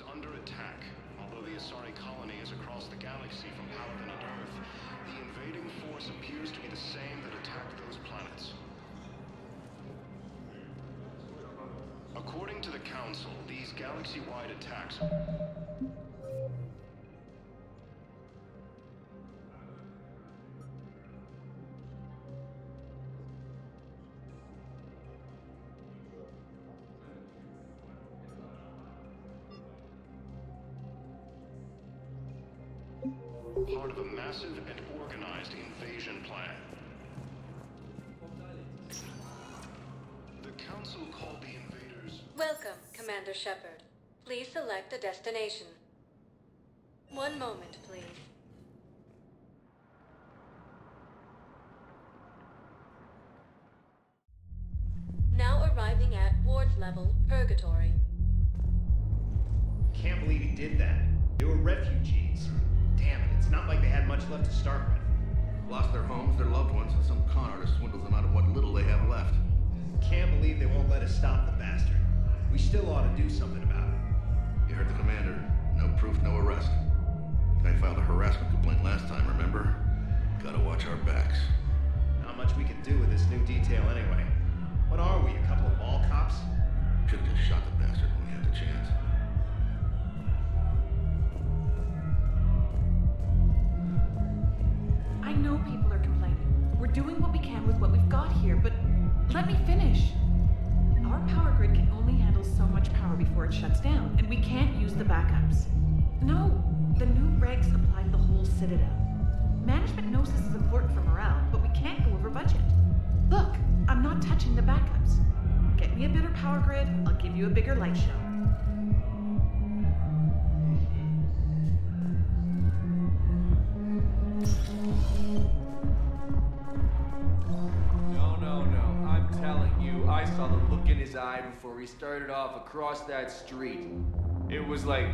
is under attack. Although the Asari colony is across the galaxy from Paladin and Earth, the invading force appears to be the same that attacked those planets. According to the Council, these galaxy-wide attacks part of a massive and organized invasion plan. The Council called the invaders... Welcome, Commander Shepard. Please select a destination. One moment, please. Now arriving at Ward's level, Purgatory. Can't believe he did that. They were refugees. Damn it, it's not like they had much left to start with. Lost their homes, their loved ones, and some con artist swindles them out of what little they have left. Can't believe they won't let us stop the bastard. We still ought to do something about it. You heard the commander. No proof, no arrest. Guy filed a harassment complaint last time, remember? Gotta watch our backs. Not much we can do with this new detail anyway. What are we, a couple of mall cops? Should've just shot the bastard when we had the chance. I know people are complaining. We're doing what we can with what we've got here, but let me finish. Our power grid can only handle so much power before it shuts down, and we can't use the backups. No, the new regs apply to the whole Citadel. Management knows this is important for morale, but we can't go over budget. Look, I'm not touching the backups. Get me a better power grid, I'll give you a bigger light show. No. I'm telling you, I saw the look in his eye before he started off across that street. It was like,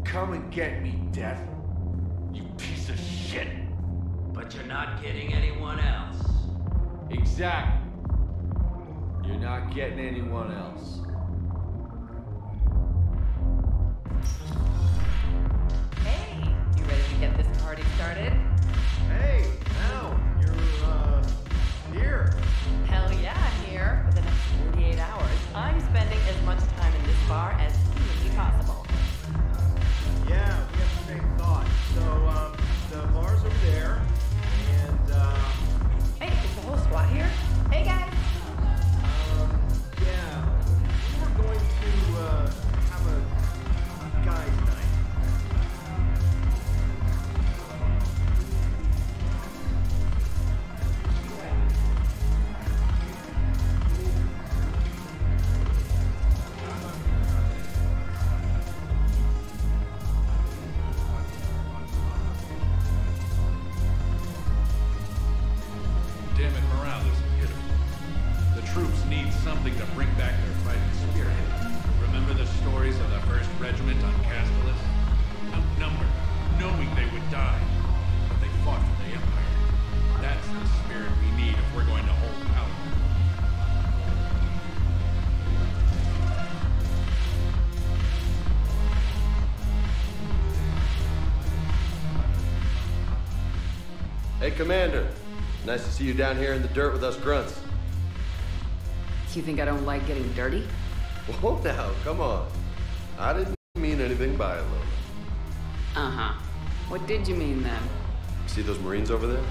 come and get me, Death. You piece of shit. But you're not getting anyone else. Exactly. You're not getting anyone else. Hey, you ready to get this party started? Hey, now, you're, here. Hell yeah, I'm here. For the next 48 hours, I'm spending as much time in this bar as humanly possible. Yeah, we have the same thought. So, the bar's over there, and, Hey, is the whole squad here? Hey guys! yeah, we were going to, have a guys' night. Damn it, morale is pitiful. The troops need something to bring back their fighting spirit. Remember the stories of the 1st Regiment on Castellus? Outnumbered, knowing they would die. But they fought for the Empire. That's the spirit we need if we're going to hold power. Hey, Commander. Nice to see you down here in the dirt with us grunts. You think I don't like getting dirty? Whoa now, come on. I didn't mean anything by it, Lola. Uh-huh. What did you mean then? See those Marines over there?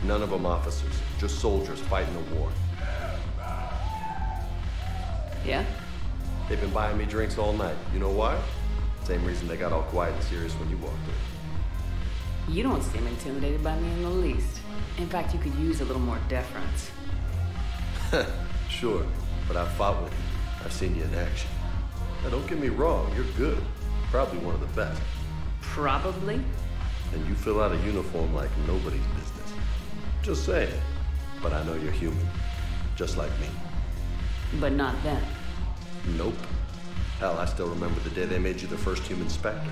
None of them officers, just soldiers fighting a war. Yeah? They've been buying me drinks all night. You know why? Same reason they got all quiet and serious when you walked in. You don't seem intimidated by me in the least. In fact, you could use a little more deference. Sure, but I've fought with you. I've seen you in action. Now, don't get me wrong, you're good. Probably one of the best. Probably? And you fill out a uniform like nobody's business. Just saying. But I know you're human. Just like me. But not them. Nope. Hell, I still remember the day they made you the first human Spectre.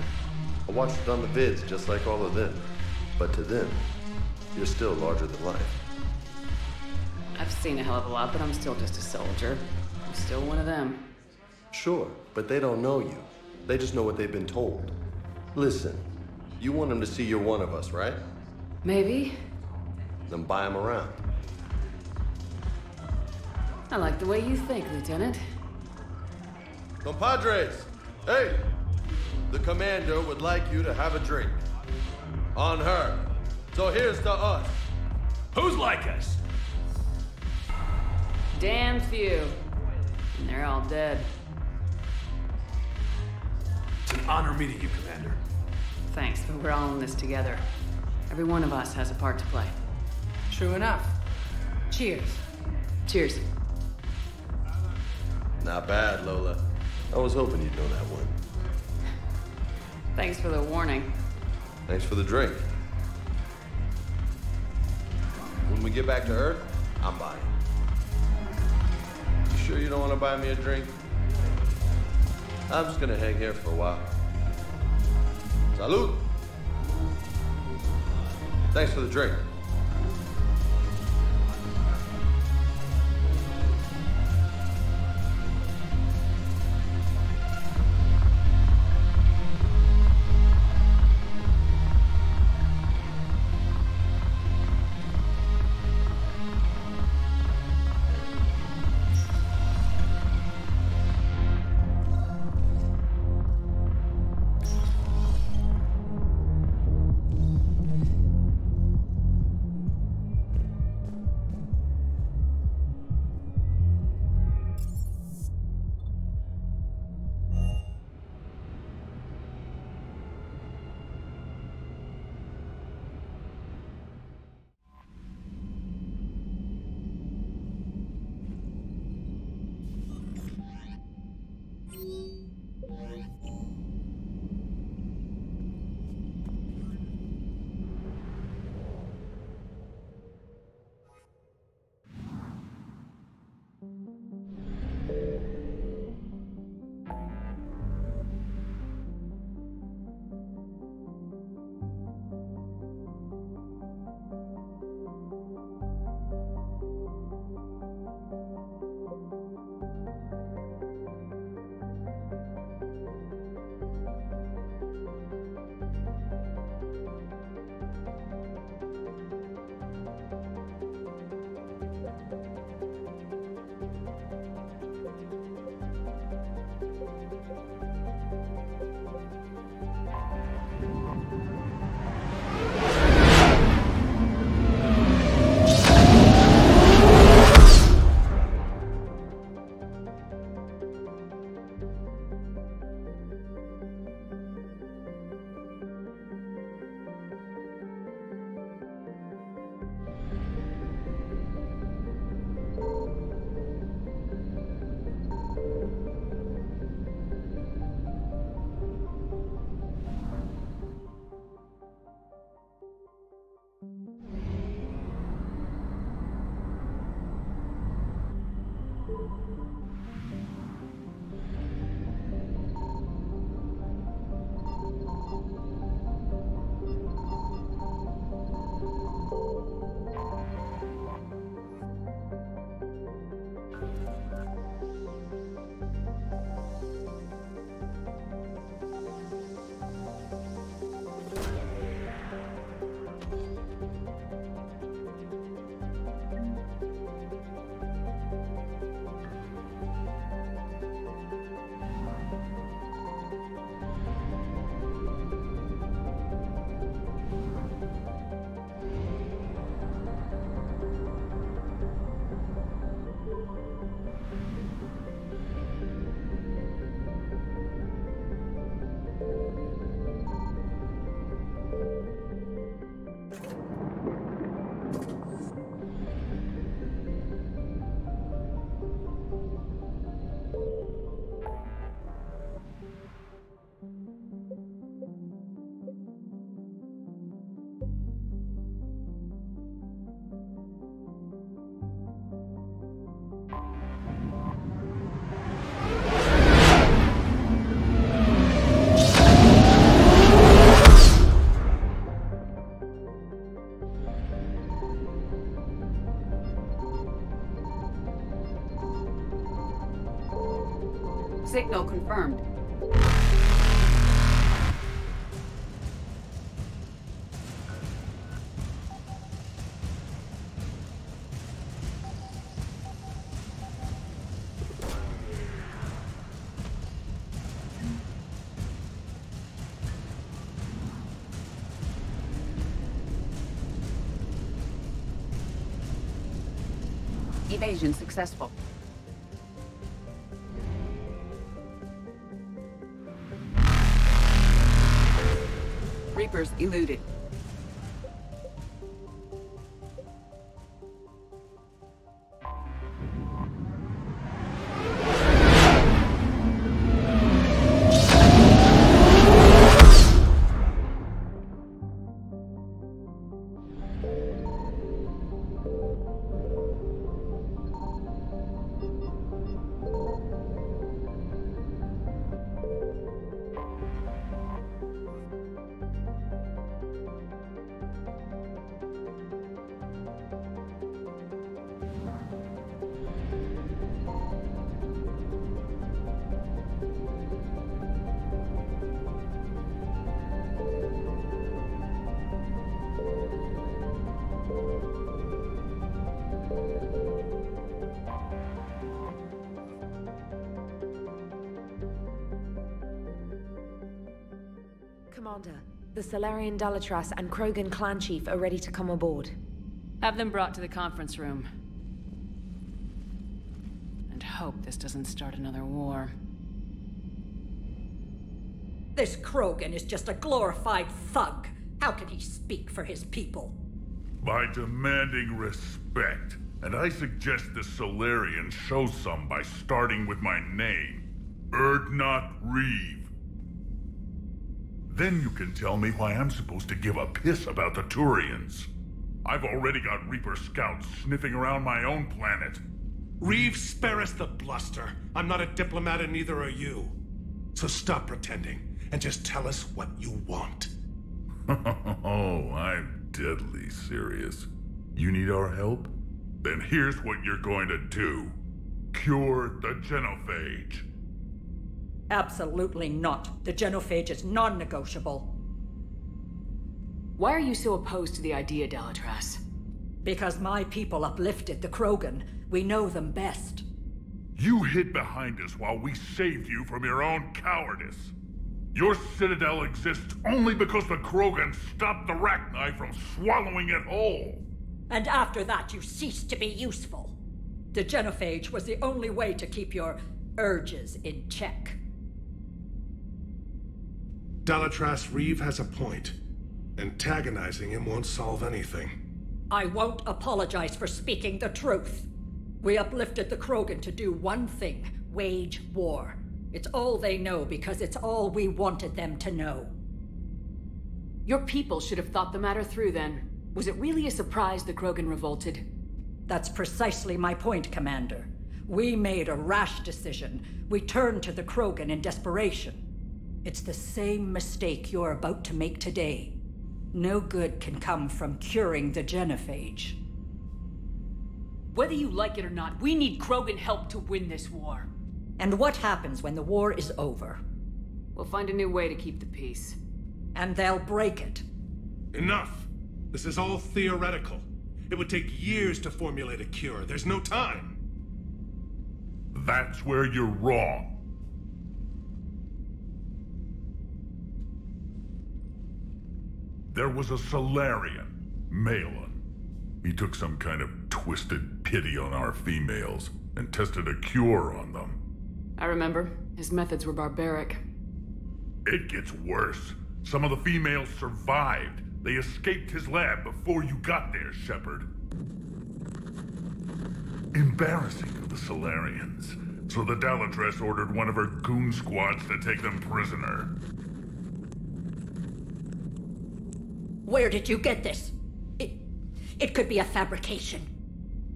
I watched it on the vids, just like all of them. But to them, you're still larger than life. I've seen a hell of a lot, but I'm still just a soldier. I'm still one of them. Sure, but they don't know you. They just know what they've been told. Listen, you want them to see you're one of us, right? Maybe. Then buy them around. I like the way you think, Lieutenant. Compadres, hey! The commander would like you to have a drink. On her. So here's to us. Who's like us? Damn few. And they're all dead. It's an honor meeting you, Commander. Thanks, but we're all in this together. Every one of us has a part to play. True enough. Cheers. Cheers. Not bad, Lola. I was hoping you'd know that one. Thanks for the warning. Thanks for the drink. When we get back to Earth, I'm buying. You sure you don't want to buy me a drink? I'm just gonna hang here for a while. Salud! Thanks for the drink. Signal confirmed. Evasion successful. Reapers eluded. Commander, the Salarian Dalatras and Krogan clan chief are ready to come aboard. Have them brought to the conference room. And hope this doesn't start another war. This Krogan is just a glorified thug. How can he speak for his people? By demanding respect. And I suggest the Solarian show some by starting with my name. Erdnot Reeve. Then you can tell me why I'm supposed to give a piss about the Turians. I've already got Reaper scouts sniffing around my own planet. Reeve, spare us the bluster. I'm not a diplomat and neither are you. So stop pretending and just tell us what you want. Oh, I'm deadly serious. You need our help? Then here's what you're going to do. Cure the genophage. Absolutely not. The genophage is non-negotiable. Why are you so opposed to the idea, Dalatras? Because my people uplifted the Krogan. We know them best. You hid behind us while we saved you from your own cowardice. Your citadel exists only because the Krogan stopped the Rachni from swallowing it whole. And after that, you ceased to be useful. The genophage was the only way to keep your urges in check. Dalatras Reeve has a point. Antagonizing him won't solve anything. I won't apologize for speaking the truth. We uplifted the Krogan to do one thing: wage war. It's all they know because it's all we wanted them to know. Your people should have thought the matter through then. Was it really a surprise the Krogan revolted? That's precisely my point, Commander. We made a rash decision. We turned to the Krogan in desperation. It's the same mistake you're about to make today. No good can come from curing the genophage. Whether you like it or not, we need Krogan help to win this war. And what happens when the war is over? We'll find a new way to keep the peace. And they'll break it. Enough! This is all theoretical. It would take years to formulate a cure. There's no time. That's where you're wrong. There was a Solarian, Malin. He took some kind of twisted pity on our females and tested a cure on them. I remember. His methods were barbaric. It gets worse. Some of the females survived. They escaped his lab before you got there, Shepard. Embarrassing of the Solarians. So the Dalatras ordered one of her goon squads to take them prisoner. Where did you get this? It could be a fabrication.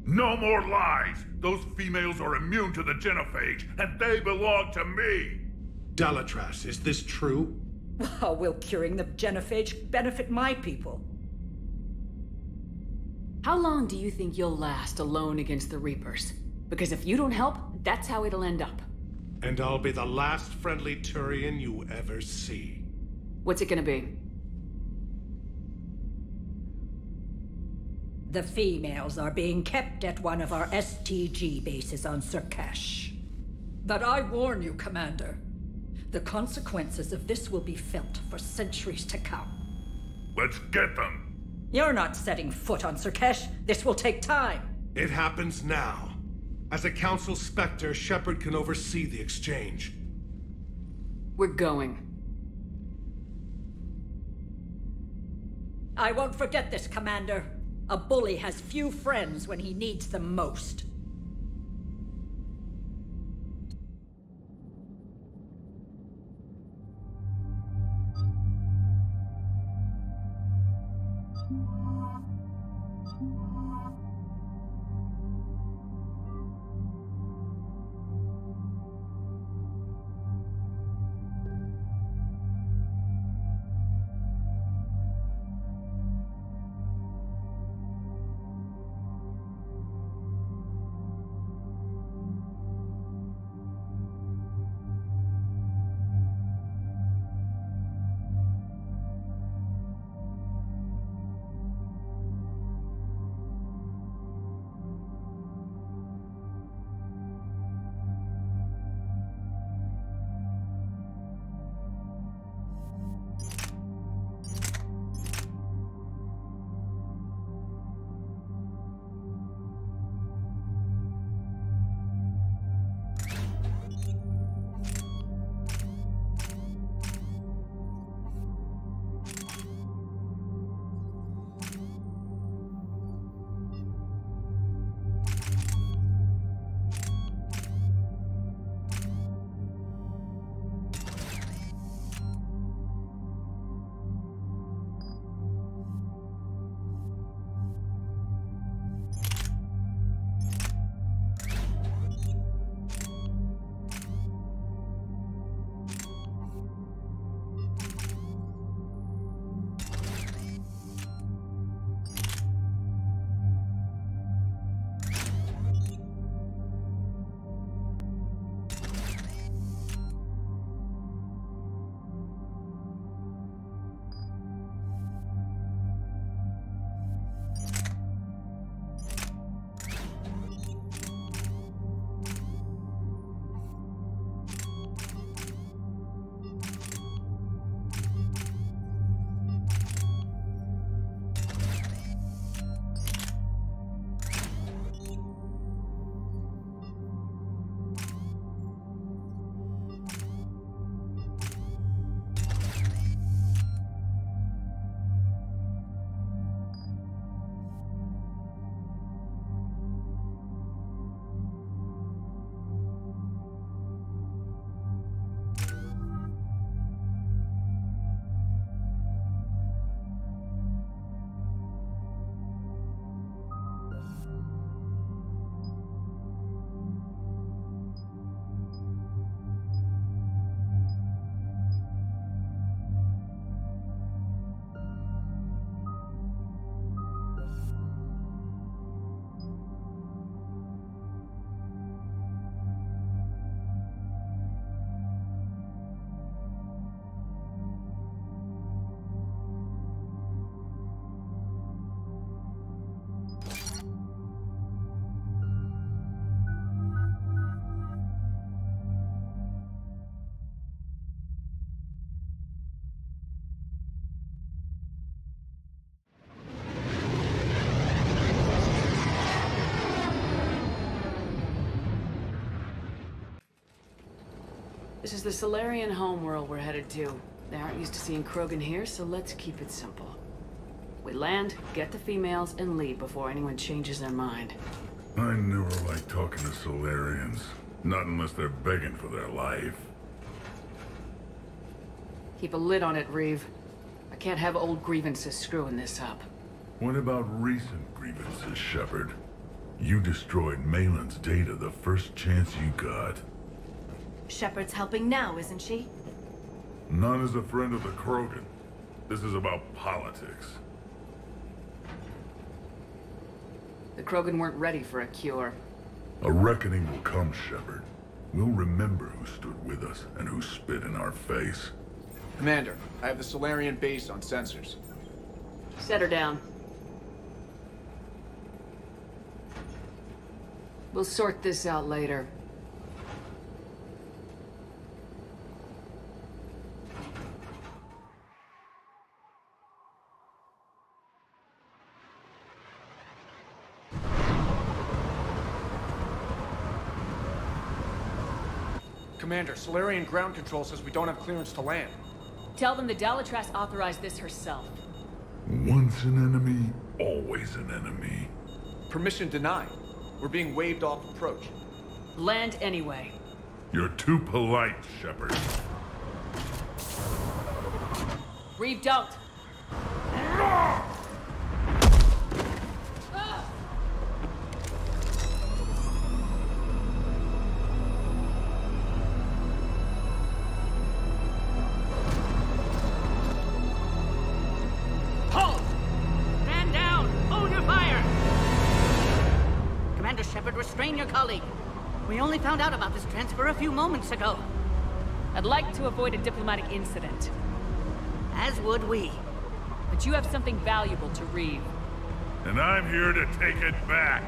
No more lies! Those females are immune to the genophage, and they belong to me! Dalatras, is this true? How will curing the genophage benefit my people? How long do you think you'll last alone against the Reapers? Because if you don't help, that's how it'll end up. And I'll be the last friendly Turian you ever see. What's it gonna be? The females are being kept at one of our STG bases on Surkash. But I warn you, Commander. The consequences of this will be felt for centuries to come. Let's get them! You're not setting foot on Surkash. This will take time. It happens now. As a Council Spectre, Shepard can oversee the exchange. We're going. I won't forget this, Commander. A bully has few friends when he needs them most. This is the Solarian homeworld we're headed to. They aren't used to seeing Krogan here, so let's keep it simple. We land, get the females, and leave before anyone changes their mind. I never like talking to Solarians. Not unless they're begging for their life. Keep a lid on it, Reeve. I can't have old grievances screwing this up. What about recent grievances, Shepard? You destroyed Malin's data the first chance you got. Shepard's helping now, isn't she? Not as a friend of the Krogan. This is about politics. The Krogan weren't ready for a cure. A reckoning will come, Shepard. We'll remember who stood with us and who spit in our face. Commander, I have the Solarian base on sensors. Set her down. We'll sort this out later. Commander, Solarian ground control says we don't have clearance to land. Tell them the Dalitras authorized this herself. Once an enemy, always an enemy. Permission denied. We're being waved off approach. Land anyway. You're too polite, Shepard. Reeve, don't! Halt! Stand down! Hold your fire! Commander Shepard, restrain your colleague. We only found out about this transfer a few moments ago. I'd like to avoid a diplomatic incident. As would we. But you have something valuable to Reeve. And I'm here to take it back.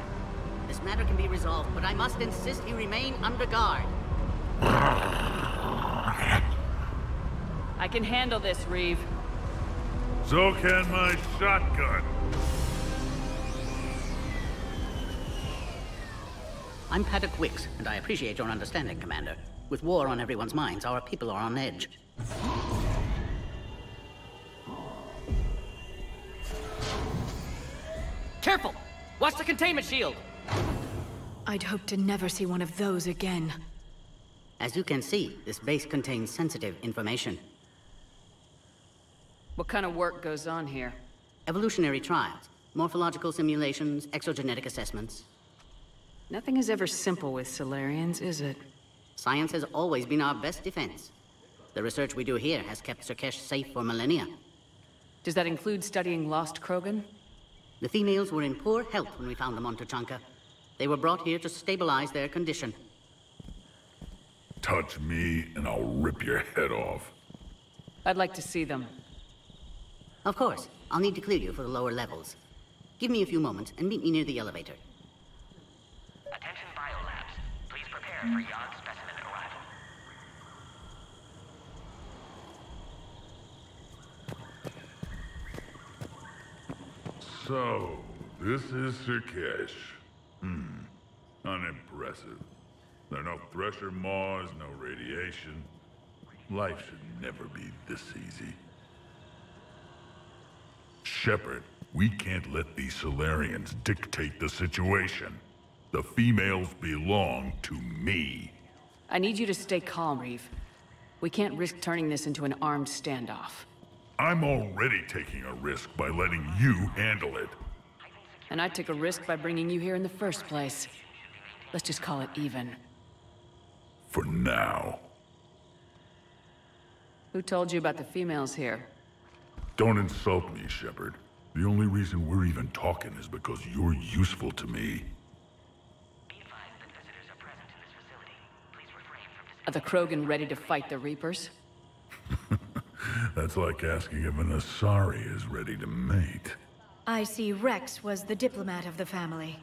This matter can be resolved, but I must insist he remain under guard. I can handle this, Reeve. So can my shotgun. I'm Paddock Wicks, and I appreciate your understanding, Commander. With war on everyone's minds, our people are on edge. Careful! Watch the containment shield! I'd hope to never see one of those again. As you can see, this base contains sensitive information. What kind of work goes on here? Evolutionary trials, morphological simulations, exogenetic assessments. Nothing is ever simple with Solarians, is it? Science has always been our best defense. The research we do here has kept Surkesh safe for millennia. Does that include studying lost Krogan? The females were in poor health when we found them on Tuchanka. They were brought here to stabilize their condition. Touch me, and I'll rip your head off. I'd like to see them. Of course. I'll need to clear you for the lower levels. Give me a few moments, and meet me near the elevator. Attention biolabs. Please prepare for Yod specimen arrival. So, this is Surkesh. Unimpressive. There are no thresher maws, no radiation. Life should never be this easy. Shepard, we can't let these Solarians dictate the situation. The females belong to me. I need you to stay calm, Reeve. We can't risk turning this into an armed standoff. I'm already taking a risk by letting you handle it. And I took a risk by bringing you here in the first place. Let's just call it even. For now. Who told you about the females here? Don't insult me, Shepard. The only reason we're even talking is because you're useful to me. Are the Krogan ready to fight the Reapers? That's like asking if an Asari is ready to mate. I see Rex was the diplomat of the family.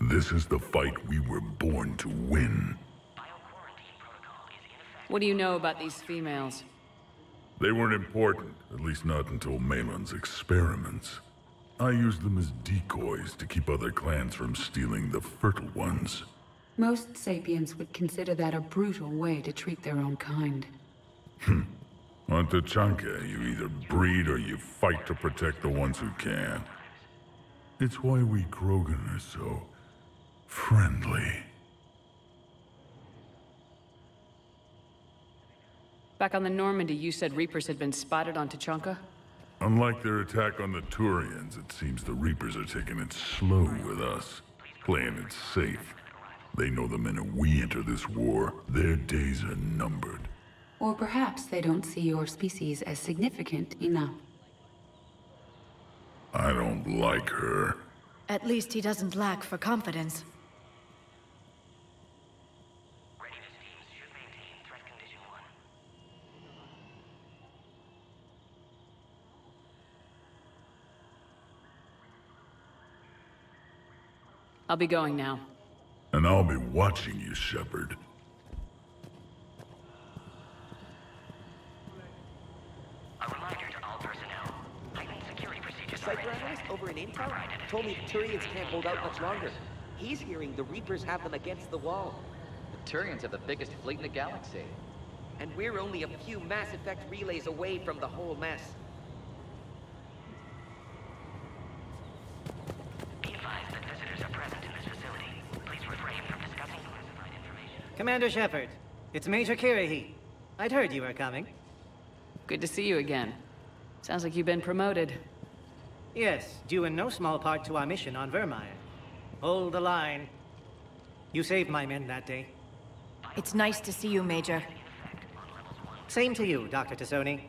This is the fight we were born to win. What do you know about these females? They weren't important, at least not until Malin's experiments. I used them as decoys to keep other clans from stealing the fertile ones. Most sapiens would consider that a brutal way to treat their own kind. On Tuchanka, you either breed or you fight to protect the ones who can. It's why we Krogan are so friendly. Back on the Normandy, you said Reapers had been spotted on Tuchanka? Unlike their attack on the Turians, it seems the Reapers are taking it slow with us, playing it safe. They know the minute we enter this war, their days are numbered. Or perhaps they don't see your species as significant enough. I don't like her. At least he doesn't lack for confidence. I'll be going now. And I'll be watching you, Shepard. A reminder to all personnel. Heightened security procedures are in effect. Over in Intel told me the Turians can't hold out much longer. He's hearing the Reapers have them against the wall. The Turians have the biggest fleet in the galaxy. And we're only a few Mass Effect relays away from the whole mess. Be advised that visitors are present in this facility. Please refrain from discussing classified information. Commander Shepard, it's Major Kirahi. I'd heard you were coming. Good to see you again. Sounds like you've been promoted. Yes, due in no small part to our mission on Vermire. Hold the line. You saved my men that day. It's nice to see you, Major. Same to you, Dr. Tassoni.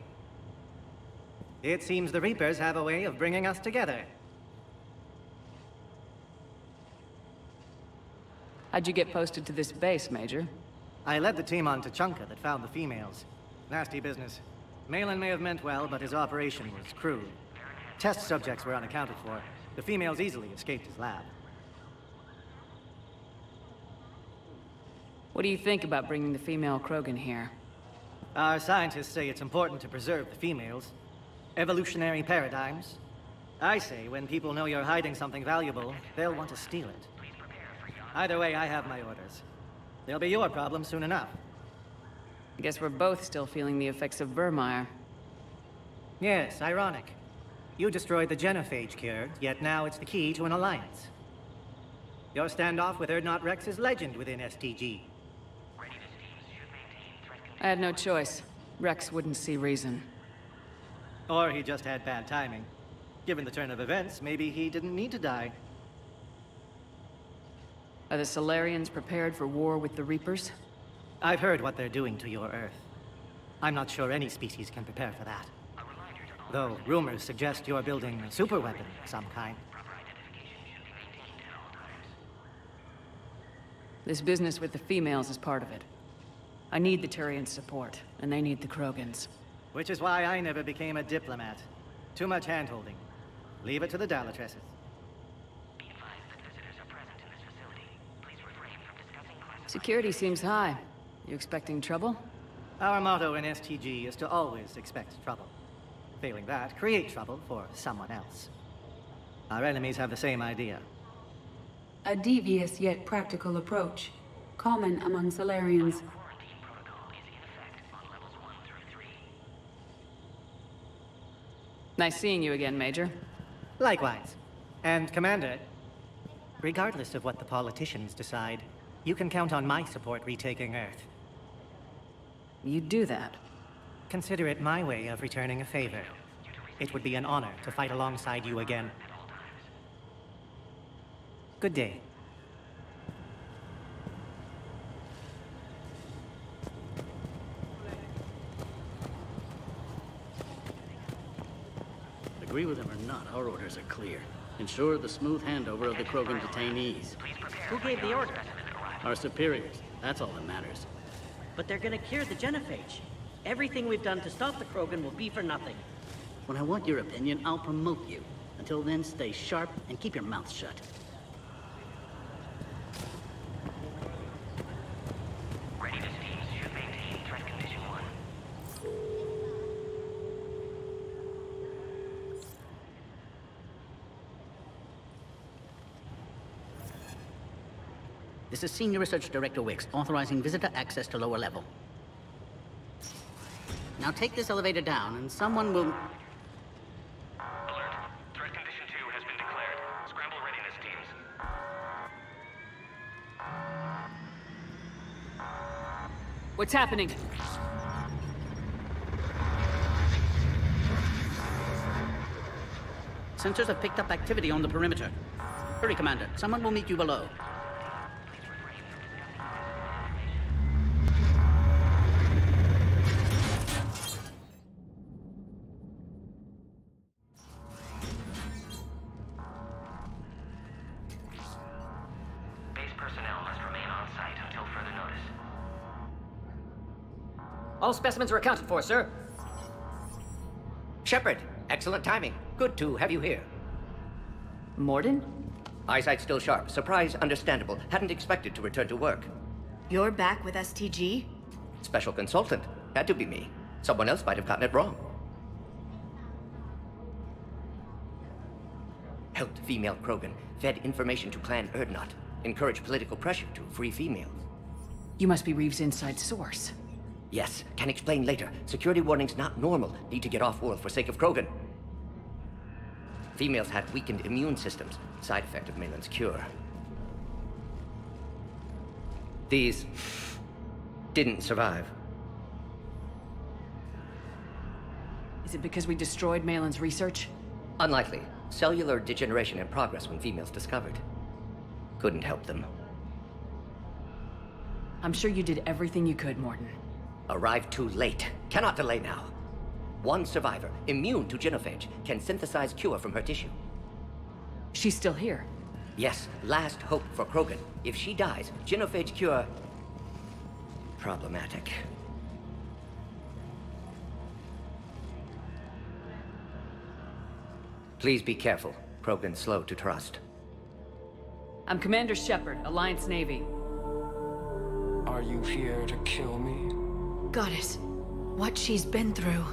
It seems the Reapers have a way of bringing us together. How'd you get posted to this base, Major? I led the team on Tachanka that found the females. Nasty business. Malin may have meant well, but his operation was crude. Test subjects were unaccounted for. The females easily escaped his lab. What do you think about bringing the female Krogan here? Our scientists say it's important to preserve the females. Evolutionary paradigms. I say when people know you're hiding something valuable, they'll want to steal it. Either way, I have my orders. They'll be your problem soon enough. I guess we're both still feeling the effects of Vermire. Yes, ironic. You destroyed the genophage cure, yet now it's the key to an alliance. Your standoff with Erdnot Rex is legend within STG. I had no choice. Rex wouldn't see reason. Or he just had bad timing. Given the turn of events, maybe he didn't need to die. Are the Solarians prepared for war with the Reapers? I've heard what they're doing to your Earth. I'm not sure any species can prepare for that. Though rumors suggest you're building a superweapon of some kind. This business with the females is part of it. I need the Turians' support, and they need the Krogans. Which is why I never became a diplomat. Too much hand-holding. Leave it to the Dalatresses. Security seems high. You expecting trouble? Our motto in STG is to always expect trouble. Failing that, create trouble for someone else. Our enemies have the same idea. A devious yet practical approach, common among Solarians. Nice seeing you again, Major. Likewise. And Commander, regardless of what the politicians decide, you can count on my support retaking Earth. You'd do that? Consider it my way of returning a favor. It would be an honor to fight alongside you again. Good day. Agree with him or not, our orders are clear. Ensure the smooth handover of the Krogan detainees. Who gave the order? Our superiors. That's all that matters. But they're gonna cure the genophage. Everything we've done to stop the Krogan will be for nothing. When I want your opinion, I'll promote you. Until then, stay sharp and keep your mouth shut. Readiness teams should maintain threat condition 1. This is Senior Research Director Wicks, authorizing visitor access to lower level. Now take this elevator down, and someone will... Alert. Threat condition 2 has been declared. Scramble readiness teams. What's happening? Sensors have picked up activity on the perimeter. Hurry, Commander. Someone will meet you below. Base personnel must remain on site until further notice. All specimens are accounted for, sir. Shepard, excellent timing. Good to have you here. Morden? Eyesight still sharp. Surprise understandable. Hadn't expected to return to work. You're back with STG? Special consultant. Had to be me. Someone else might have gotten it wrong. Helped female Krogan. Fed information to Clan Erdnot. encourage political pressure to free females. You must be Reeves' inside source. Yes, can explain later. Security warnings not normal. Need to get off-world for sake of Krogan. Females had weakened immune systems. Side effect of Malin's cure. These didn't survive. Is it because we destroyed Malin's research? Unlikely. Cellular degeneration in progress when females discovered. Couldn't help them. I'm sure you did everything you could, Morton. Arrived too late. Cannot delay now. One survivor, immune to genophage, can synthesize cure from her tissue. She's still here? Yes, last hope for Krogan. If she dies, genophage cure... problematic. Please be careful. Krogan's slow to trust. I'm Commander Shepard, Alliance Navy. Are you here to kill me? Goddess, what she's been through.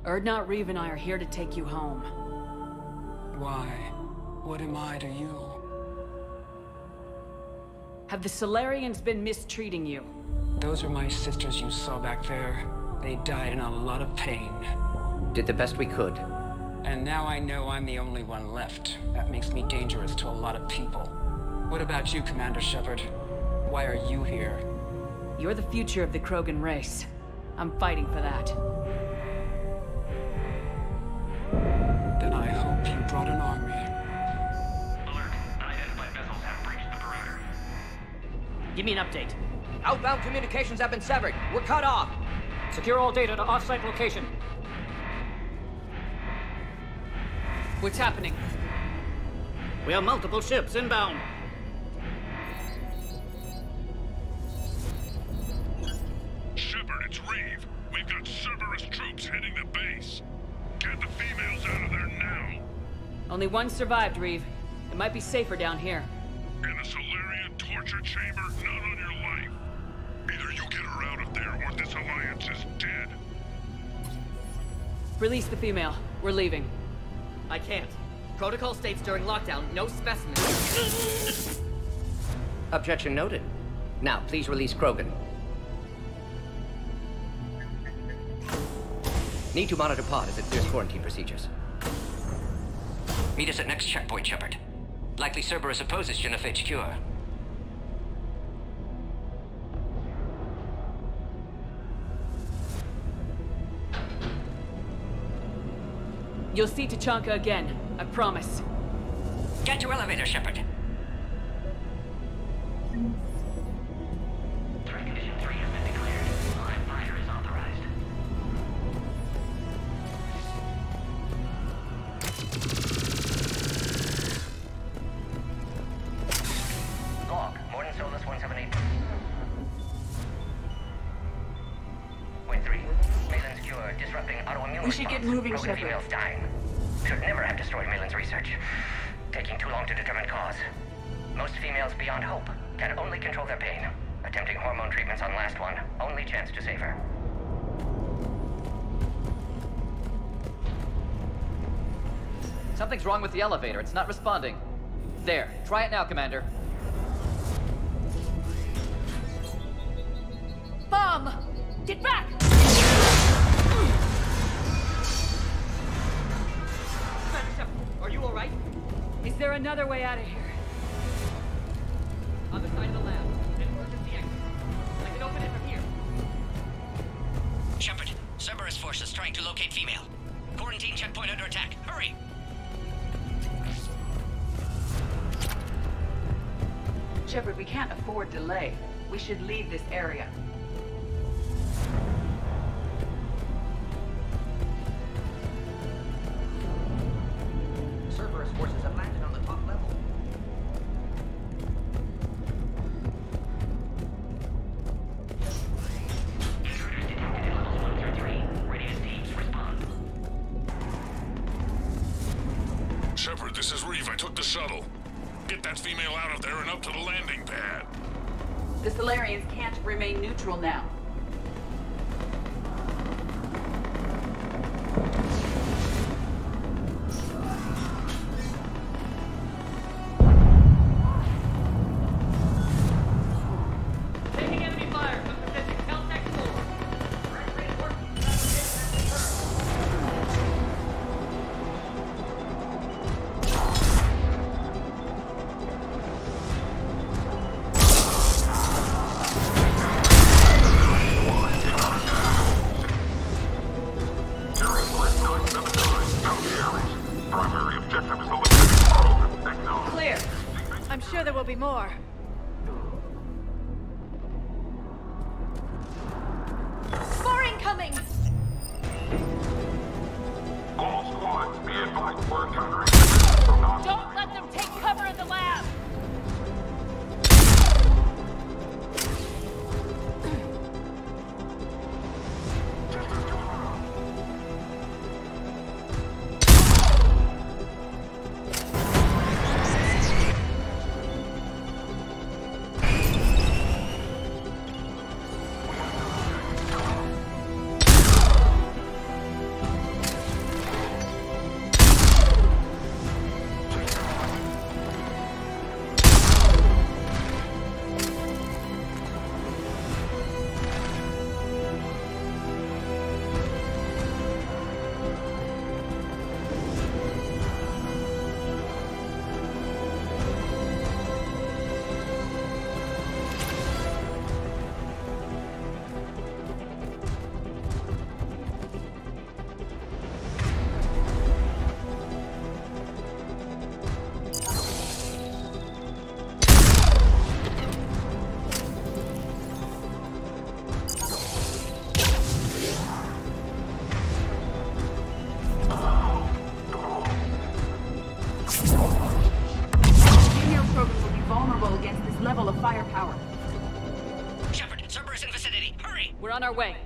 Erdnot, Reeve, and I are here to take you home. Why? What am I to you? Have the Solarians been mistreating you? Those are my sisters you saw back there. They died in a lot of pain. Did the best we could. And now I know I'm the only one left. That makes me dangerous to a lot of people. What about you, Commander Shepard? Why are you here? You're the future of the Krogan race. I'm fighting for that. Then I hope you brought an army. Alert. Unidentified vessels have breached the perimeter. Give me an update. Outbound communications have been severed. We're cut off. Secure all data to off-site location. What's happening? We have multiple ships inbound. Shepard, it's Reeve. We've got Cerberus troops heading the base. Get the females out of there now. Only one survived, Reeve. It might be safer down here. In a Solarian torture chamber, not on your life. Either you get her out of there, or this alliance is dead. Release the female. We're leaving. I can't. Protocol states during lockdown, no specimens. Objection noted. Now, please release Krogan. Need to monitor pod as it clears quarantine procedures. Meet us at next checkpoint, Shepard. Likely Cerberus opposes genophage cure. You'll see Tachanka again. I promise. Get to elevator, Shepard. Threat condition 3 has been declared. Live fire is authorized. Log. Morton Solus 178. Point 3. Malin's cure disrupting autoimmune We should get moving, Krogan Shepard. females dying. Should never have destroyed Malin's research. Taking too long to determine cause. Most females beyond hope can only control their pain. Attempting hormone treatments on last one. Only chance to save her. Something's wrong with the elevator. It's not responding. There. Try it now, Commander. Bomb! Get back! Are you alright? Is there another way out of here? On the side of the lab. An emergency exit. I can open it from here. Shepard, Cerberus forces trying to locate female. Quarantine checkpoint under attack. Hurry! Shepard, we can't afford delay. We should leave this area. Cerberus forces have landed on the top level. Intruders detected at levels 1 through 3. Radius teams respond. Shepard, this is Reeve. I took the shuttle. Get that female out of there and up to the landing pad. The Solarians can't remain neutral now. I'm sure there will be more. More incoming! All squads, be advised we're encountering. Don't let them take cover in the lab! Firepower. Shepard, Cerberus in vicinity. Hurry! We're on our way.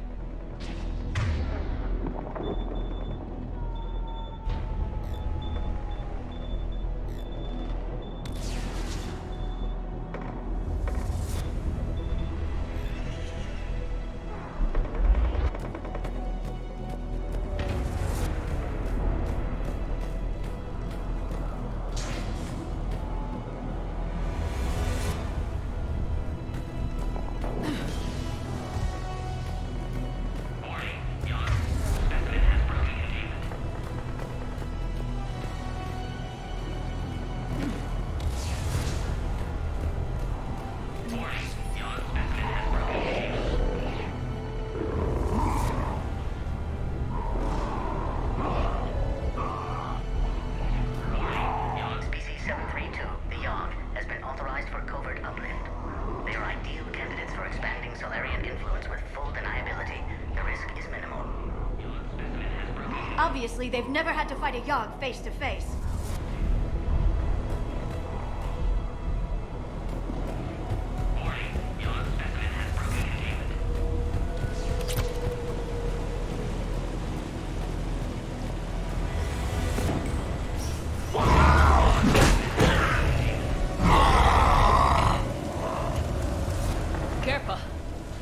Obviously, they've never had to fight a Yogg face to face. Careful.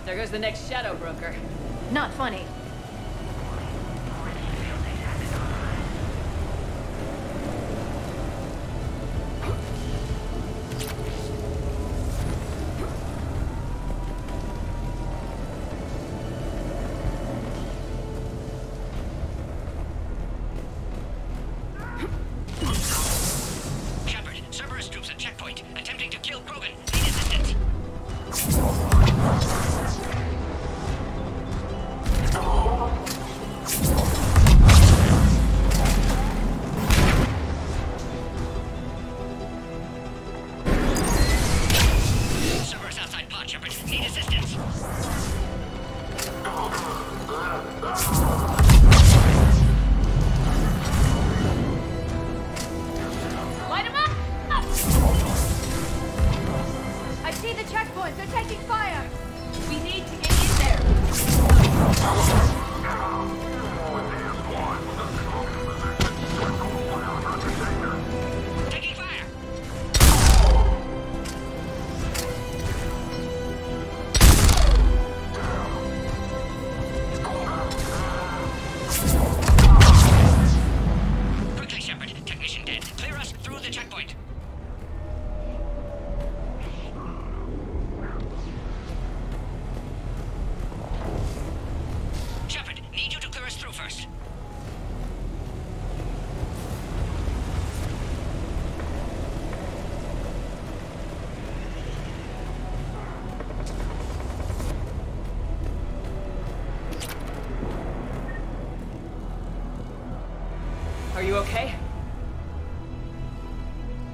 There goes the next shadow broker. Not funny.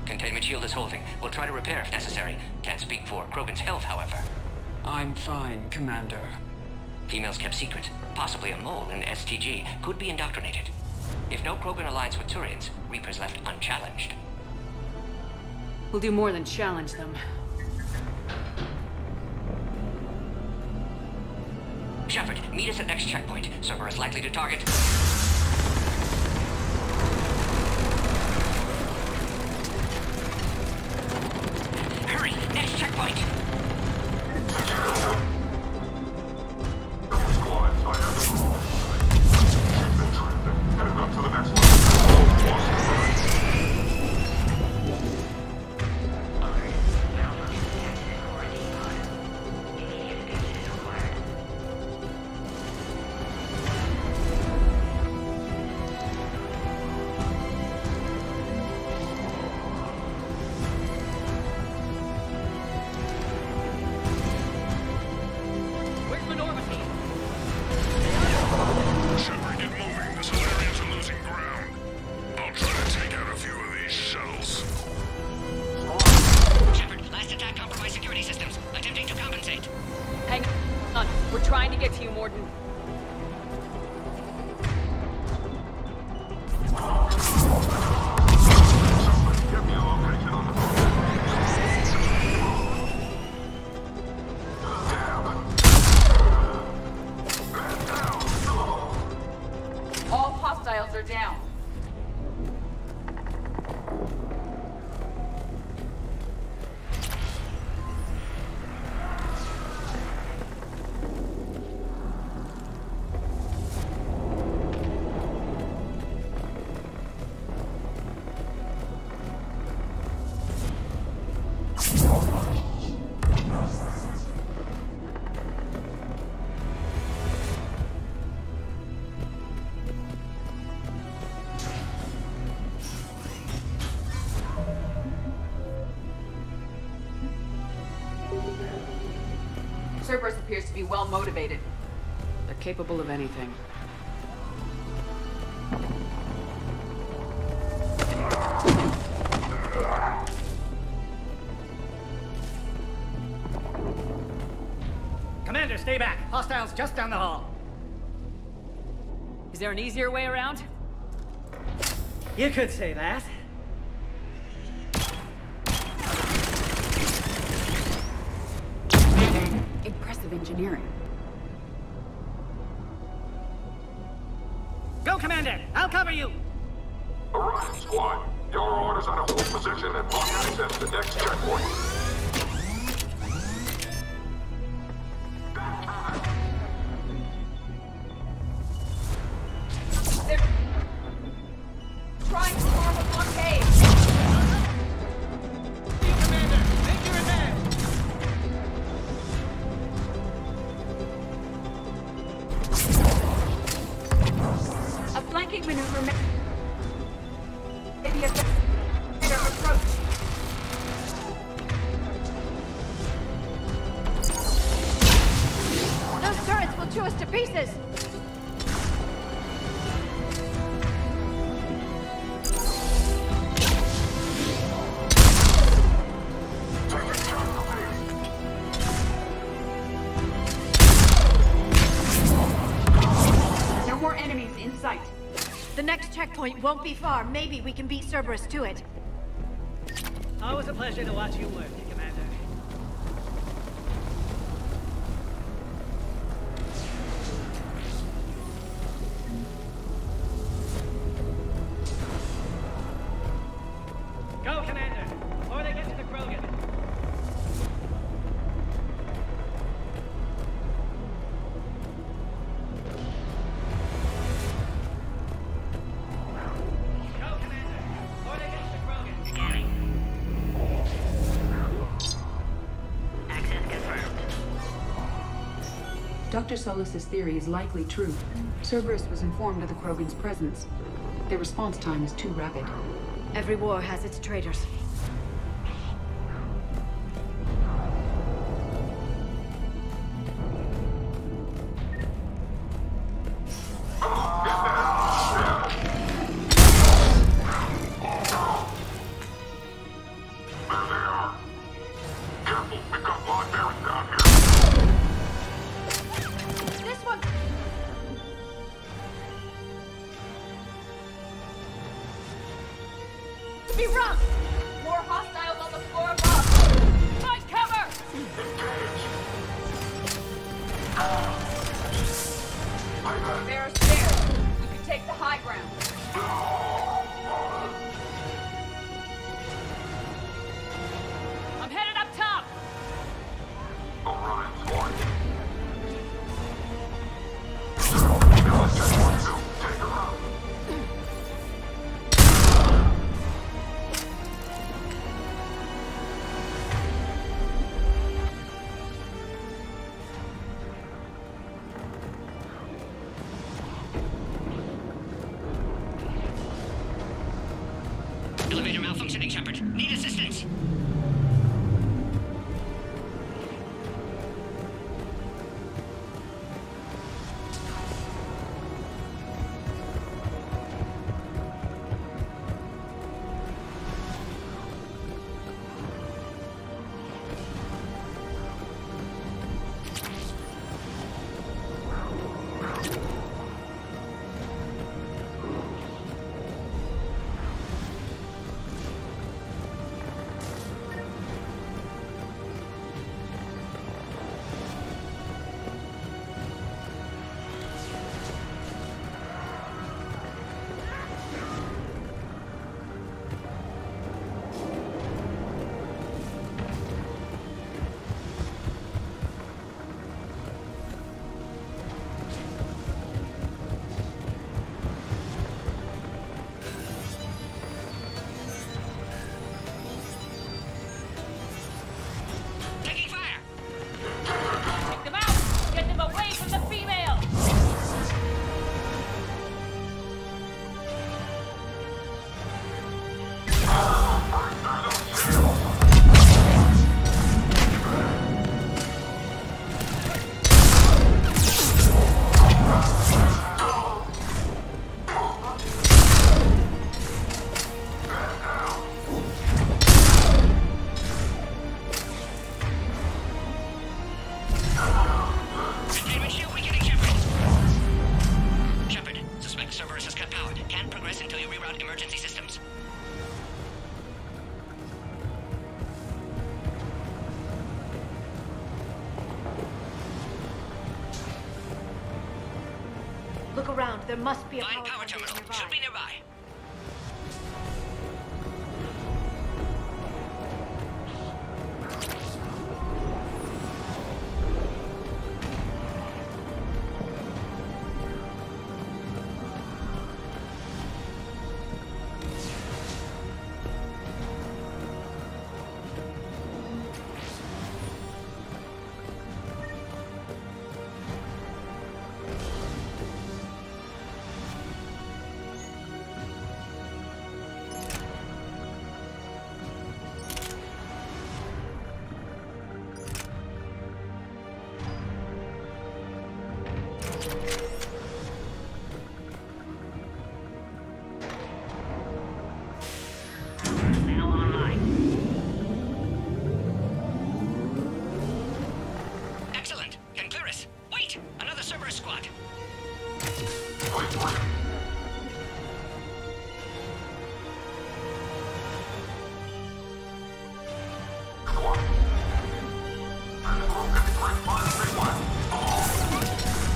Containment shield is holding. briefing. We'll try to repair if necessary. Can't speak for Krogan's health, however. I'm fine, Commander. Females kept secret. Possibly a mole in STG. Could be indoctrinated. If no Krogan aligns with Turians, Reapers left unchallenged. We'll do more than challenge them. Shepard, meet us at next checkpoint. Server is likely to target... Hurry! Next checkpoint! Heading up to the next one. Cerberus appears to be well motivated. They're capable of anything. Commander, stay back. Hostiles just down the hall. Is there an easier way around? You could say that. Impressive engineering. Go, Commander! I'll cover you! Alright, squad. Your orders are to hold position and block access to the next checkpoint. They're trying to form a blockade! Commander, make your advance! A flanking maneuver may be a better approach. Those turrets will chew us to pieces! No more enemies in sight. The next checkpoint won't be far. Maybe we can beat Cerberus to it. Always a pleasure to watch you work, Commander. Go, Commander, before they get to the Krogan. Dr. Solus's theory is likely true. Cerberus was informed of the Krogan's presence. Their response time is too rapid. Every war has its traitors. there! Careful, we've got live bearing down here. This one! Be rough! More hostiles on the floor above! Find cover! There are stairs. We can take the high ground. I'm headed up top! Alright, squad. Take her out. Elevator malfunctioning, Shepard. Need assistance. Look around. There must be a Find power terminal. Should be nearby.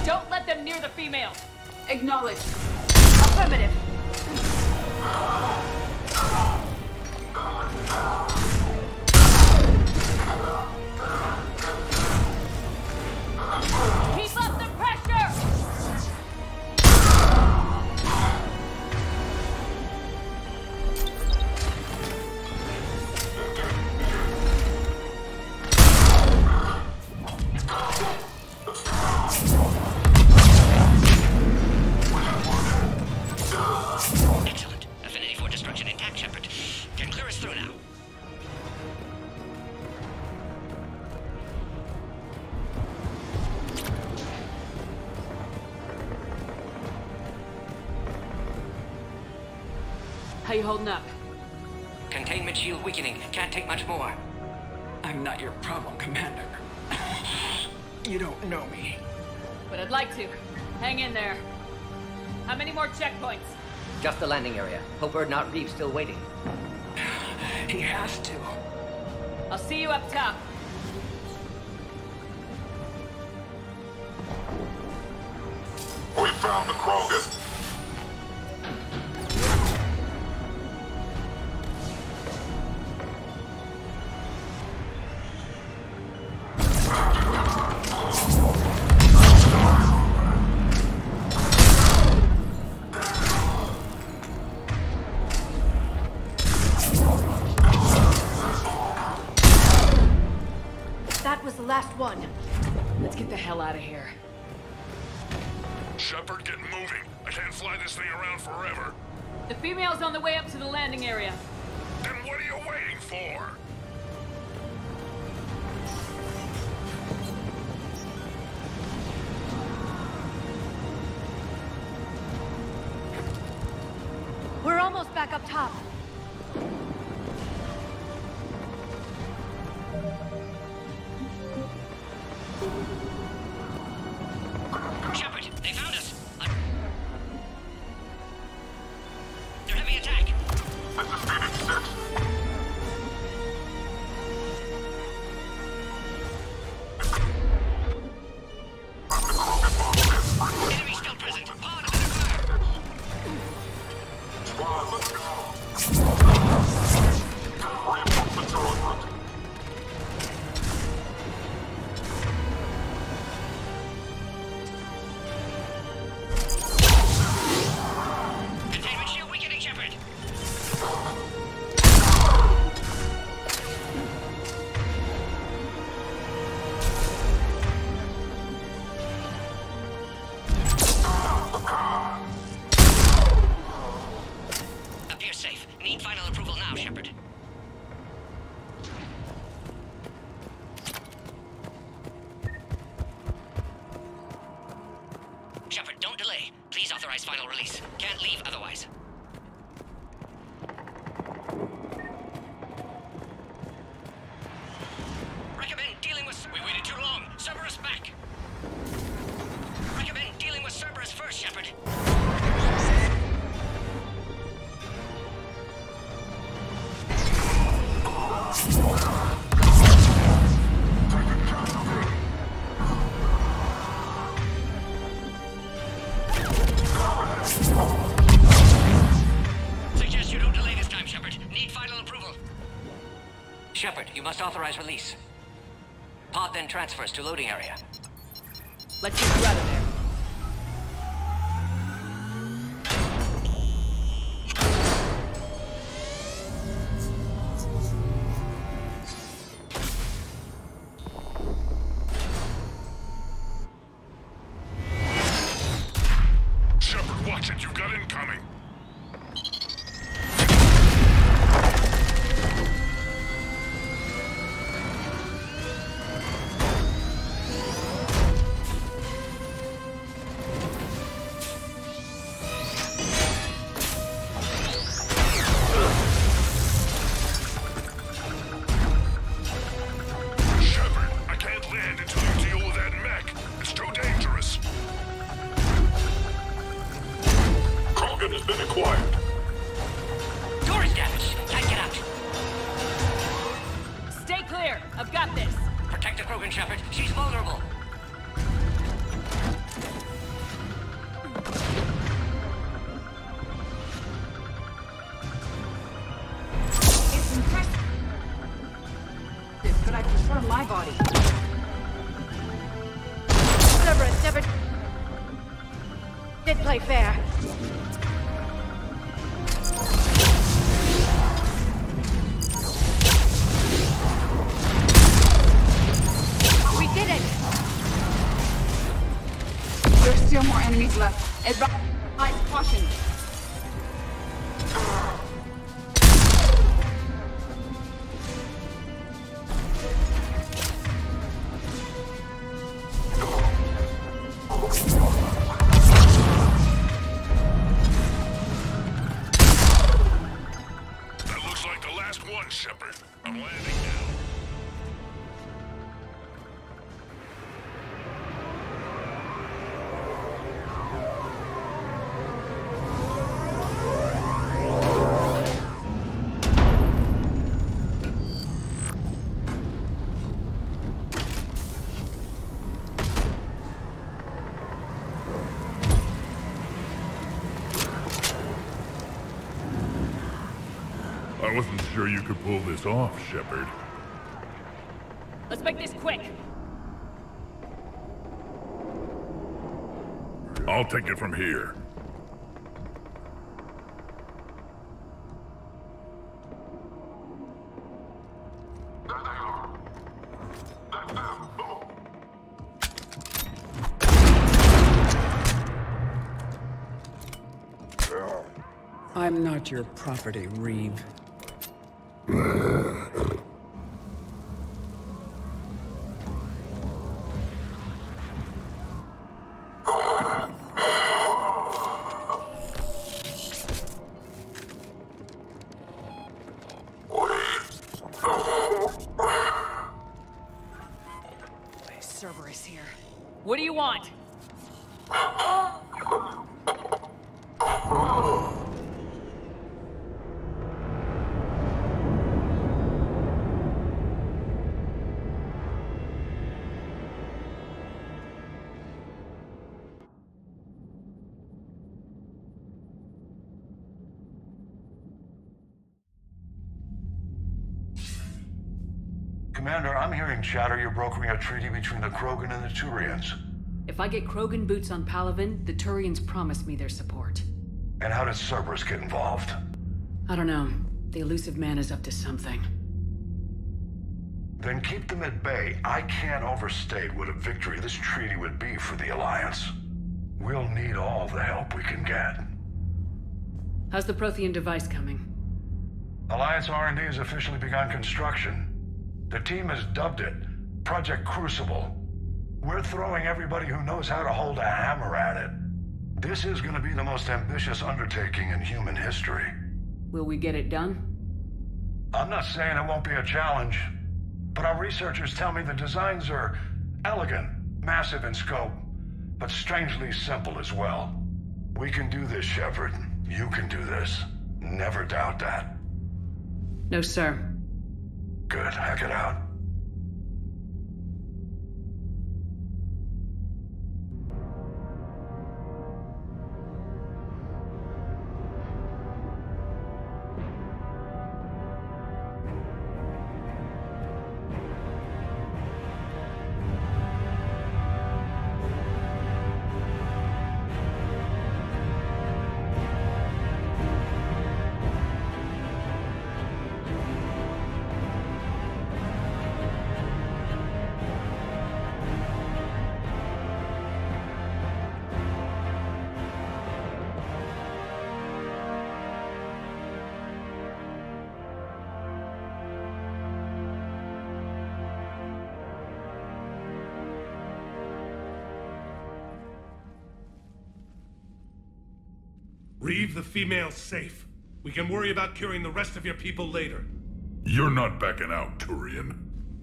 Don't let them near the female. Acknowledged. Affirmative. Keep up the pressure! Excellent. Affinity for destruction intact, Shepard. Can clear us through now. How you holding up? Containment shield weakening. Can't take much more. I'm not your problem, Commander. You don't know me. But I'd like to. Hang in there. How many more checkpoints? Just the landing area. Hope Erdnot Reeve's still waiting. He has to. I'll see you up top. We found the Krogan. That was the last one. Let's get the hell out of here. Shepard, get moving. I can't fly this thing around forever. The female's on the way up to the landing area. Then what are you waiting for? We're almost back up top. Shepard, they found us. They're heavy attack. This is Phoenix 6. Enemy still present. Hard under fire. Squad, let's go. Reinforcements are en route. Containment shield weakening, Shepard. Appears safe. Need final approval now, Shepard. Shepard, don't delay. Please authorize final release. Can't leave otherwise. Recommend dealing with... We waited too long. Cerberus back. Recommend dealing with Cerberus first, Shepard. Suggest you don't delay this time, Shepard. Need final approval. Shepard, you must authorize release. Pod then transfers to loading area. Let's get you out of there. Shepard, watch it. You've got incoming. Shepard, I can't land until you deal with that mech. It's too dangerous. Krogan has been acquired. Door is damaged. Can't get out. Stay clear. I've got this. Protect the Krogan, Shepard. She's vulnerable. It's impressive, but I prefer my body. Cerberus never did play fair. We did it! There's still more enemies left. Advise caution. That looks like the last I wasn't sure you could pull this off, Shepard. Let's make this quick. I'll take it from here. I'm not your property, Reeve. Cerberus here. What do you want? Commander, I'm hearing chatter you're brokering a treaty between the Krogan and the Turians. If I get Krogan boots on Palaven, the Turians promise me their support. And how does Cerberus get involved? I don't know. The elusive man is up to something. Then keep them at bay. I can't overstate what a victory this treaty would be for the Alliance. We'll need all the help we can get. How's the Prothean device coming? Alliance R&D has officially begun construction. The team has dubbed it Project Crucible. We're throwing everybody who knows how to hold a hammer at it. This is going to be the most ambitious undertaking in human history. Will we get it done? I'm not saying it won't be a challenge, but our researchers tell me the designs are elegant, massive in scope, but strangely simple as well. We can do this, Shepard. You can do this. Never doubt that. No, sir. Good. Hack it out. Reeve the female's safe. We can worry about curing the rest of your people later. You're not backing out, Turian.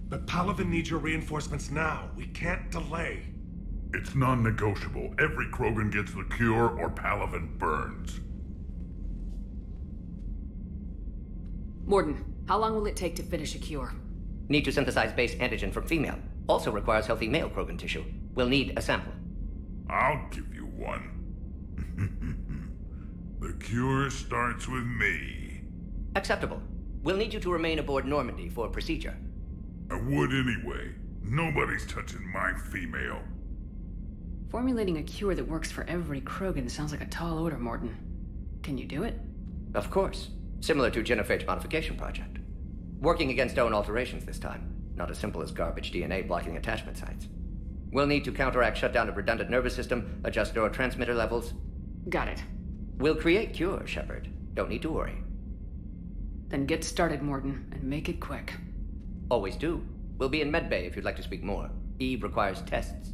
But Palaven needs your reinforcements now. We can't delay. It's non-negotiable. Every Krogan gets the cure or Palaven burns. Morden, how long will it take to finish a cure? Need to synthesize base antigen from female. Also requires healthy male Krogan tissue. We'll need a sample. I'll give you one. The cure starts with me. Acceptable. We'll need you to remain aboard Normandy for procedure. I would anyway. Nobody's touching my female. Formulating a cure that works for every Krogan sounds like a tall order, Morden. Can you do it? Of course. Similar to Genophage Modification Project. Working against own alterations this time. Not as simple as garbage DNA blocking attachment sites. We'll need to counteract shutdown of redundant nervous system, adjust neurotransmitter levels. Got it. We'll create cure, Shepard. Don't need to worry. Then get started, Morden, and make it quick. Always do. We'll be in medbay if you'd like to speak more. Eve requires tests.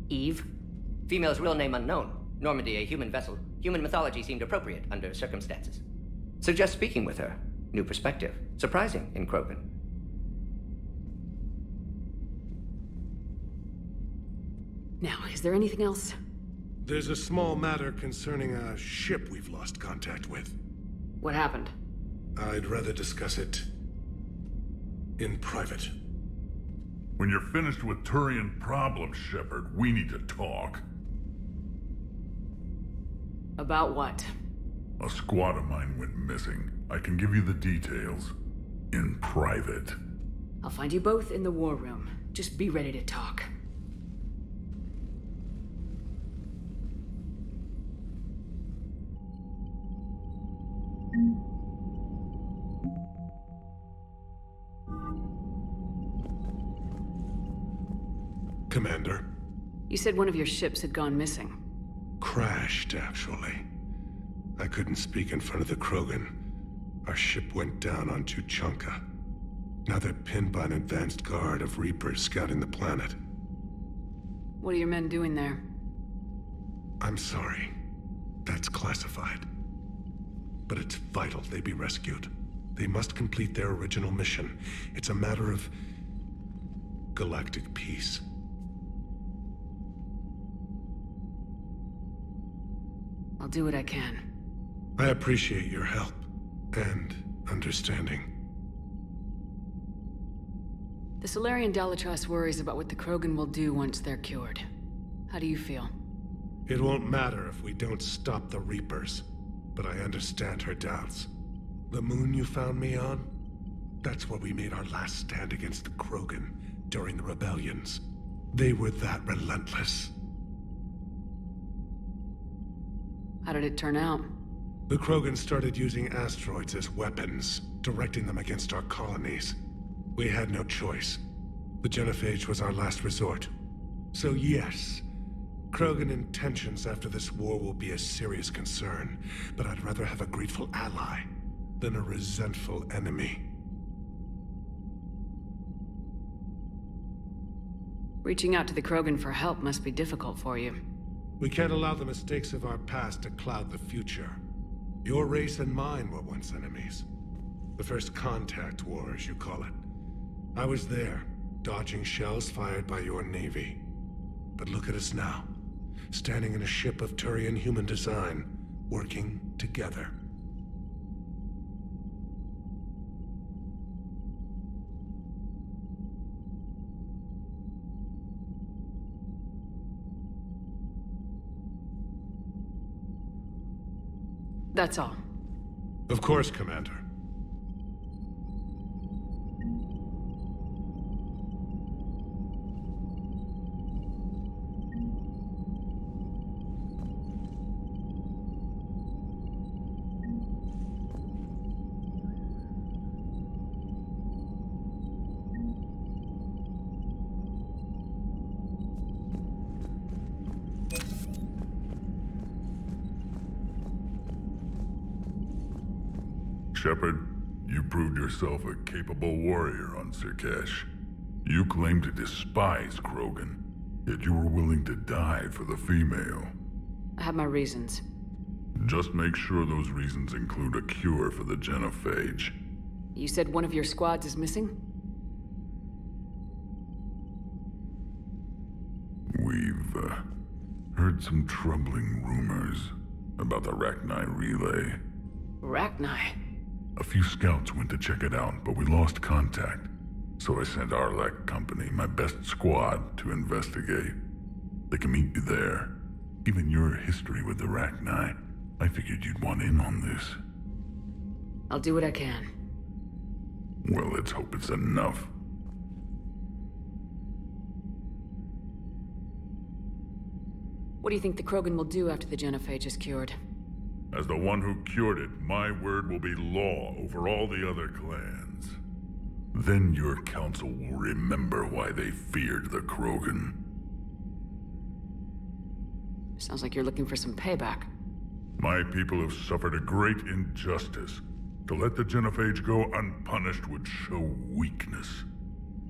Eve? Female's real name unknown. Normandy, a human vessel. Human mythology seemed appropriate under circumstances. Suggest speaking with her. New perspective. Surprising in Krogan. Now, is there anything else? There's a small matter concerning a ship we've lost contact with. What happened? I'd rather discuss it in private. When you're finished with Turian problems, Shepard, we need to talk. About what? A squad of mine went missing. I can give you the details. In private. I'll find you both in the war room. Just be ready to talk. Commander. You said one of your ships had gone missing. Crashed, actually. I couldn't speak in front of the Krogan. Our ship went down on Tuchanka. Now they're pinned by an advanced guard of Reapers scouting the planet. What are your men doing there? I'm sorry. That's classified. But it's vital they be rescued. They must complete their original mission. It's a matter of galactic peace. I'll do what I can. I appreciate your help and understanding. The Solarian Dalatrass worries about what the Krogan will do once they're cured. How do you feel? It won't matter if we don't stop the Reapers, but I understand her doubts. The moon you found me on? That's where we made our last stand against the Krogan during the rebellions. They were that relentless. How did it turn out? The Krogan started using asteroids as weapons, directing them against our colonies. We had no choice. The genophage was our last resort. So yes, Krogan intentions after this war will be a serious concern, but I'd rather have a grateful ally than a resentful enemy. Reaching out to the Krogan for help must be difficult for you. We can't allow the mistakes of our past to cloud the future. Your race and mine were once enemies. The first contact war, as you call it. I was there, dodging shells fired by your navy. But look at us now, standing in a ship of Turian human design, working together. That's all. Of course, Commander. Shepard, you proved yourself a capable warrior on Sirkesh. You claim to despise Krogan, yet you were willing to die for the female. I have my reasons. Just make sure those reasons include a cure for the genophage. You said one of your squads is missing? We've heard some troubling rumors about the Rachni relay. Rachni? A few scouts went to check it out, but we lost contact. So I sent Arlek Company, my best squad, to investigate. They can meet you there. Given your history with the Rachni, I figured you'd want in on this. I'll do what I can. Well, let's hope it's enough. What do you think the Krogan will do after the genophage is cured? As the one who cured it, my word will be law over all the other clans. Then your council will remember why they feared the Krogan. Sounds like you're looking for some payback. My people have suffered a great injustice. To let the genophage go unpunished would show weakness.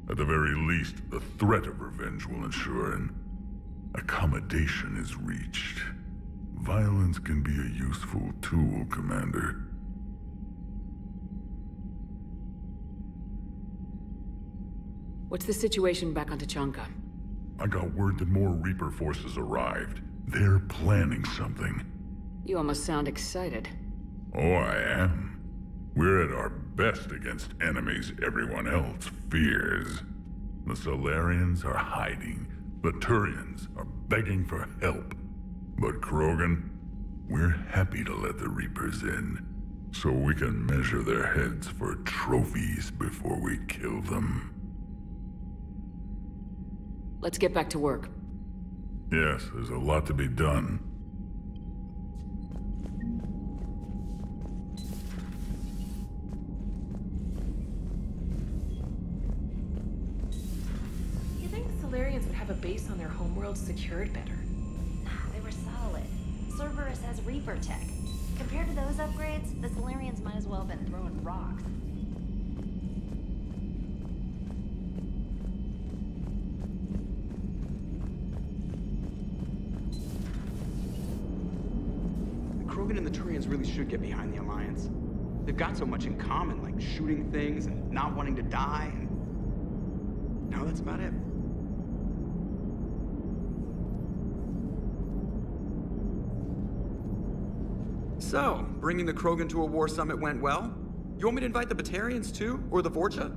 At the very least, the threat of revenge will ensure an accommodation is reached. Violence can be a useful tool, Commander. What's the situation back on Tuchanka? I got word that more Reaper forces arrived. They're planning something. You almost sound excited. Oh, I am. We're at our best against enemies everyone else fears. The Solarians are hiding. The Turians are begging for help. But Krogan, we're happy to let the Reapers in. So we can measure their heads for trophies before we kill them. Let's get back to work. Yes, there's a lot to be done. You think Solarians would have a base on their homeworld secured better? Nah, they were solid. Cerberus has Reaper tech. Compared to those upgrades, the Solarians might as well have been throwing rocks. Krogan and the Turians really should get behind the Alliance. They've got so much in common, like shooting things and not wanting to die, and now that's about it. So, bringing the Krogan to a war summit went well? You want me to invite the Batarians too? Or the Vorcha?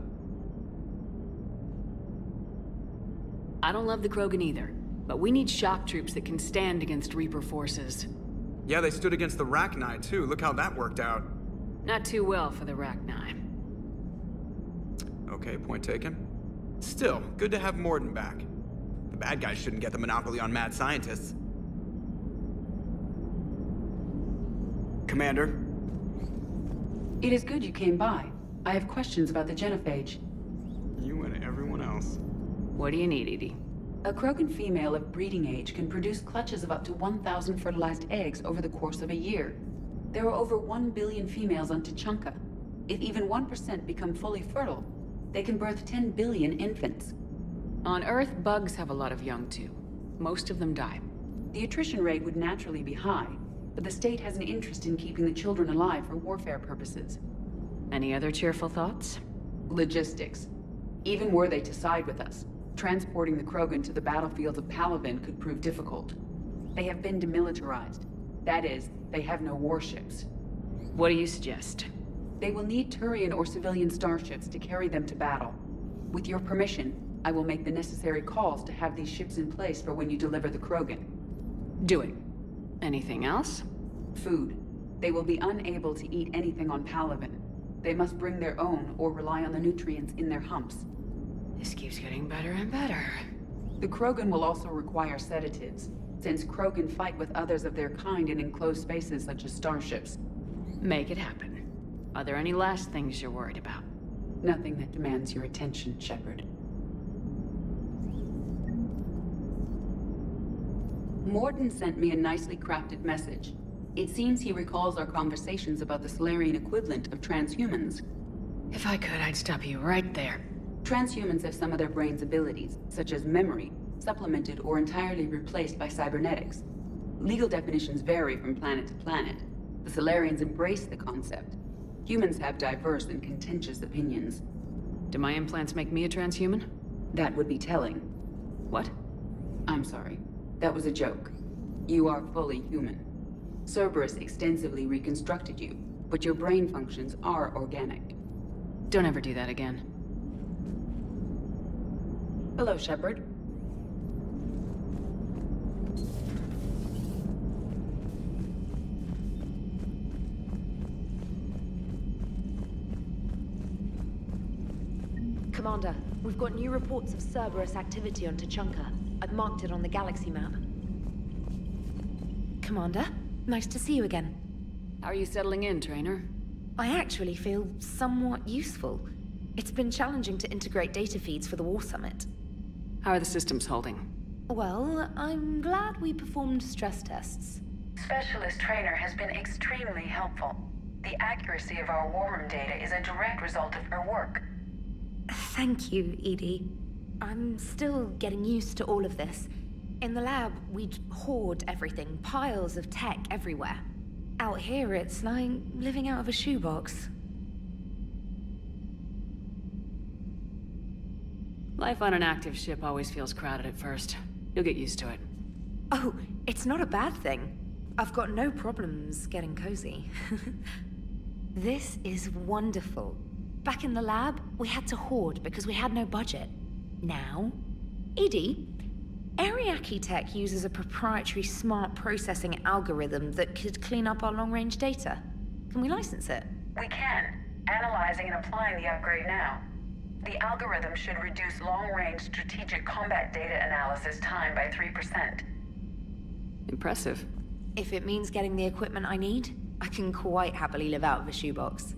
I don't love the Krogan either, but we need shock troops that can stand against Reaper forces. Yeah, they stood against the Rachni too. Look how that worked out. Not too well for the Rachni. Okay, point taken. Still, good to have Morden back. The bad guys shouldn't get the monopoly on mad scientists. Commander? It is good you came by. I have questions about the genophage. You and everyone else. What do you need, Edie? A Krogan female of breeding age can produce clutches of up to 1,000 fertilized eggs over the course of a year. There are over 1 billion females on Tuchanka. If even 1% become fully fertile, they can birth 10 billion infants. On Earth, bugs have a lot of young too. Most of them die. The attrition rate would naturally be high, but the state has an interest in keeping the children alive for warfare purposes. Any other cheerful thoughts? Logistics. Even were they to side with us, transporting the Krogan to the battlefields of Palaven could prove difficult. They have been demilitarized. That is, they have no warships. What do you suggest? They will need Turian or civilian starships to carry them to battle. With your permission, I will make the necessary calls to have these ships in place for when you deliver the Krogan. Do it. Anything else? Food. They will be unable to eat anything on Palaven. They must bring their own or rely on the nutrients in their humps. This keeps getting better and better. The Krogan will also require sedatives, since Krogan fight with others of their kind in enclosed spaces such as starships. Make it happen. Are there any last things you're worried about? Nothing that demands your attention, Shepard. Morden sent me a nicely crafted message. It seems he recalls our conversations about the Solarian equivalent of transhumans. If I could, I'd stop you right there. Transhumans have some of their brain's abilities, such as memory, supplemented or entirely replaced by cybernetics. Legal definitions vary from planet to planet. The Solarians embrace the concept. Humans have diverse and contentious opinions. Do my implants make me a transhuman? That would be telling. What? I'm sorry. That was a joke. You are fully human. Cerberus extensively reconstructed you, but your brain functions are organic. Don't ever do that again. Hello, Shepard. Commander, we've got new reports of Cerberus activity on Tuchanka. I've marked it on the galaxy map. Commander, nice to see you again. How are you settling in, Trainer? I actually feel somewhat useful. It's been challenging to integrate data feeds for the War Summit. How are the systems holding? Well, I'm glad we performed stress tests. Specialist Trainer has been extremely helpful. The accuracy of our war room data is a direct result of her work. Thank you, Edie. I'm still getting used to all of this. In the lab, we'd hoard everything, piles of tech everywhere. Out here, it's like living out of a shoebox. Life on an active ship always feels crowded at first. You'll get used to it. Oh, it's not a bad thing. I've got no problems getting cozy. This is wonderful. Back in the lab, we had to hoard because we had no budget. Now, Edie, Ariake Tech uses a proprietary smart processing algorithm that could clean up our long-range data. Can we license it? We can. Analyzing and applying the upgrade now. The algorithm should reduce long-range strategic combat data analysis time by 3%. Impressive. If it means getting the equipment I need, I can quite happily live out of a shoebox.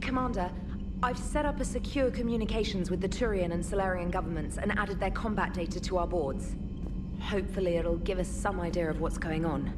Commander, I've set up a secure communications with the Turian and Solarian governments and added their combat data to our boards. Hopefully it'll give us some idea of what's going on.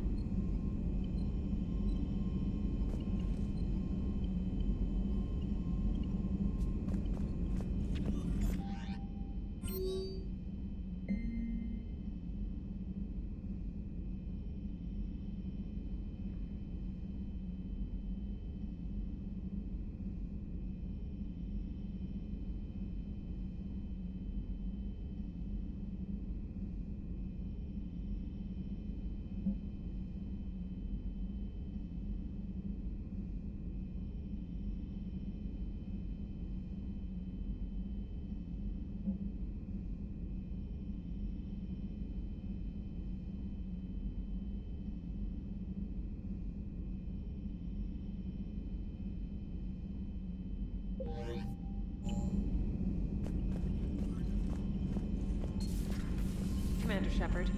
Commander Shepard.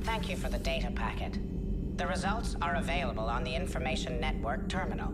Thank you for the data packet. The results are available on the Information Network terminal.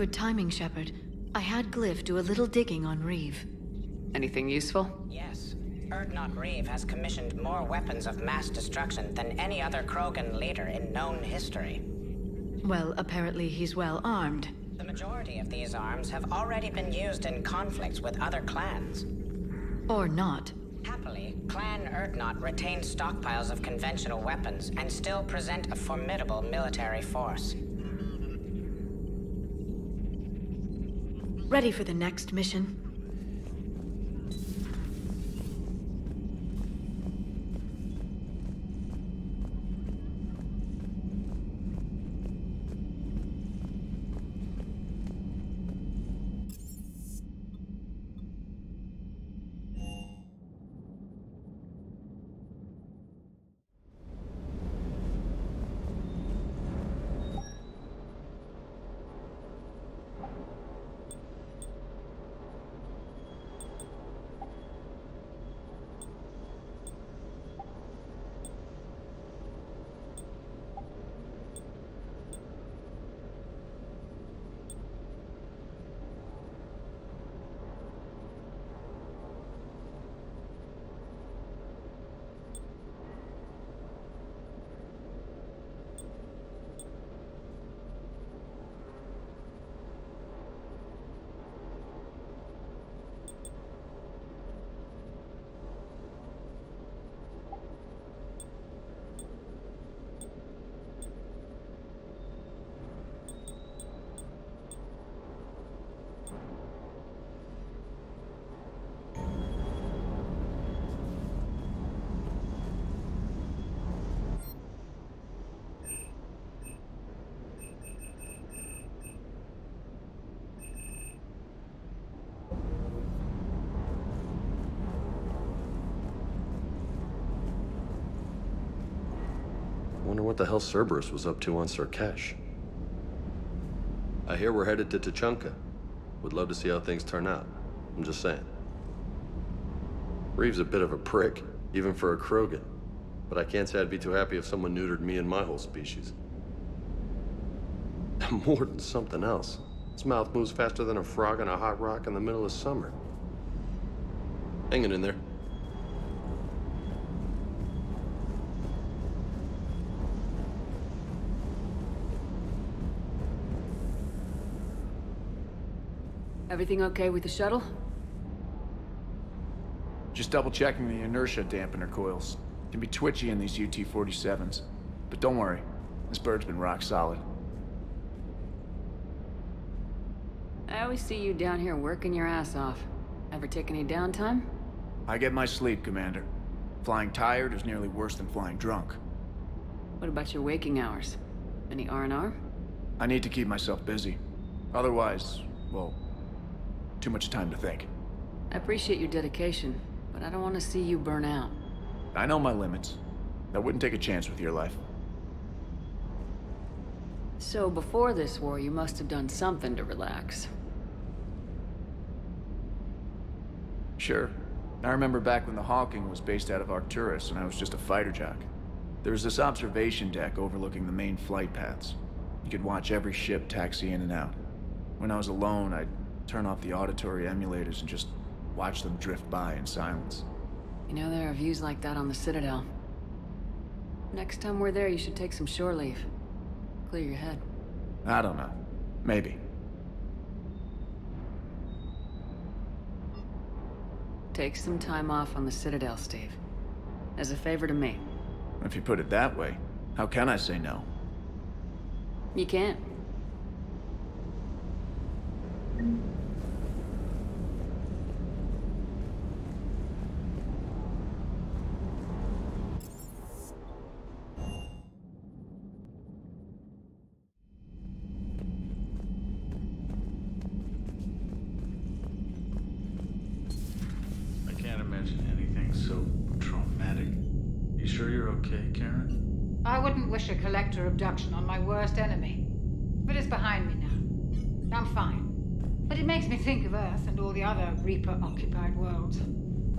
Good timing, Shepard. I had Glyph do a little digging on Reeve. Anything useful? Yes. Urdnot Reeve has commissioned more weapons of mass destruction than any other Krogan leader in known history. Well, apparently he's well armed. The majority of these arms have already been used in conflicts with other clans. Or not. Happily, Clan Urdnot retains stockpiles of conventional weapons and still present a formidable military force. Ready for the next mission? wonder what the hell Cerberus was up to on Surkesh. I hear we're headed to Tuchanka. Would love to see how things turn out. I'm just saying. Reeve's a bit of a prick, even for a Krogan. But I can't say I'd be too happy if someone neutered me and my whole species. More than something else. His mouth moves faster than a frog on a hot rock in the middle of summer. Hanging in there. Everything okay with the shuttle? Just double checking the inertia dampener coils. Can be twitchy in these UT-47s. But don't worry, this bird's been rock solid. I always see you down here working your ass off. Ever take any downtime? I get my sleep, Commander. Flying tired is nearly worse than flying drunk. What about your waking hours? Any R&R? I need to keep myself busy. Otherwise, well, too much time to think. I appreciate your dedication, but I don't want to see you burn out. I know my limits. I wouldn't take a chance with your life. So before this war, you must have done something to relax. Sure. I remember back when the Hawking was based out of Arcturus and I was just a fighter jock. There was this observation deck overlooking the main flight paths. You could watch every ship taxi in and out. When I was alone, I'd turn off the auditory emulators and just watch them drift by in silence. You know, there are views like that on the Citadel. Next time we're there, you should take some shore leave. Clear your head. I don't know. Maybe. Take some time off on the Citadel, Steve. As a favor to me. If you put it that way, how can I say no? You can't. So traumatic. You sure you're okay, Karen? I wouldn't wish a collector abduction on my worst enemy. But it's behind me now. I'm fine. But it makes me think of Earth and all the other Reaper-occupied worlds.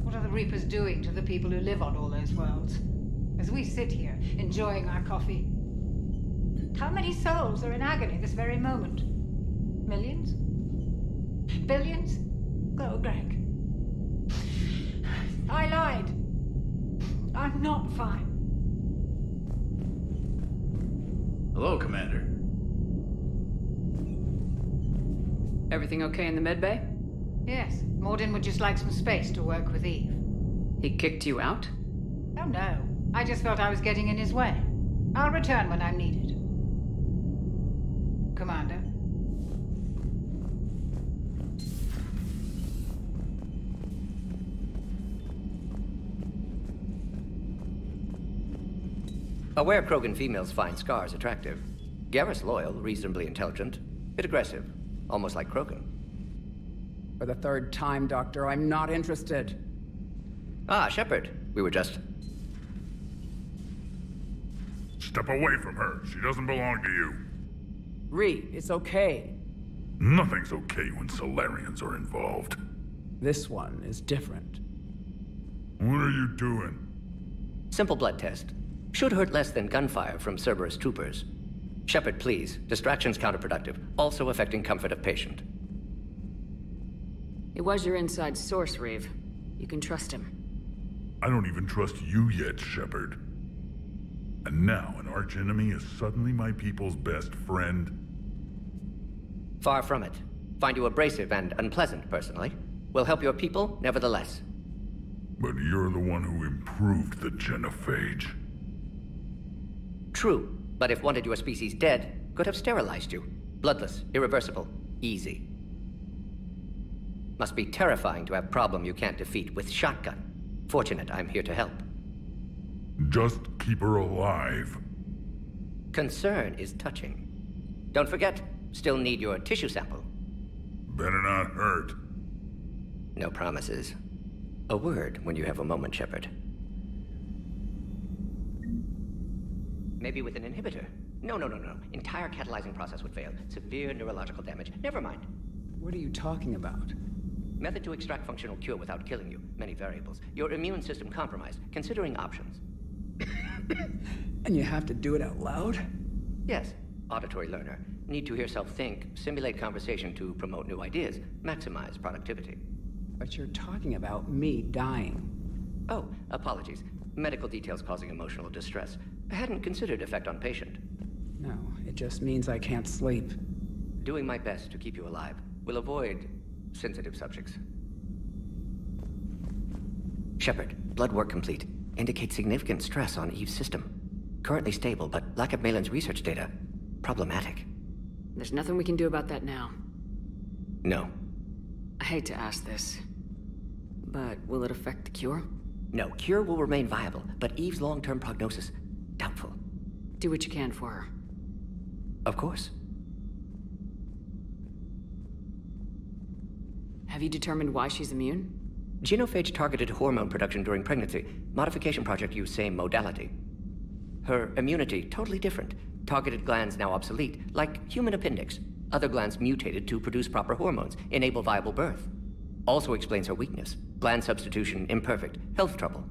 What are the Reapers doing to the people who live on all those worlds? As we sit here, enjoying our coffee. How many souls are in agony this very moment? Millions? Billions? Go, Greg. I lied. I'm not fine. Hello, Commander. Everything okay in the medbay? Yes. Mordin would just like some space to work with Eve. He kicked you out? Oh, no. I just felt I was getting in his way. I'll return when I'm needed. Commander. Aware Krogan females find Scars attractive. Garrus loyal, reasonably intelligent, bit aggressive, almost like Krogan. For the third time, Doctor, I'm not interested. Ah, Shepard. We were just... Step away from her. She doesn't belong to you. Ree, it's okay. Nothing's okay when Solarians are involved. This one is different. What are you doing? Simple blood test. Should hurt less than gunfire from Cerberus troopers. Shepard, please. Distraction's counterproductive, also affecting comfort of patient. It was your inside source, Reeve. You can trust him. I don't even trust you yet, Shepard. And now an archenemy is suddenly my people's best friend? Far from it. Find you abrasive and unpleasant, personally. Will help your people, nevertheless. But you're the one who improved the genophage. True, but if wanted your species dead, could have sterilized you. Bloodless, irreversible, easy. Must be terrifying to have problem you can't defeat with shotgun. Fortunate I'm here to help. Just keep her alive. Concern is touching. Don't forget, still need your tissue sample. Better not hurt. No promises. A word when you have a moment, Shepard. Maybe with an inhibitor. No. Entire catalyzing process would fail. Severe neurological damage. Never mind. What are you talking about? Method to extract functional cure without killing you. Many variables. Your immune system compromised. Considering options. And you have to do it out loud? Yes. Auditory learner. Need to hear self think, simulate conversation to promote new ideas, maximize productivity. But you're talking about me dying. Oh, apologies. Medical details causing emotional distress. I hadn't considered effect on patient. No, it just means I can't sleep. Doing my best to keep you alive. Will avoid sensitive subjects. Shepard, blood work complete. Indicates significant stress on Eve's system. Currently stable, but lack of Malin's research data. Problematic. There's nothing we can do about that now. No. I hate to ask this, but will it affect the cure? No, cure will remain viable, but Eve's long-term prognosis, doubtful. Do what you can for her. Of course. Have you determined why she's immune? Genophage targeted hormone production during pregnancy. Modification project used same modality. Her immunity, totally different. Targeted glands now obsolete, like human appendix. Other glands mutated to produce proper hormones, enable viable birth. Also explains her weakness. Gland substitution imperfect. Health trouble.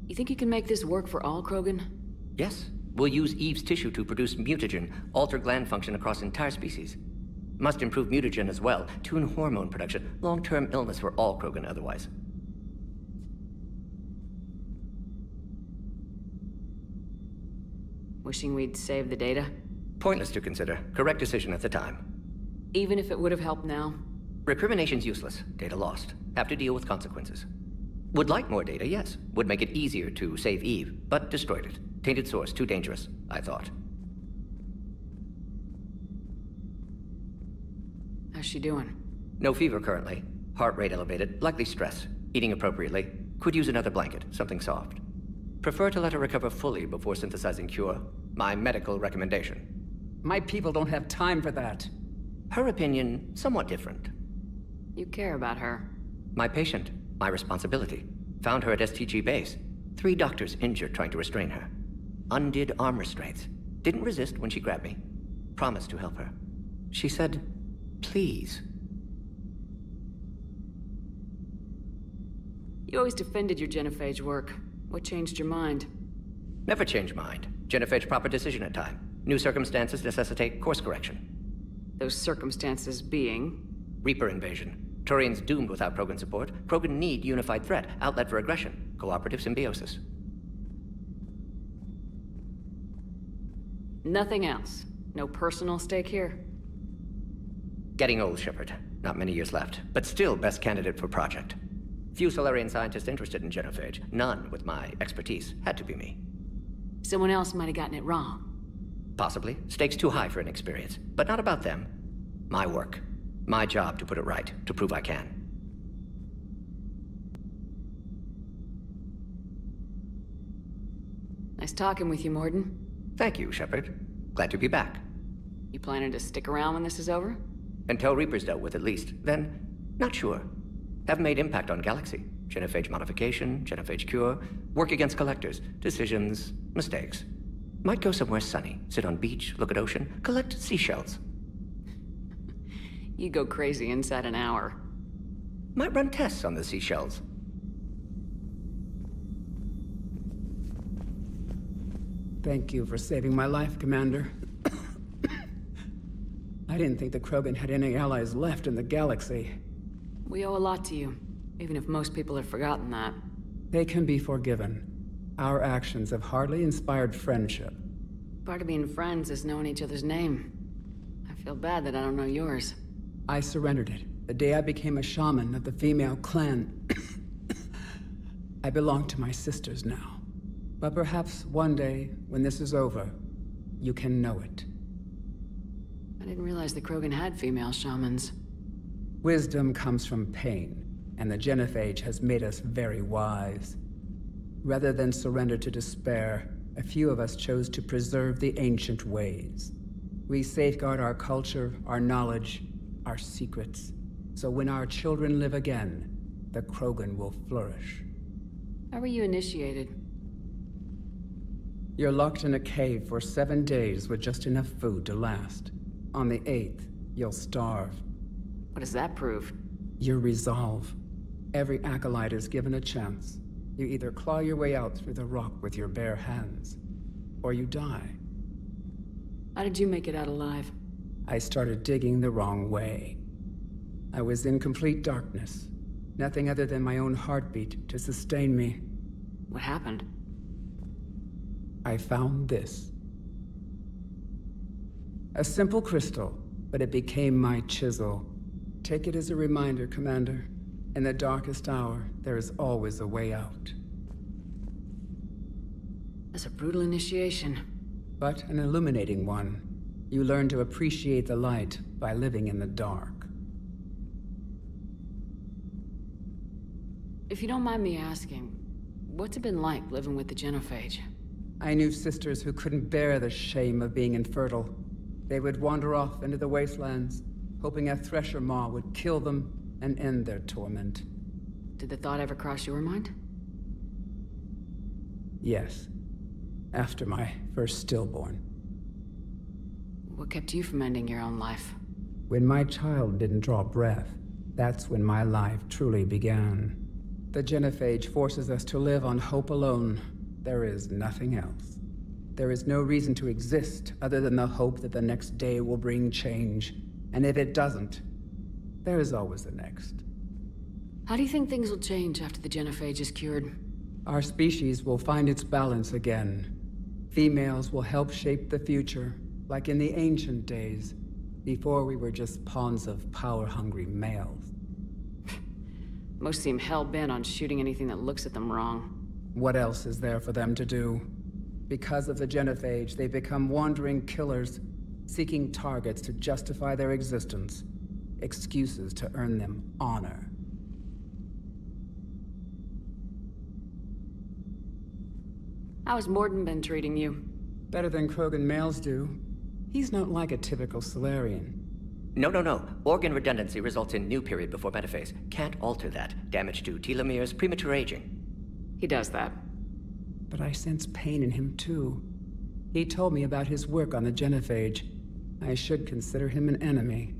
You think you can make this work for all Krogan? Yes. We'll use Eve's tissue to produce mutagen, alter gland function across entire species. Must improve mutagen as well, tune hormone production. Long-term illness for all Krogan otherwise. Wishing we'd saved the data? Pointless to consider. Correct decision at the time. Even if it would have helped now? Recrimination's useless. Data lost. Have to deal with consequences. Would like more data, yes. Would make it easier to save Eve, but destroyed it. Tainted source, too dangerous, I thought. How's she doing? No fever currently. Heart rate elevated, likely stress. Eating appropriately. Could use another blanket, something soft. Prefer to let her recover fully before synthesizing cure. My medical recommendation. My people don't have time for that. Her opinion, somewhat different. You care about her. My patient, my responsibility. Found her at STG base. 3 doctors injured trying to restrain her. Undid arm restraints. Didn't resist when she grabbed me. Promised to help her. She said, please. You always defended your genophage work. What changed your mind? Never change mind. Genophage proper decision at time. New circumstances necessitate course correction. Those circumstances being? Reaper invasion. Turians doomed without Krogan support. Krogan need unified threat. Outlet for aggression. Cooperative symbiosis. Nothing else. No personal stake here? Getting old, Shepard. Not many years left. But still best candidate for project. Few Solarian scientists interested in genophage. None with my expertise. Had to be me. Someone else might have gotten it wrong. Possibly. Stakes too high for inexperience. But not about them. My work. My job to put it right. To prove I can. Nice talking with you, Morden. Thank you, Shepard. Glad to be back. You planning to stick around when this is over? Until Reaper's dealt with at least. Then, not sure. Have made impact on Galaxy. Genophage modification, genophage cure, work against collectors, decisions, mistakes. Might go somewhere sunny, sit on beach, look at ocean, collect seashells. You go crazy inside an hour. Might run tests on the seashells. Thank you for saving my life, Commander. I didn't think the Krogan had any allies left in the galaxy. We owe a lot to you, even if most people have forgotten that. They can be forgiven. Our actions have hardly inspired friendship. Part of being friends is knowing each other's name. I feel bad that I don't know yours. I surrendered it the day I became a shaman of the female clan. I belong to my sisters now. But perhaps one day, when this is over, you can know it. I didn't realize the Krogan had female shamans. Wisdom comes from pain, and the genophage has made us very wise. Rather than surrender to despair, a few of us chose to preserve the ancient ways. We safeguard our culture, our knowledge, our secrets. So when our children live again, the Krogan will flourish. How were you initiated? You're locked in a cave for 7 days with just enough food to last. On the 8th, you'll starve. What does that prove? Your resolve. Every acolyte is given a chance. You either claw your way out through the rock with your bare hands, or you die. How did you make it out alive? I started digging the wrong way. I was in complete darkness. Nothing other than my own heartbeat to sustain me. What happened? I found this. A simple crystal, but it became my chisel. Take it as a reminder, Commander. In the darkest hour, there is always a way out. That's a brutal initiation. But an illuminating one. You learn to appreciate the light by living in the dark. If you don't mind me asking, what's it been like living with the genophage? I knew sisters who couldn't bear the shame of being infertile. They would wander off into the wastelands, hoping a thresher maw would kill them and end their torment. Did the thought ever cross your mind? Yes. After my first stillborn. What kept you from ending your own life? When my child didn't draw breath, that's when my life truly began. The genophage forces us to live on hope alone. There is nothing else. There is no reason to exist other than the hope that the next day will bring change. And if it doesn't, there is always the next. How do you think things will change after the genophage is cured? Our species will find its balance again. Females will help shape the future, like in the ancient days, before we were just pawns of power-hungry males. Most seem hell-bent on shooting anything that looks at them wrong. What else is there for them to do? Because of the genophage, they become wandering killers, seeking targets to justify their existence, excuses to earn them honor. How's Morden been treating you? Better than Krogan males do. He's not like a typical Solarian. No. Organ redundancy results in new period before metaphase. Can't alter that. Damage to telomeres, premature aging. He does that. But I sense pain in him too. He told me about his work on the genophage. I should consider him an enemy.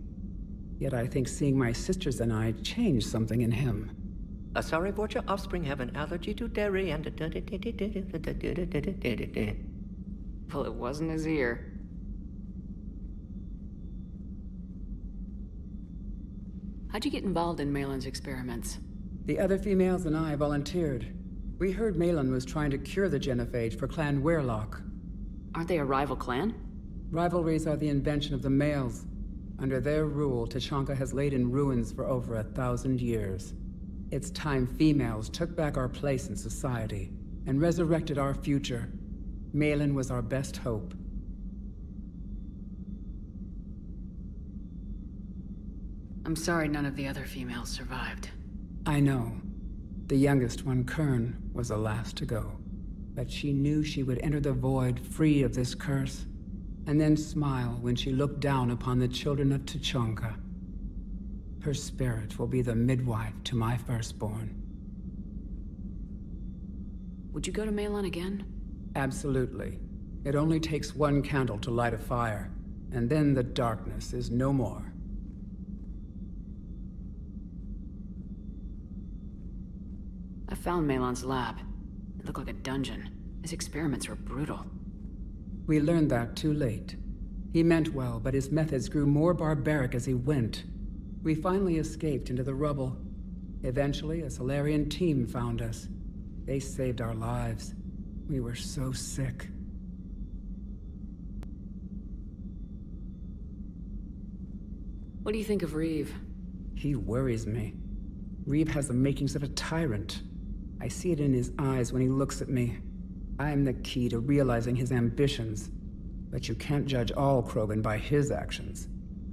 Yet I think seeing my sisters and I changed something in him. Sorry, Vorcha offspring have an allergy to dairy and... Well, it wasn't his ear. How'd you get involved in Malin's experiments? The other females and I volunteered. We heard Malin was trying to cure the genophage for Clan Weirlock. Aren't they a rival clan? Rivalries are the invention of the males. Under their rule, Tuchanka has laid in ruins for over 1,000 years. It's time females took back our place in society and resurrected our future. Malin was our best hope. I'm sorry none of the other females survived. I know. The youngest one, Kern, was the last to go. But she knew she would enter the void free of this curse, and then smile when she looked down upon the children of Tuchanka. Her spirit will be the midwife to my firstborn. Would you go to Malin again? Absolutely. It only takes one candle to light a fire, and then the darkness is no more. I found Malin's lab. It looked like a dungeon. His experiments were brutal. We learned that too late. He meant well, but his methods grew more barbaric as he went. We finally escaped into the rubble. Eventually, a Solarian team found us. They saved our lives. We were so sick. What do you think of Reeve? He worries me. Reeve has the makings of a tyrant. I see it in his eyes when he looks at me. I am the key to realizing his ambitions. But you can't judge all Krogan by his actions.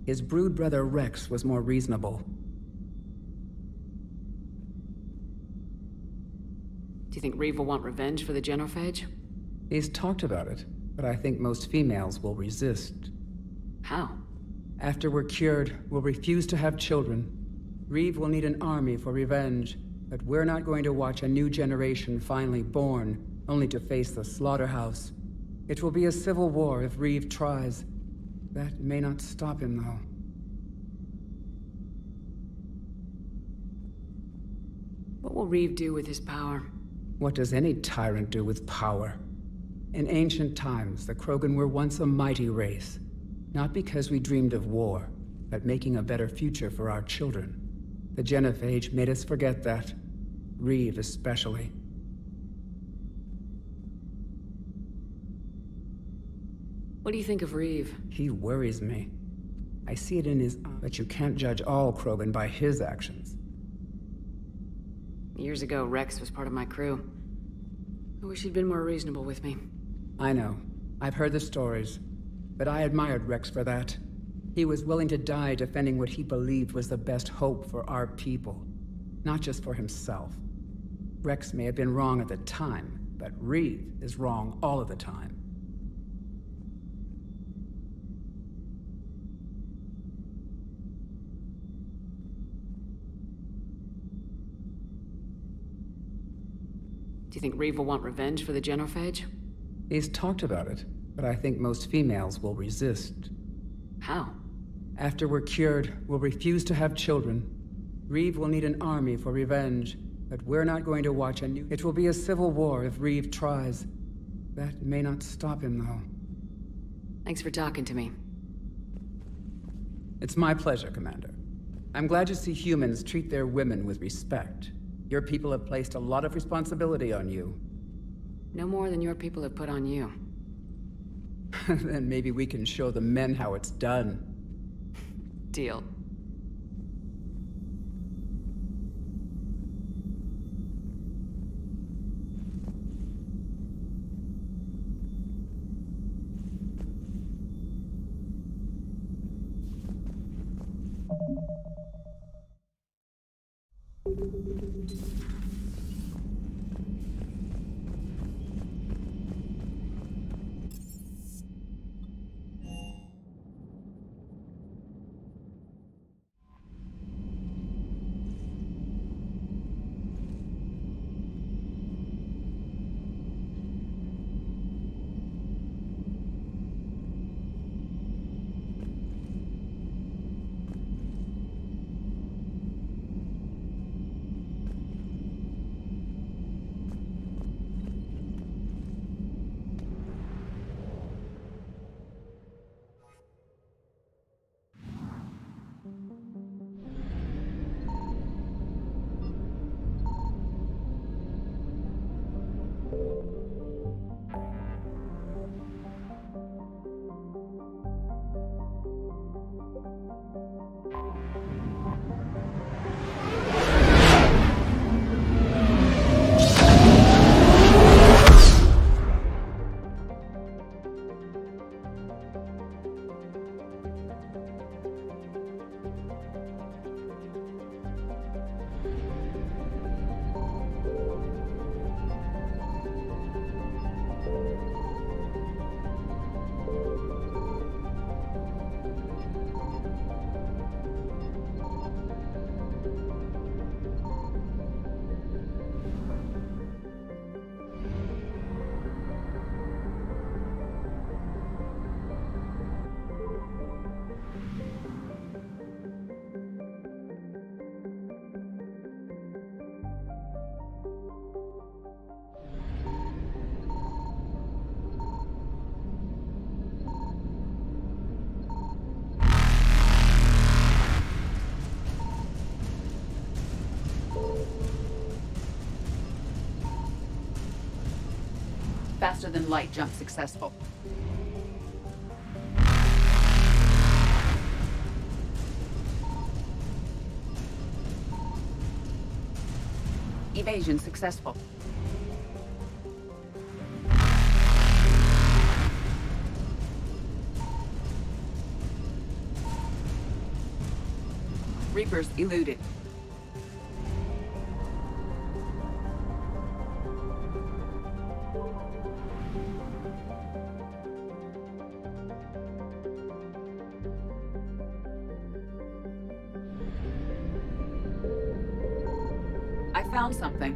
His brood brother Rex was more reasonable. Do you think Reeve will want revenge for the genophage? He's talked about it, but I think most females will resist. How? After we're cured, we'll refuse to have children. Reeve will need an army for revenge, but we're not going to watch a new generation finally born, only to face the slaughterhouse. It will be a civil war if Reeve tries. That may not stop him, though. What will Reeve do with his power? What does any tyrant do with power? In ancient times, the Krogan were once a mighty race. Not because we dreamed of war, but making a better future for our children. The Genophage made us forget that. Reeve especially. What do you think of Reeve? He worries me. I see it in his eyes, but you can't judge all Krogan by his actions. Years ago, Rex was part of my crew. I wish he'd been more reasonable with me. I know. I've heard the stories. But I admired Rex for that. He was willing to die defending what he believed was the best hope for our people. Not just for himself. Rex may have been wrong at the time, but Reeve is wrong all of the time. Do you think Reeve will want revenge for the Genophage? He's talked about it, but I think most females will resist. How? After we're cured, we'll refuse to have children. Reeve will need an army for revenge, but we're not going to watch a new... It will be a civil war if Reeve tries. That may not stop him, though. Thanks for talking to me. It's my pleasure, Commander. I'm glad to see humans treat their women with respect. Your people have placed a lot of responsibility on you. No more than your people have put on you. Then maybe we can show the men how it's done. Deal. Faster than light jump successful. Evasion successful. Reapers eluded. I found something.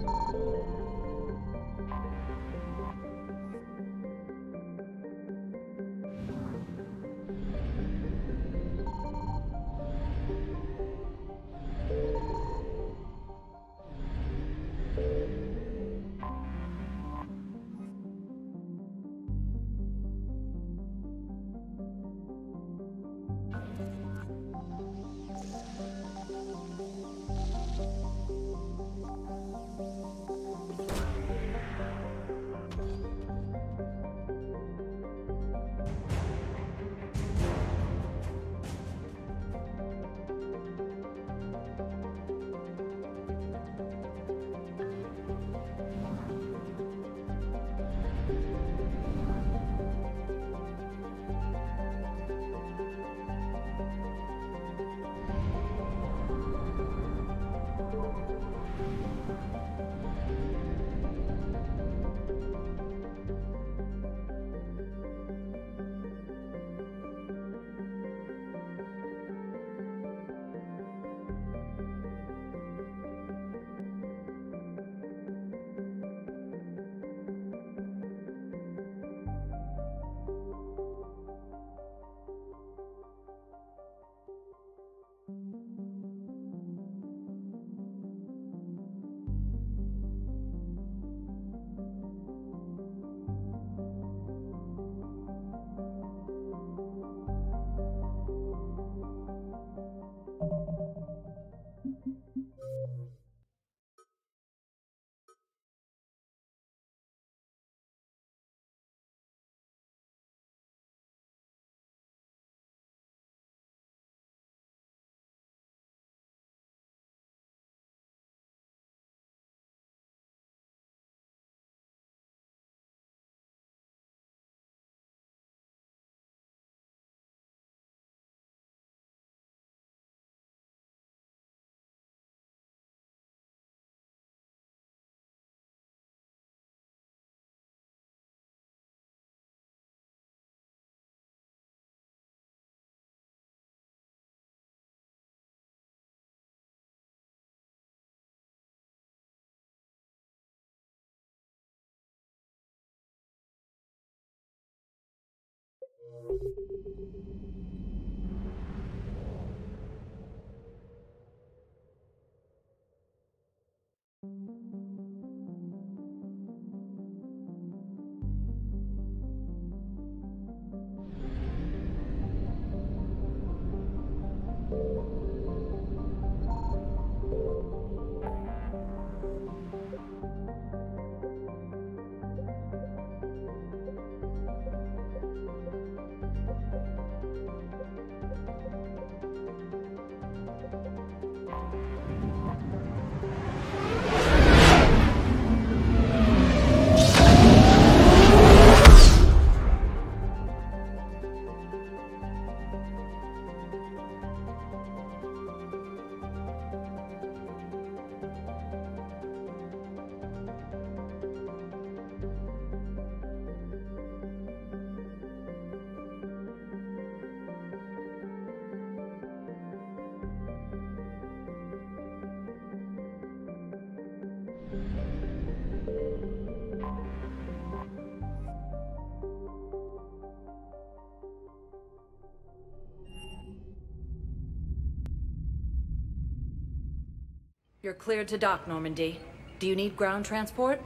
You're cleared to dock, Normandy. Do you need ground transport?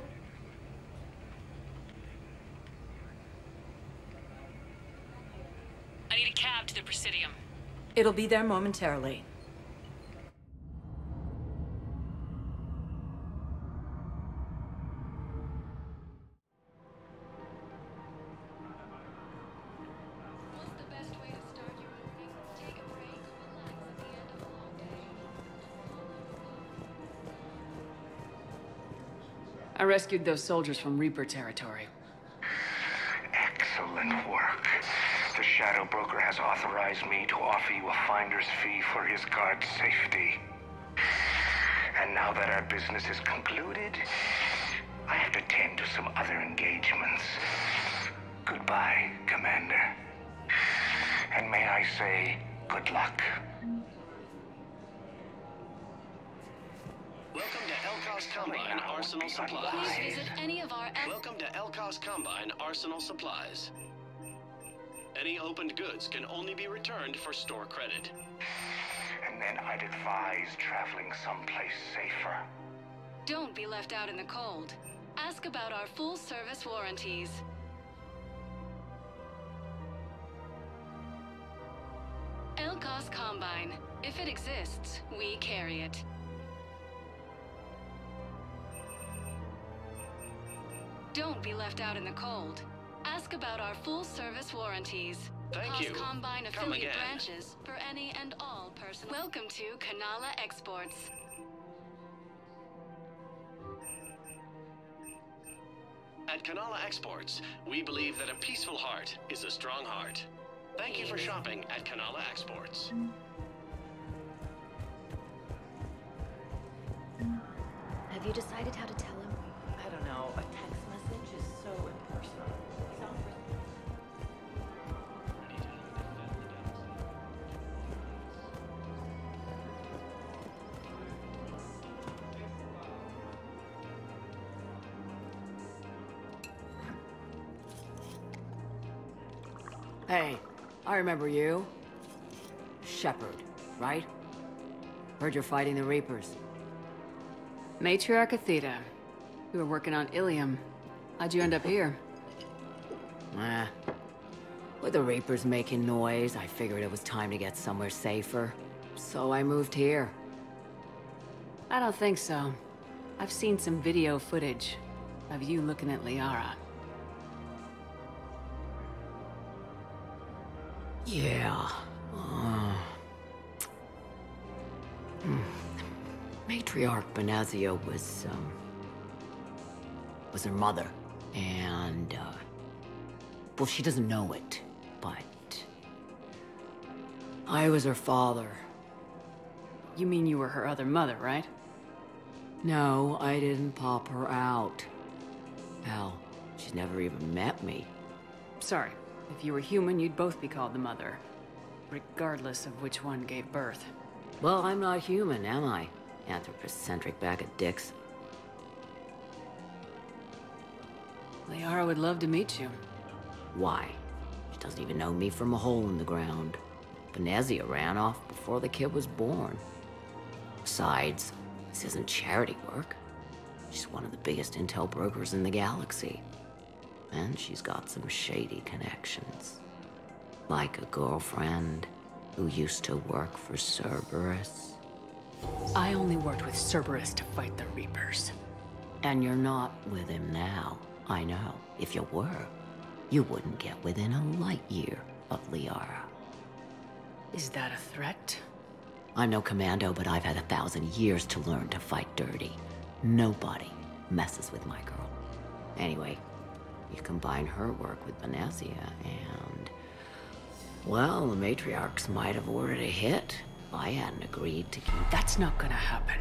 I need a cab to the Presidium. It'll be there momentarily. I rescued those soldiers from Reaper territory. Excellent work. The Shadow Broker has authorized me to offer you a finder's fee for his guard's safety. And now that our business is concluded, I have to tend to some other engagements. Goodbye, Commander. And may I say, good luck. Welcome to Elcos Combine Arsenal Supplies. Please visit any of our... Welcome to Elcos Combine Arsenal Supplies. Any opened goods can only be returned for store credit. And then I'd advise traveling someplace safer. Don't be left out in the cold. Ask about our full-service warranties. Elcos Combine. If it exists, we carry it. Don't be left out in the cold. Ask about our full-service warranties. Thank you. Combine Come affiliate again. branches for any and all personnel. Welcome to Kanala Exports. At Kanala Exports, we believe that a peaceful heart is a strong heart. Thank you for shopping at Kanala Exports. Have you decided how to tell him? I don't know. A text message is so impersonal. Hey, I remember you. Shepard, right? Heard you're fighting the Reapers. Matriarch Athena. You were working on Ilium. How'd you end up here? With the Reapers making noise, I figured it was time to get somewhere safer. So I moved here. I don't think so. I've seen some video footage of you looking at Liara. Yeah. Matriarch Benazia was her mother. And, well, she doesn't know it, but I was her father. You mean you were her other mother, right? No, I didn't pop her out. Hell, she's never even met me. Sorry. If you were human, you'd both be called the mother, regardless of which one gave birth. Well, I'm not human, am I? Anthropocentric bag of dicks. Liara would love to meet you. Why? She doesn't even know me from a hole in the ground. Venezia ran off before the kid was born. Besides, this isn't charity work. She's one of the biggest intel brokers in the galaxy. And she's got some shady connections. Like a girlfriend who used to work for Cerberus. I only worked with Cerberus to fight the Reapers. And you're not with him now. I know. If you were, you wouldn't get within a light year of Liara. Is that a threat? I'm no commando, but I've had 1,000 years to learn to fight dirty. Nobody messes with my girl. Anyway, you combine her work with Venezia and... well, the matriarchs might have ordered a hit if I hadn't agreed to keep... That's not gonna happen.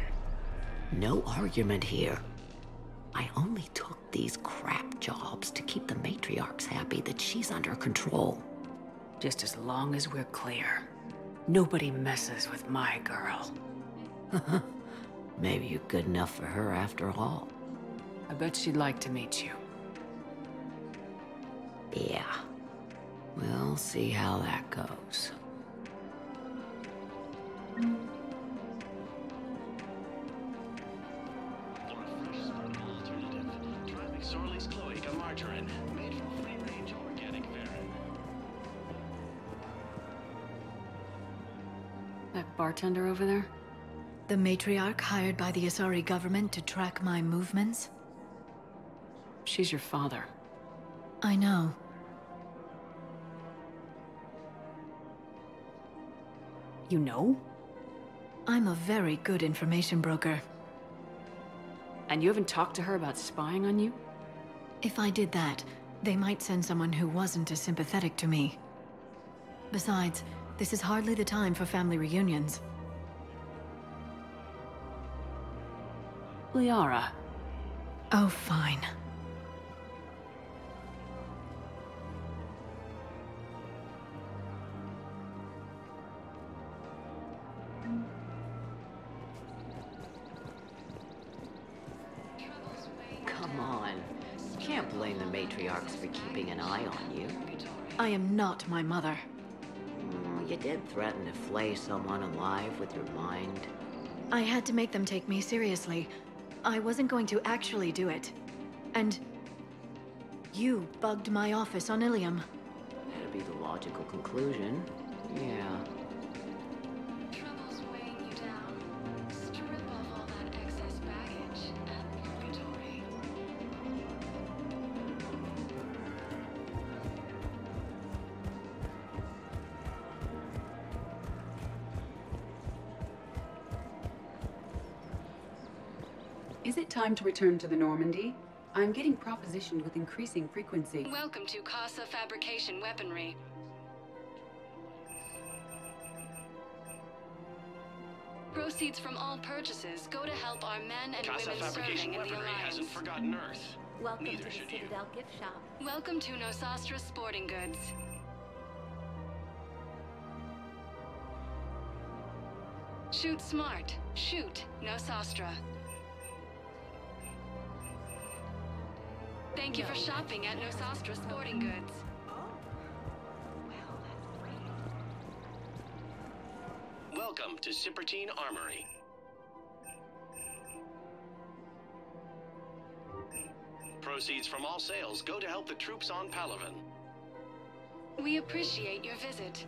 No argument here. I only took these crap jobs to keep the matriarchs happy that she's under control. Just as long as we're clear. Nobody messes with my girl. Maybe you're good enough for her after all. I bet she'd like to meet you. Yeah. We'll see how that goes. That bartender over there? The matriarch hired by the Asari government to track my movements? She's your father. I know. You know? I'm a very good information broker. And you haven't talked to her about spying on you? If I did that, they might send someone who wasn't as sympathetic to me. Besides, this is hardly the time for family reunions. Liara. Oh, fine. Come on. You can't blame the matriarchs for keeping an eye on you. I am not my mother. You did threaten to flay someone alive with your mind. I had to make them take me seriously. I wasn't going to actually do it. And... you bugged my office on Ilium. That'd be the logical conclusion. Yeah. Trouble's weighing you down. Strip off all that excess baggage at Purgatory. Is it time to return to the Normandy? I'm getting propositioned with increasing frequency. Welcome to Casa Fabrication Weaponry. Proceeds from all purchases go to help our men and Casa women Fabrication serving in the Weaponry Alliance. hasn't forgotten Earth. Welcome Neither to the should you. Citadel gift shop. Welcome to Nosastra Sporting Goods. Shoot smart. Shoot Nosastra. Thank you for shopping at Nosastra Sporting Goods. Welcome to Shepard Armory. Proceeds from all sales go to help the troops on Palaven. We appreciate your visit.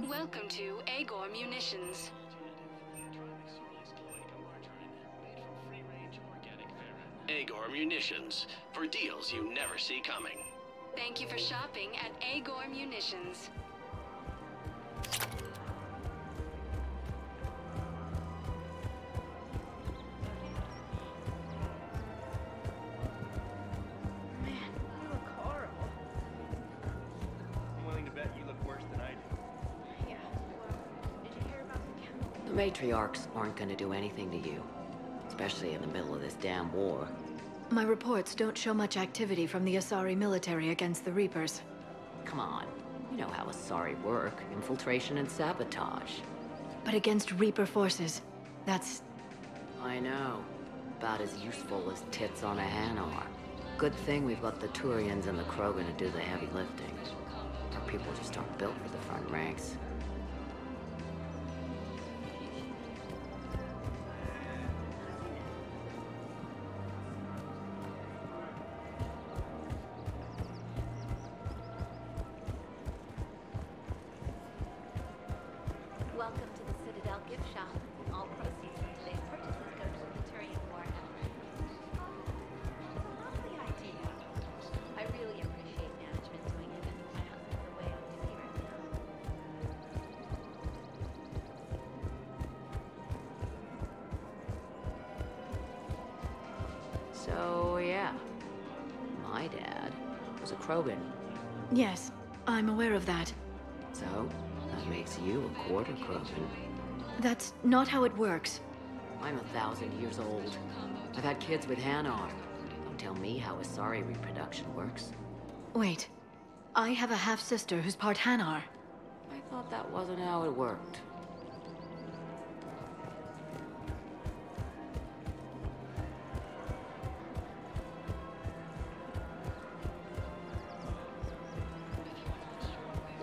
Welcome to Agor Munitions. Agor Munitions, for deals you never see coming. Thank you for shopping at Agor Munitions. Man, you look horrible. I'm willing to bet you look worse than I do. Yeah, well, did you hear about the chemical? The matriarchs aren't gonna do anything to you. Especially in the middle of this damn war. My reports don't show much activity from the Asari military against the Reapers. Come on. You know how Asari work. Infiltration and sabotage. But against Reaper forces, that's... I know. About as useful as tits on a hen are. Good thing we've got the Turians and the Krogan to do the heavy lifting. Our people just aren't built for the front ranks. Welcome to the Citadel gift shop. All proceeds from today's purchases go to the Turian War effort. Lovely idea. I really appreciate management doing it. My husband's away on duty right now. So, yeah. My dad was a Krogan. Yes, I'm aware of that. So, that makes you a quarter Krogan. That's not how it works. I'm 1,000 years old. I've had kids with Hanar. Don't tell me how Asari reproduction works. Wait, I have a half-sister who's part Hanar. I thought that wasn't how it worked.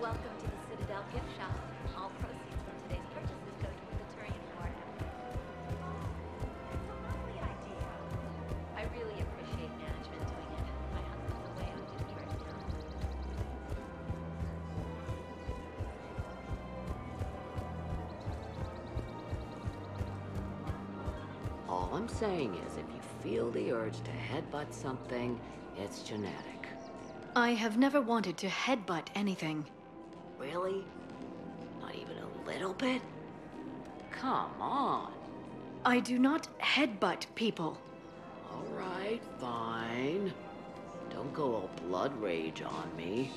Welcome to the Citadel gift shop. All proceeds from today's purchases go to the Turian War effort. Lovely idea. I really appreciate management doing it. My husband's away on duty right now. All I'm saying is, if you feel the urge to headbutt something, it's genetic. I have never wanted to headbutt anything. Really? Not even a little bit? Come on. I do not headbutt people. All right, fine. Don't go all blood rage on me.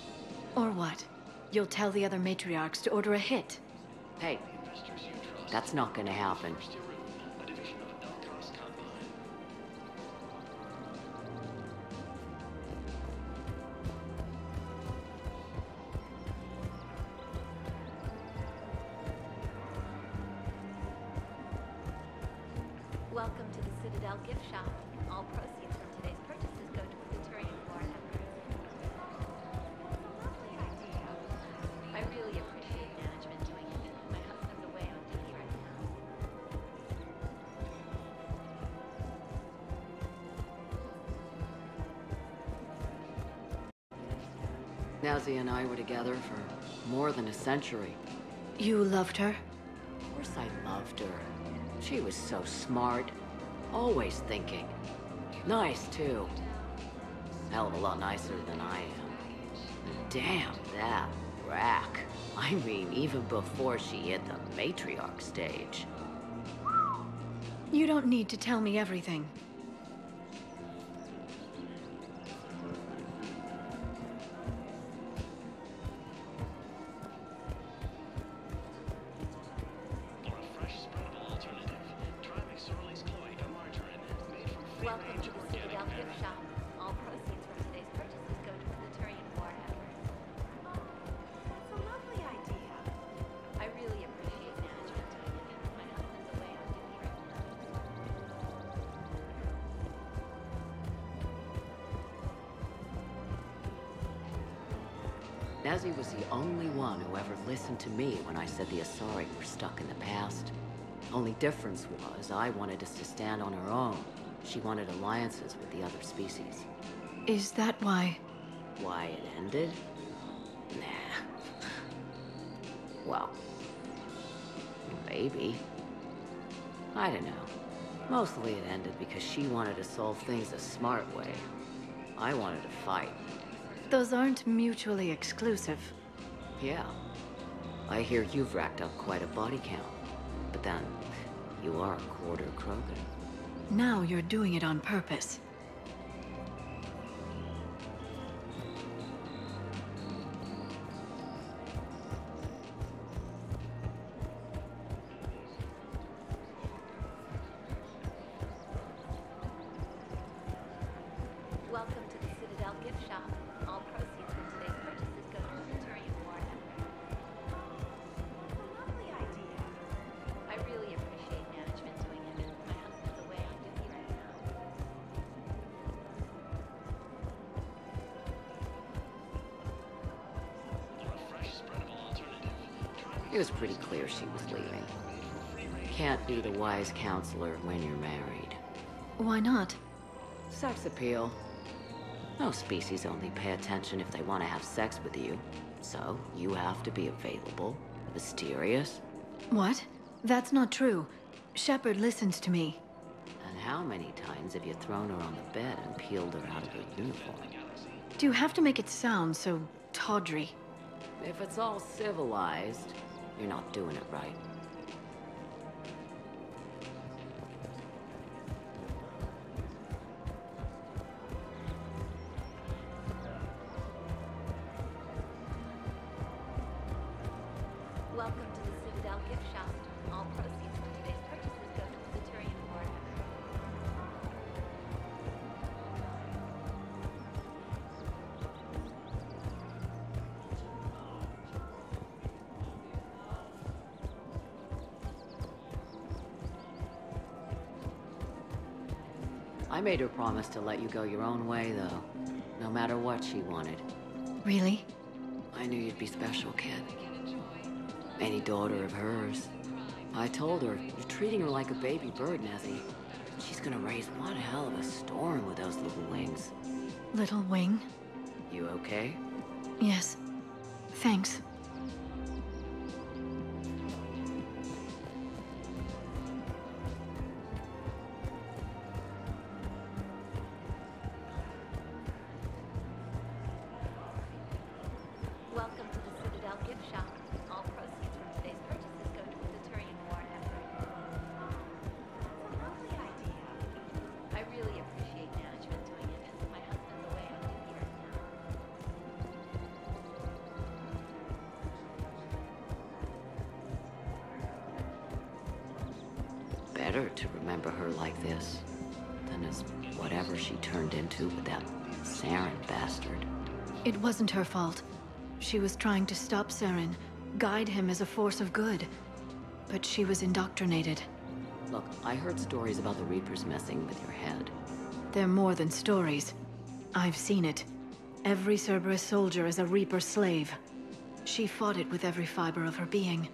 Or what? You'll tell the other matriarchs to order a hit. Hey, that's not gonna happen. Welcome to the Citadel gift shop. All proceeds from today's purchases go to the Turian War effort. Lovely idea. I really appreciate management doing it. My husband's away on duty right now. Nazi and I were together for more than a century. You loved her? Of course I loved her. She was so smart. Always thinking. Nice, too. Hell of a lot nicer than I am. Damn, that rack. I mean, even before she hit the matriarch stage. You don't need to tell me everything. Welcome to the Citadel gift shop. All proceeds from today's purchases go to the Turian War effort. That's a lovely idea. I really appreciate management doing it. My husband's away on duty right now. Nazi was the only one who ever listened to me when I said the Asari were stuck in the past. Only difference was I wanted us to stand on our own. She wanted alliances with the other species. Is that why? Why it ended? Nah. Well, maybe. I don't know. Mostly it ended because she wanted to solve things a smart way. I wanted to fight. Those aren't mutually exclusive. Yeah. I hear you've racked up quite a body count. But then, you are a quarter Krogan. Now you're doing it on purpose. Welcome to the Citadel gift shop. All proceeds from today's purchases go to the Turian War effort. Lovely idea. I really appreciate management doing it. My husband's away on duty right now. It was pretty clear she was leaving. Can't be the wise counselor when you're married. Why not? Sex appeal. Most species only pay attention if they want to have sex with you. So, you have to be available, mysterious. What? That's not true. Shepard listens to me. And how many times have you thrown her on the bed and peeled her out of her uniform? Do you have to make it sound so tawdry? If it's all civilized, you're not doing it right. Welcome to the Citadel gift shop. All proceeds from today's purchases go to the Turian War effort. I made her promise to let you go your own way, though. No matter what she wanted. Really? I knew you'd be special, kid. Any daughter of hers. I told her, you're treating her like a baby bird, Nezzy. She's gonna raise one hell of a storm with those little wings. Little wing? You okay? Yes. Thanks. Welcome to the Citadel gift shop. All proceeds from today's purchases go to the Turian War effort. That's a lovely idea. I really appreciate management doing it, as my husband's away on duty right now. Better to remember her like this than as whatever she turned into with that Saren bastard. It wasn't her fault. She was trying to stop Saren, guide him as a force of good. But she was indoctrinated. Look, I heard stories about the Reapers messing with your head. They're more than stories. I've seen it. Every Cerberus soldier is a Reaper slave. She fought it with every fiber of her being.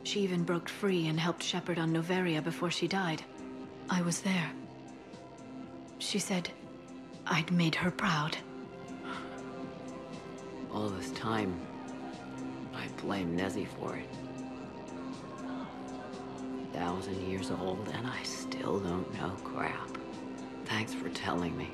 She even broke free and helped Shepard on Noveria before she died. I was there. She said I'd made her proud. All this time, I blame Nezzy for it. 1,000 years old, and I still don't know crap. Thanks for telling me.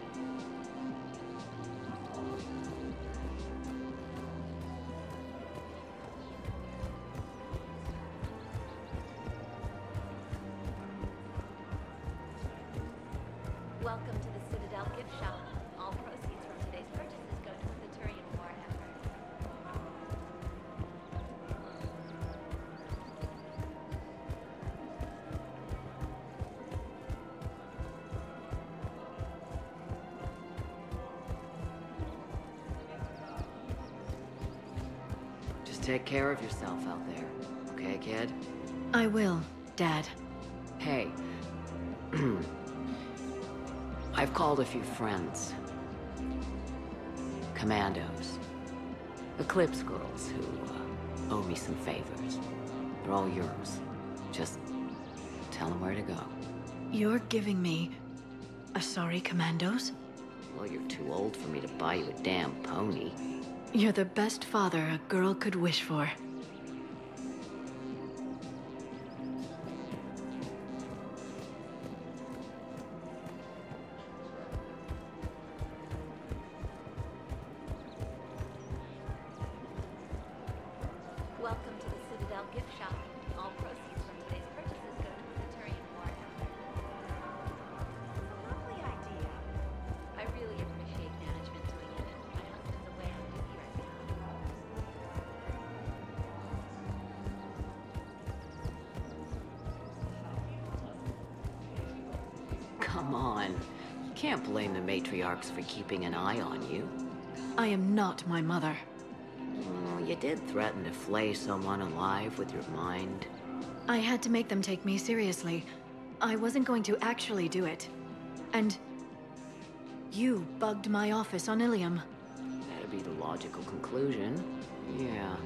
Welcome to the Citadel gift shop. All proceeds from today's purchases go to the Turian War effort. Just take care of yourself out there, okay, kid? I will, Dad. Hey. I've called a few friends. Commandos. Eclipse girls who owe me some favors. They're all yours. Just tell them where to go. You're giving me Asari commandos? Well, you're too old for me to buy you a damn pony. You're the best father a girl could wish for. Welcome to the Citadel gift shop. All proceeds from today's purchases go to the Turian War effort. That's a lovely idea. I really appreciate management doing it, as my husband's away on duty right now. Come on. You can't blame the matriarchs for keeping an eye on you. I am not my mother. Well, you did threaten to flay someone alive with your mind. I had to make them take me seriously. I wasn't going to actually do it. And you bugged my office on Ilium. That'd be the logical conclusion. Yeah.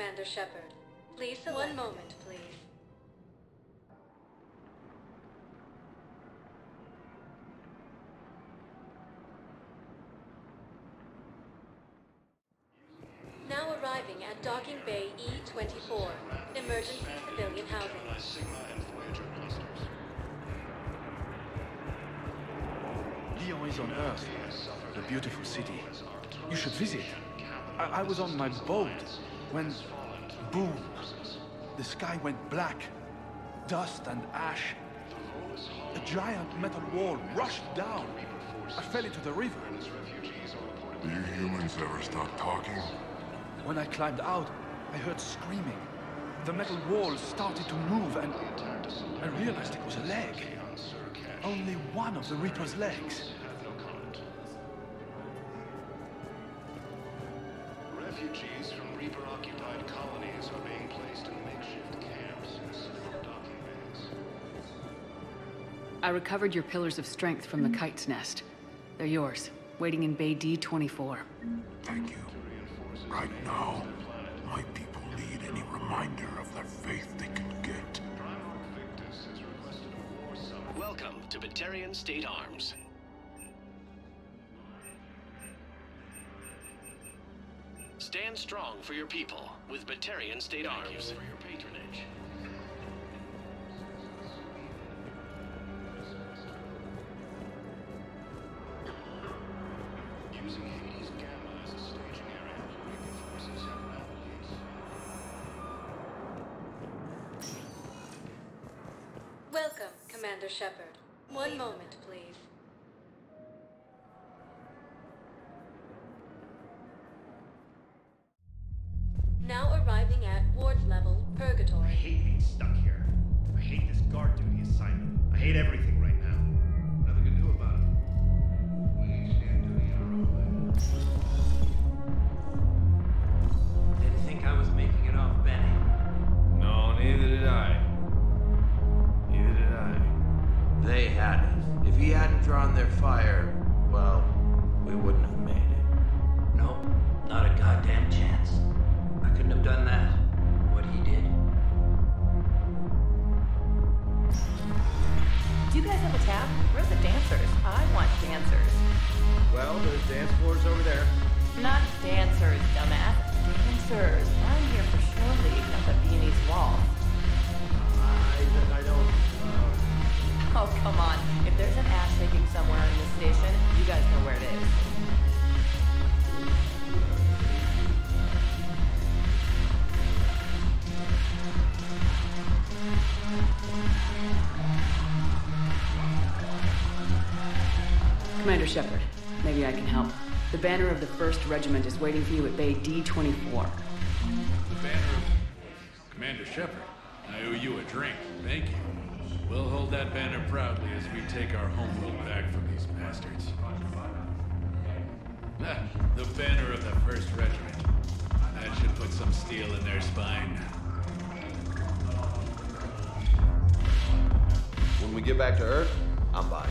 Commander Shepard. Please select. One moment, please. Now arriving at Docking Bay E-24, emergency civilian housing. Lyon is on Earth, the beautiful city. You should visit. I was on my boat when, boom, the sky went black. Dust and ash. A giant metal wall rushed down. I fell into the river. Do you humans ever stop talking? When I climbed out, I heard screaming. The metal wall started to move and I realized it was a leg. Only one of the Reaper's legs. Refugees from Reaper-occupied colonies are being placed in makeshift camps instead of docking bays. I recovered your pillars of strength from the kite's nest. They're yours, waiting in Bay D-24. Thank you. Right now, my people need any reminder of their faith they can get. Welcome to Batarian State Arms. Stand strong for your people with Batarian State Arms. Thank you for your patronage. Using Hades Gamma as a staging area, Reaper forces have navigated. Welcome, Commander Shepard. One moment, please. Now arriving at ward level Purgatory. I hate being stuck here. I hate this guard duty assignment. I hate everything right now. Nothing to do about it. We each stand duty our own way. Didn't think I was making it off, Benny. No, neither did I. Neither did I. They had it. If he hadn't drawn their fire, well, we wouldn't have made it. Nope, not a goddamn chance. I couldn't have done that, what he did. Do you guys have a tab? Where's the dancers? I want dancers. Well, there's dance floors over there. Not dancers, dumbass. Dancers. I'm here for shore leave, not the Viennese waltz. I don't. Oh, come on. If there's an ass shaking somewhere in this station, you guys know where it is. Commander Shepard, maybe I can help. The banner of the 1st Regiment is waiting for you at Bay D-24. The banner of... Commander Shepard, I owe you a drink. Thank you. We'll hold that banner proudly as we take our homeworld back from these bastards. The banner of the 1st Regiment. That should put some steel in their spine. When we get back to Earth, I'm buying.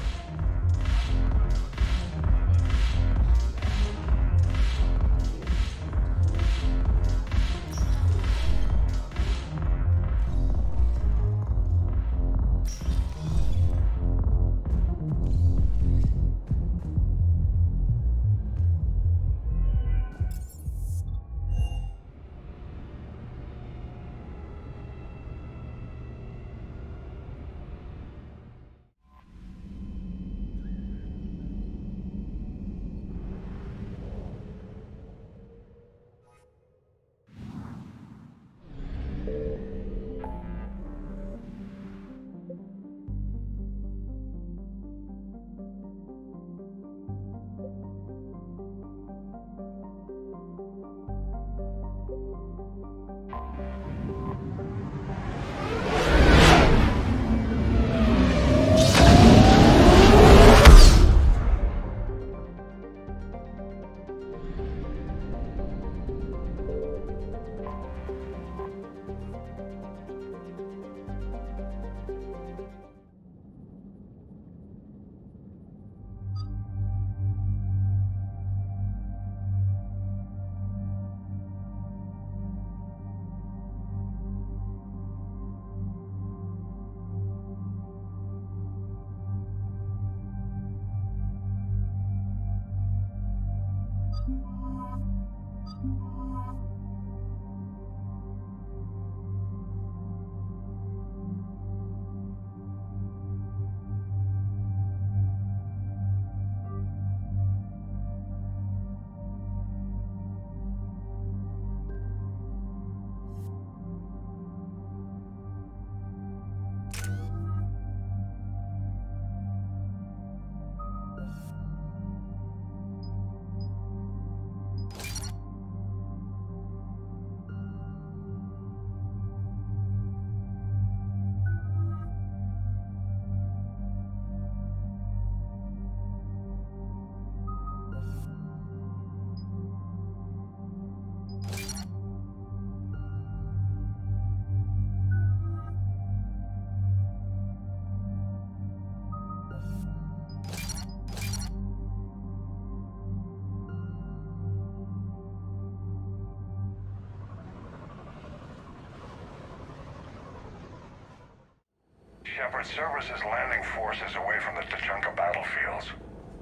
Shepard, Cerberus' landing force is away from the Tachanka battlefields.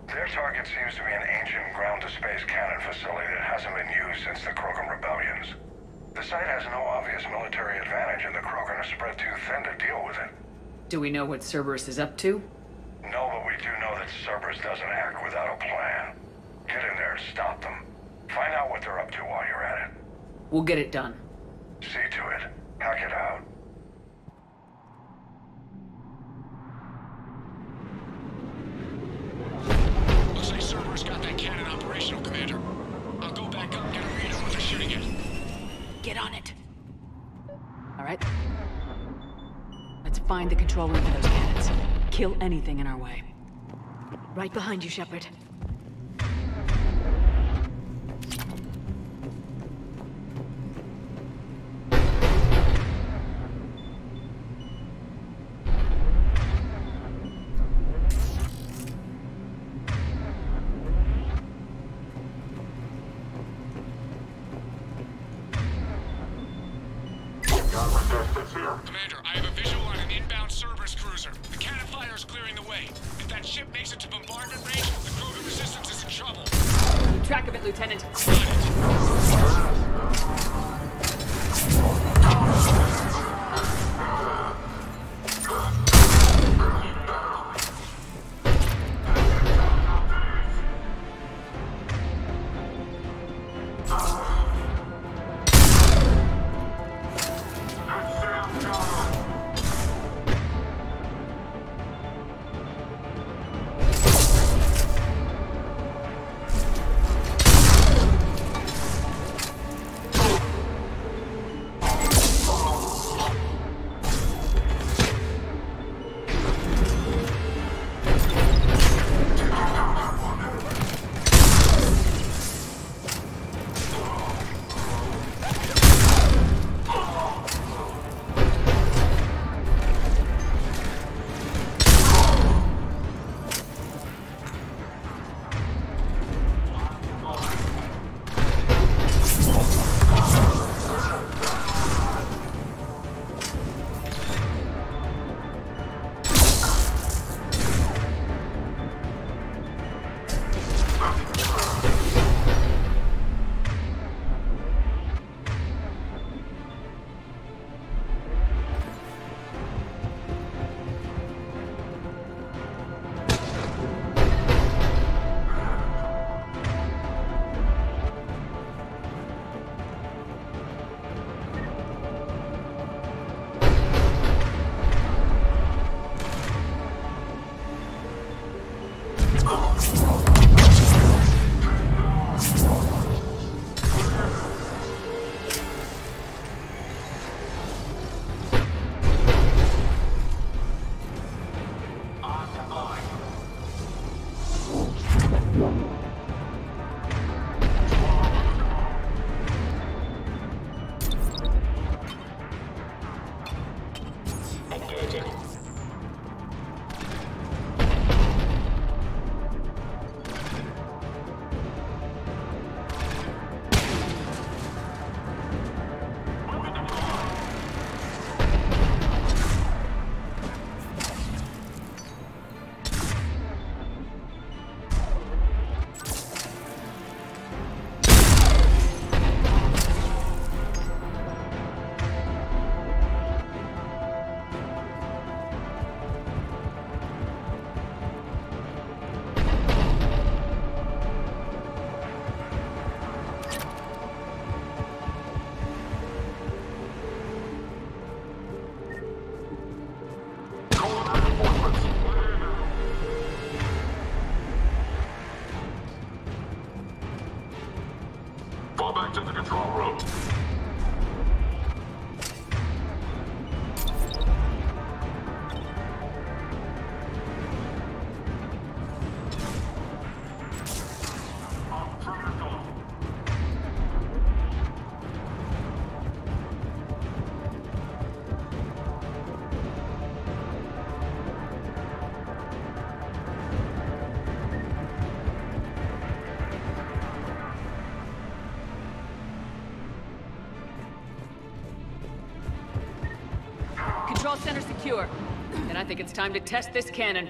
Their target seems to be an ancient ground-to-space cannon facility that hasn't been used since the Krogan rebellions. The site has no obvious military advantage, and the Krogan are spread too thin to deal with it. Do we know what Cerberus is up to? No, but we do know that Cerberus doesn't act without a plan. Get in there and stop them. Find out what they're up to while you're at it. We'll get it done. See to it. Hack it out. Looks like Cerberus got that cannon operational, Commander. I'll go back up and get a read on what they're shooting at. Get on it. All right. Let's find the control room for those cannons. Kill anything in our way. Right behind you, Shepard. Commander, I have a visual on an inbound Cerberus cruiser. The cannon fire is clearing the way. If that ship makes it to bombardment range, the Krogan resistance is in trouble. Keep track of it, Lieutenant. Fall back to the control room. Control center secure. And I think it's time to test this cannon.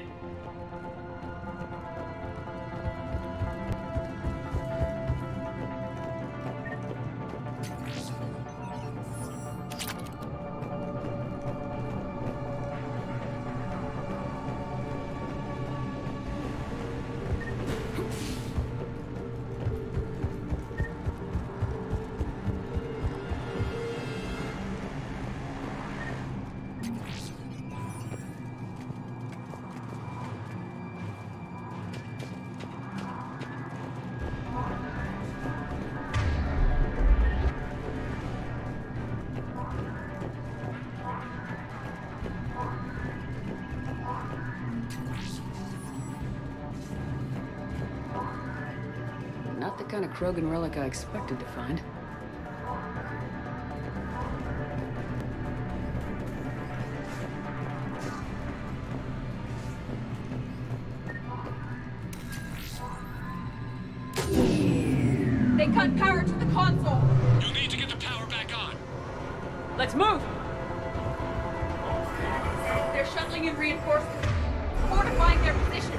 Not the kind of Krogan relic I expected to find. They cut power to the console. You'll need to get the power back on. Let's move. They're shuttling in reinforcements, fortifying their position.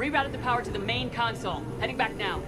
rerouted the power to the main console. Heading back now.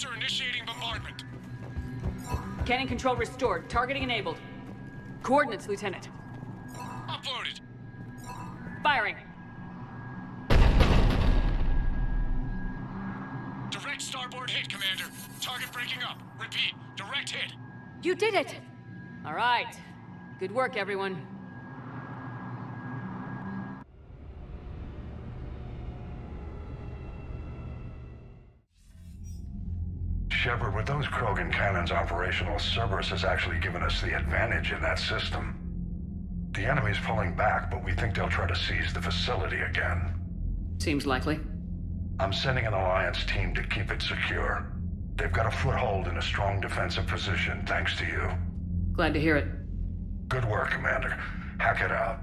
cruiser initiating bombardment. Cannon control restored. Targeting enabled. Coordinates, Lieutenant. Uploaded. Firing. Direct starboard hit, Commander. Target breaking up. Repeat, direct hit. You did it! All right. Good work, everyone. Shepard, with those Krogan cannons operational, Cerberus has actually given us the advantage in that system. The enemy's pulling back, but we think they'll try to seize the facility again. Seems likely. I'm sending an Alliance team to keep it secure. They've got a foothold in a strong defensive position, thanks to you. Glad to hear it. Good work, Commander. Hack it out.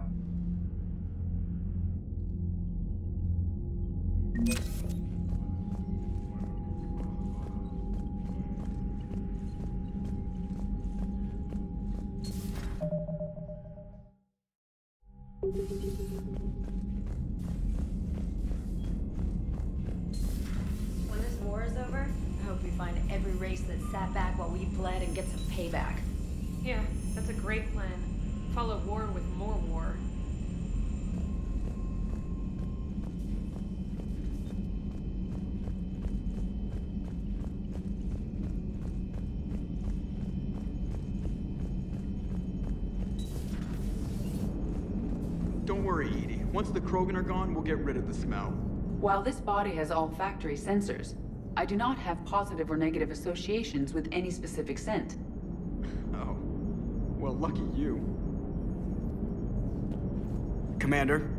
When this war is over, I hope we find every race that sat back while we bled and get some payback. Yeah, that's a great plan. Follow war with more war. Don't worry, Edie. Once the Krogan are gone, we'll get rid of the smell. While this body has olfactory sensors, I do not have positive or negative associations with any specific scent. Oh. Well, lucky you. Commander?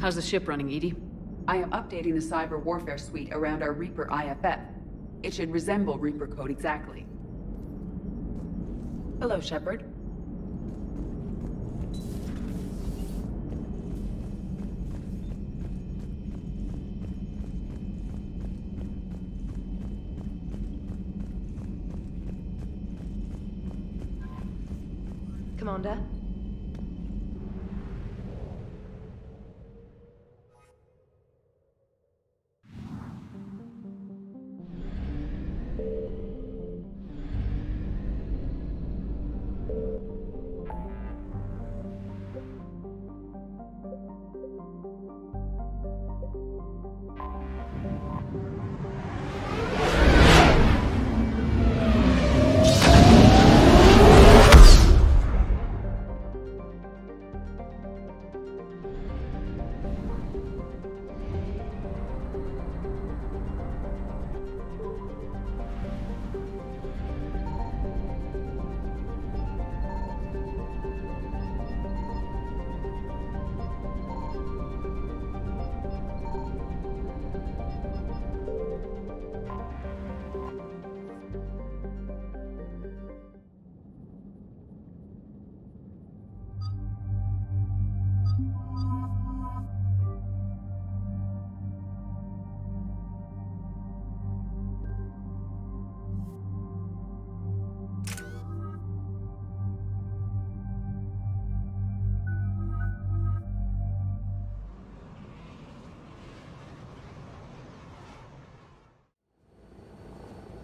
How's the ship running, Edie? I am updating the cyber warfare suite around our Reaper IFF. It should resemble Reaper code exactly. Hello, Shepard. Commander?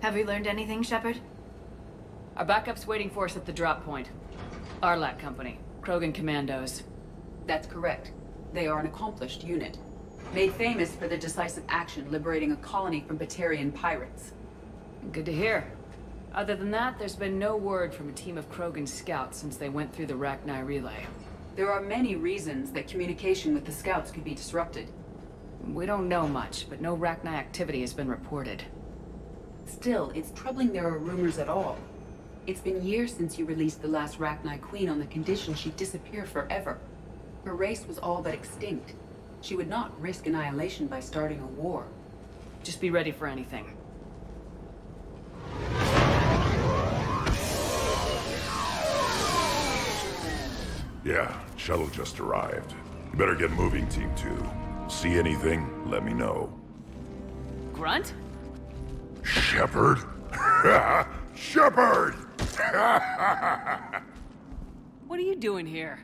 Have we learned anything, Shepard? Our backup's waiting for us at the drop point. Arlat Company. Krogan Commandos. That's correct. They are an accomplished unit. Made famous for their decisive action liberating a colony from Batarian pirates. Good to hear. Other than that, there's been no word from a team of Krogan scouts since they went through the Rachni relay. There are many reasons that communication with the scouts could be disrupted. We don't know much, but no Rachni activity has been reported. Still, it's troubling there are rumors at all. It's been years since you released the last Rachni Queen on the condition she'd disappear forever. Her race was all but extinct. She would not risk annihilation by starting a war. Just be ready for anything. Yeah, shuttle just arrived. You better get moving, Team 2. See anything, let me know. Grunt? Shepard? Shepard! What are you doing here?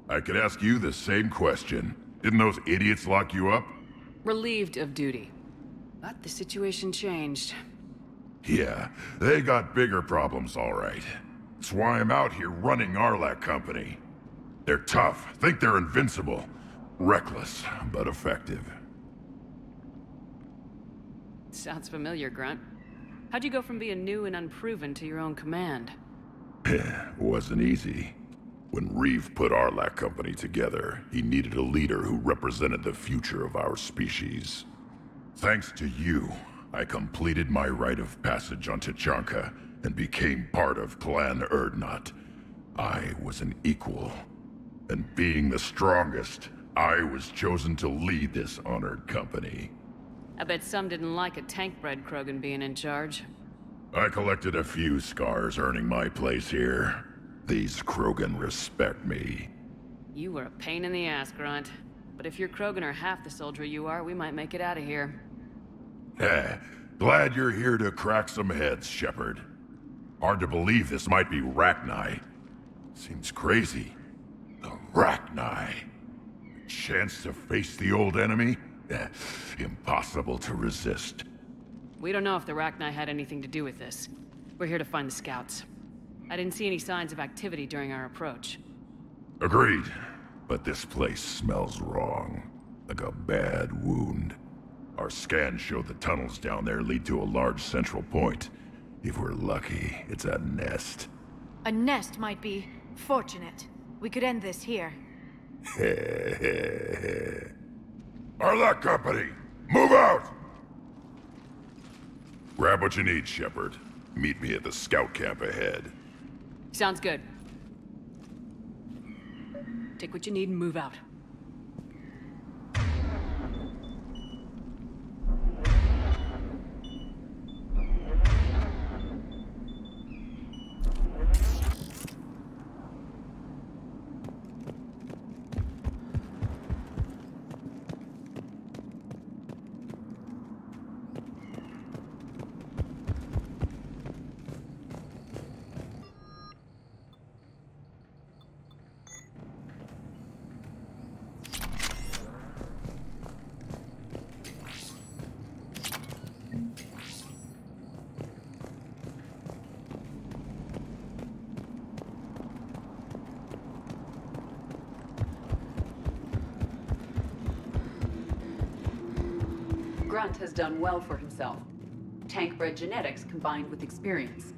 I could ask you the same question. Didn't those idiots lock you up? Relieved of duty. But the situation changed. Yeah, they got bigger problems, all right. That's why I'm out here running Arlac Company. They're tough, think they're invincible. Reckless, but effective. Sounds familiar, Grunt. How'd you go from being new and unproven to your own command? Wasn't easy. When Reeve put Arlac Company together, he needed a leader who represented the future of our species. Thanks to you, I completed my rite of passage on Tachanka and became part of Clan Erdnot. I was an equal. And being the strongest, I was chosen to lead this honored company. I bet some didn't like a tank-bred Krogan being in charge. I collected a few scars earning my place here. These Krogan respect me. You were a pain in the ass, Grunt. But if your Krogan are half the soldier you are, we might make it out of here. Glad you're here to crack some heads, Shepard. Hard to believe this might be Rachni. Seems crazy. The Rachni. Chance to face the old enemy? Impossible to resist. We don't know if the Rachni had anything to do with this. We're here to find the scouts. I didn't see any signs of activity during our approach. Agreed. But this place smells wrong. Like a bad wound. Our scans show the tunnels down there lead to a large central point. If we're lucky, it's a nest. A nest might be fortunate. We could end this here. Arlac Company, move out! Grab what you need, Shepard. Meet me at the scout camp ahead. Sounds good. Take what you need and move out. Grunt has done well for himself. Tank-bred genetics combined with experience.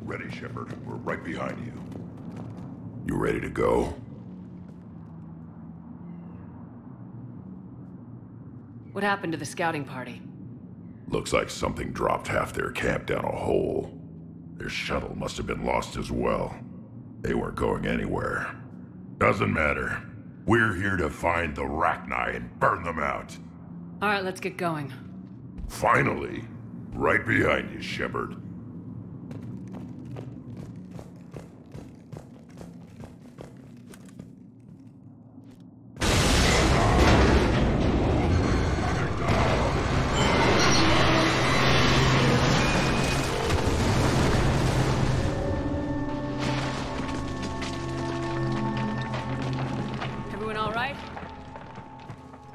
Ready, Shepard. We're right behind you. You ready to go? What happened to the scouting party? Looks like something dropped half their camp down a hole. Their shuttle must have been lost as well. They weren't going anywhere. Doesn't matter. We're here to find the Rachni and burn them out. All right, let's get going. Finally. Right behind you, Shepard.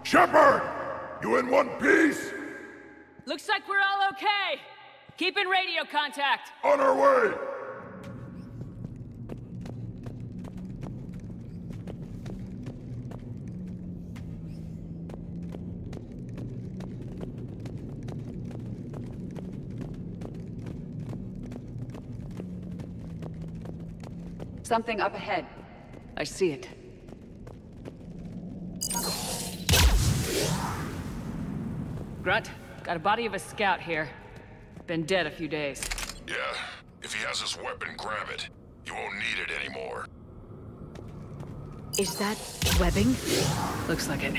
Shepard! You in one piece? Looks like we're all okay. Keep in radio contact. On our way! Something up ahead. I see it. Grunt, got a body of a scout here. Been dead a few days. Yeah, if he has his weapon, grab it. You won't need it anymore. Is that webbing? Looks like it.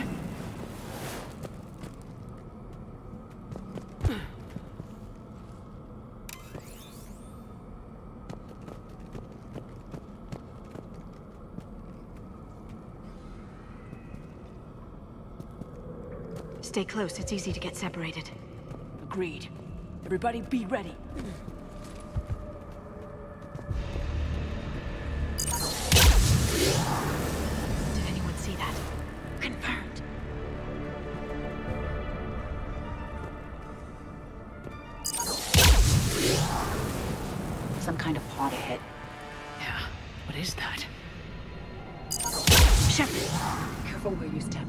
Stay close, it's easy to get separated. Agreed. Everybody be ready. Did anyone see that? Confirmed. Some kind of pod ahead. Yeah, what is that? Shepard! Careful where you step.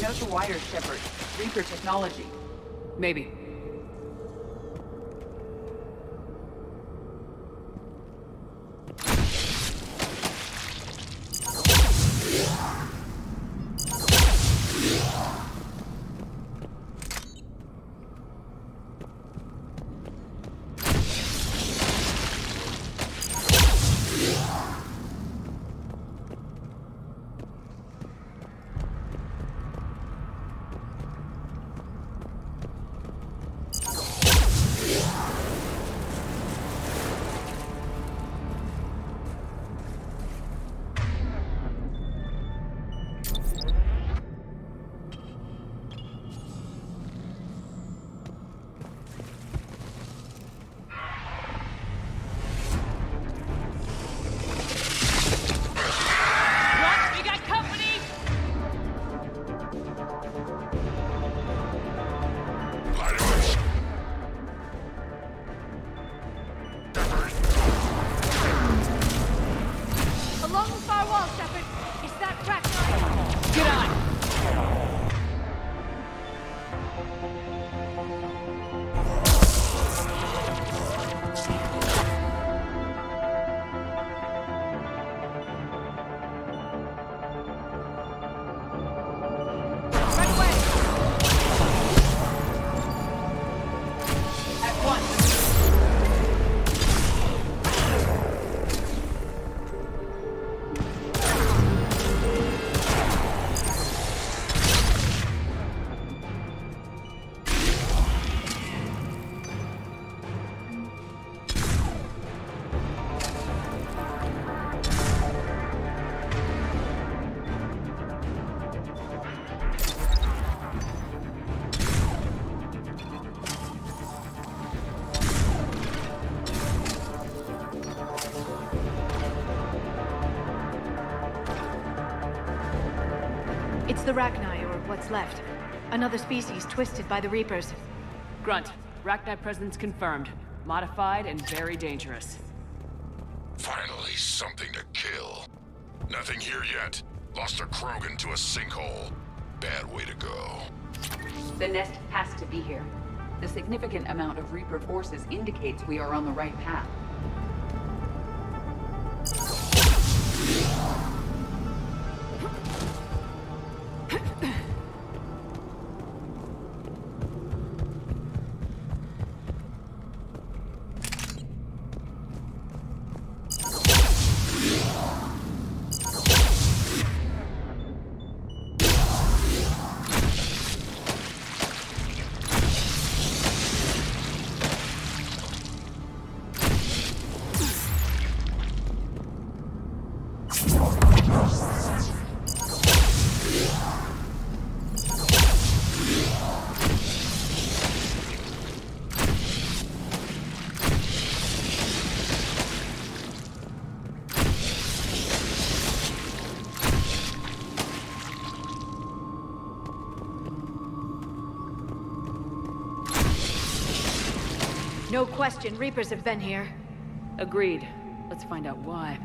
Note the wires, Shepard. Reaper technology. Maybe. It's the Rachni, or what's left. Another species twisted by the Reapers. Grunt, Rachni presence confirmed. Modified and very dangerous. Finally, something to kill. Nothing here yet. Lost a Krogan to a sinkhole. Bad way to go. The nest has to be here. The significant amount of Reaper forces indicates we are on the right path. No question, Reapers have been here. Agreed. Let's find out why.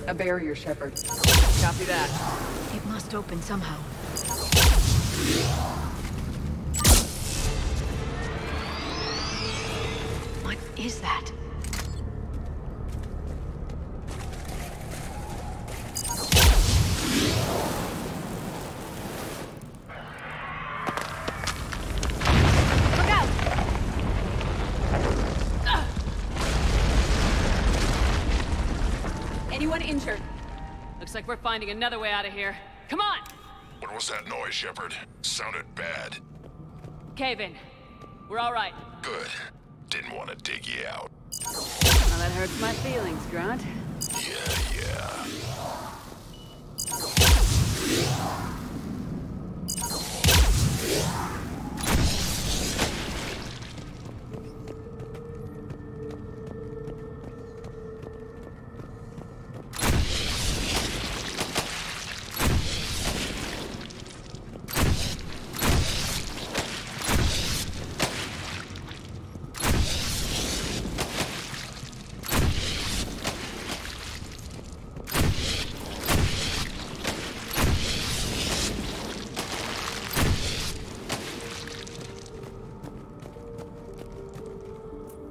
A barrier, Shepard. Copy that. It must open somehow. What is that? Look out! Anyone injured? Looks like we're finding another way out of here. Come on! What was that noise, Shepard? Sounded bad. Cave in. We're all right. Good. Didn't want to dig you out. Well, that hurts my feelings, Grunt. Yeah.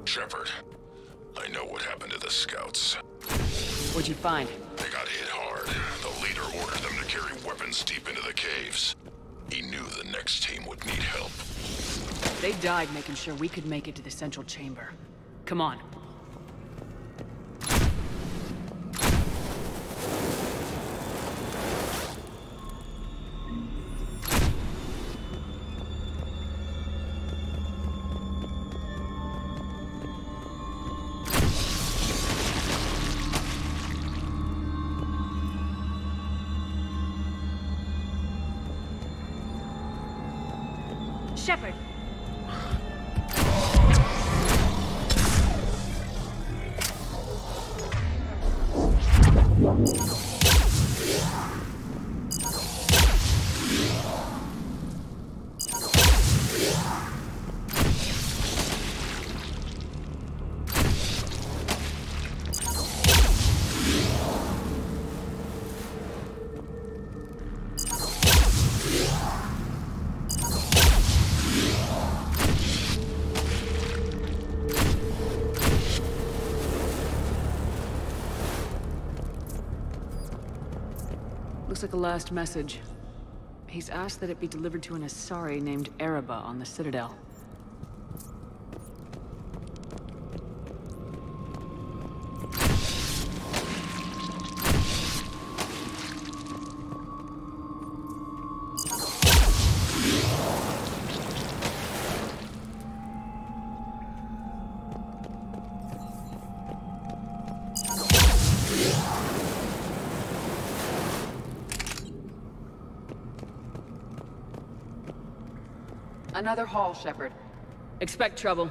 Shepard, I know what happened to the scouts. What'd you find? They got hit hard. The leader ordered them to carry weapons deep into the caves. He knew the next team would need help. They died making sure we could make it to the central chamber. Come on. Shepard! Looks like a last message. He's asked that it be delivered to an Asari named Ereba on the Citadel. Another hall, Shepard. Expect trouble.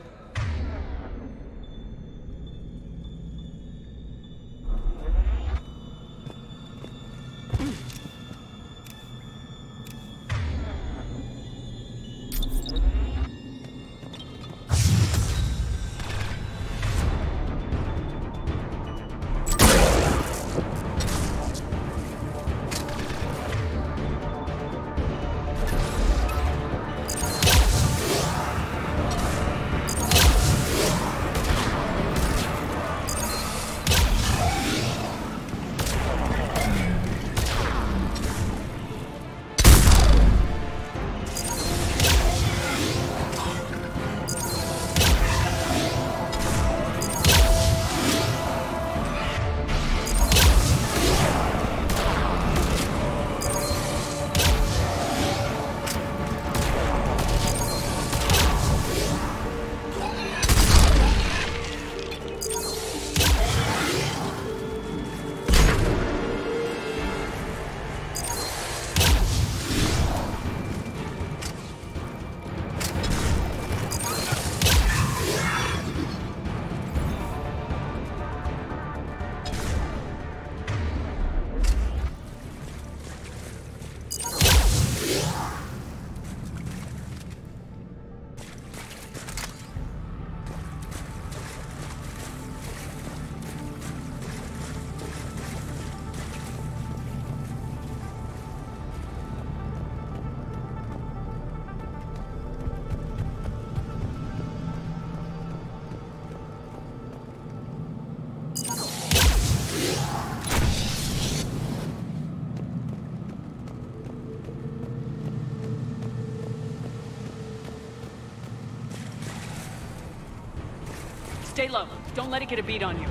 Stay low. Don't let it get a beat on you.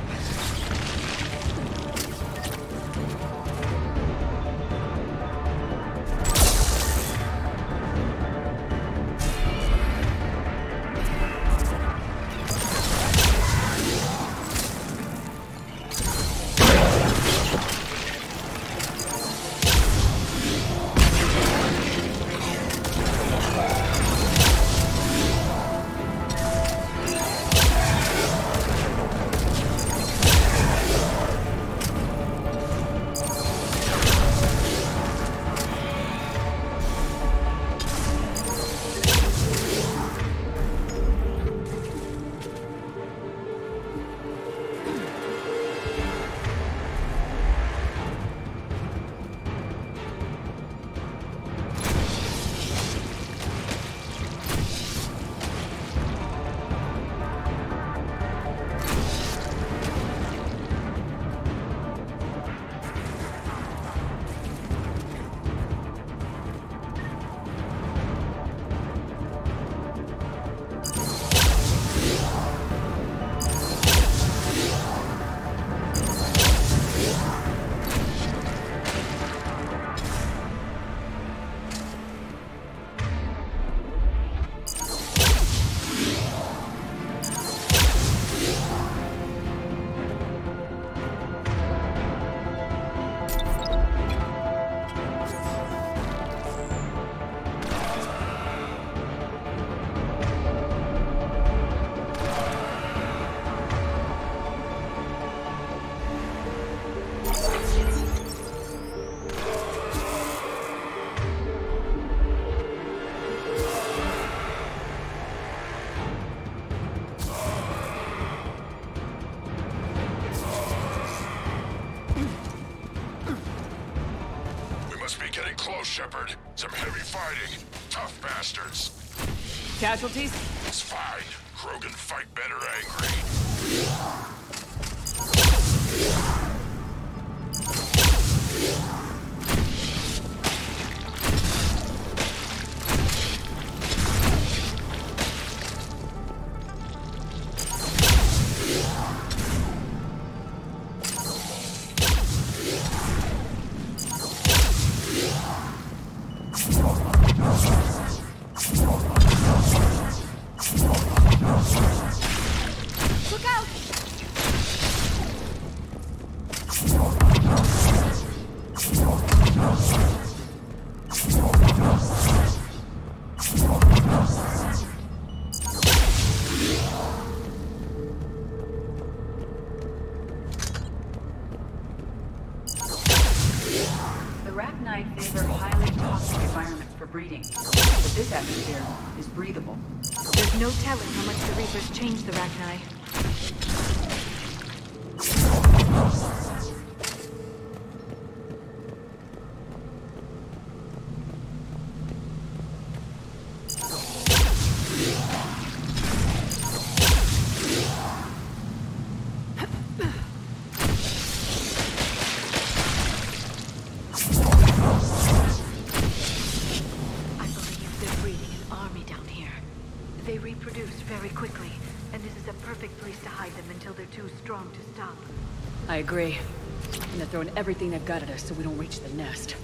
Close, Shepard. Some heavy fighting. Tough bastards. Casualties? It's fine. Krogan fight better angry. There's no telling how much the Reapers changed the Rachni. I agree. And they're throwing everything they've got at us so we don't reach the nest.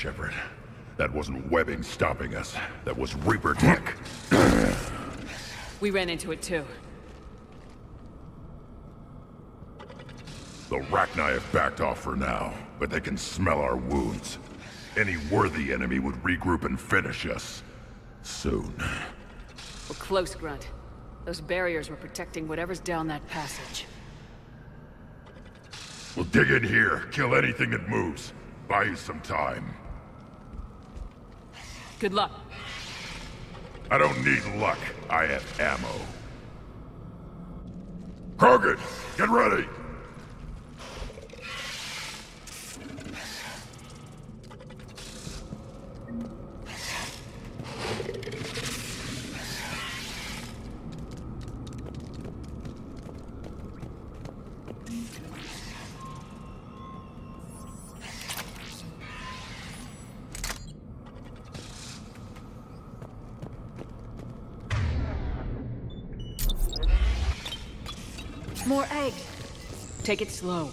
Shepard. That wasn't webbing stopping us. That was Reaper tech. We ran into it too. The Rachni have backed off for now, but they can smell our wounds. Any worthy enemy would regroup and finish us. Soon. We're close, Grunt. Those barriers were protecting whatever's down that passage. We'll dig in here, kill anything that moves. Buy you some time. Good luck. I don't need luck. I have ammo. Krogan, get ready! More eggs. Take it slow.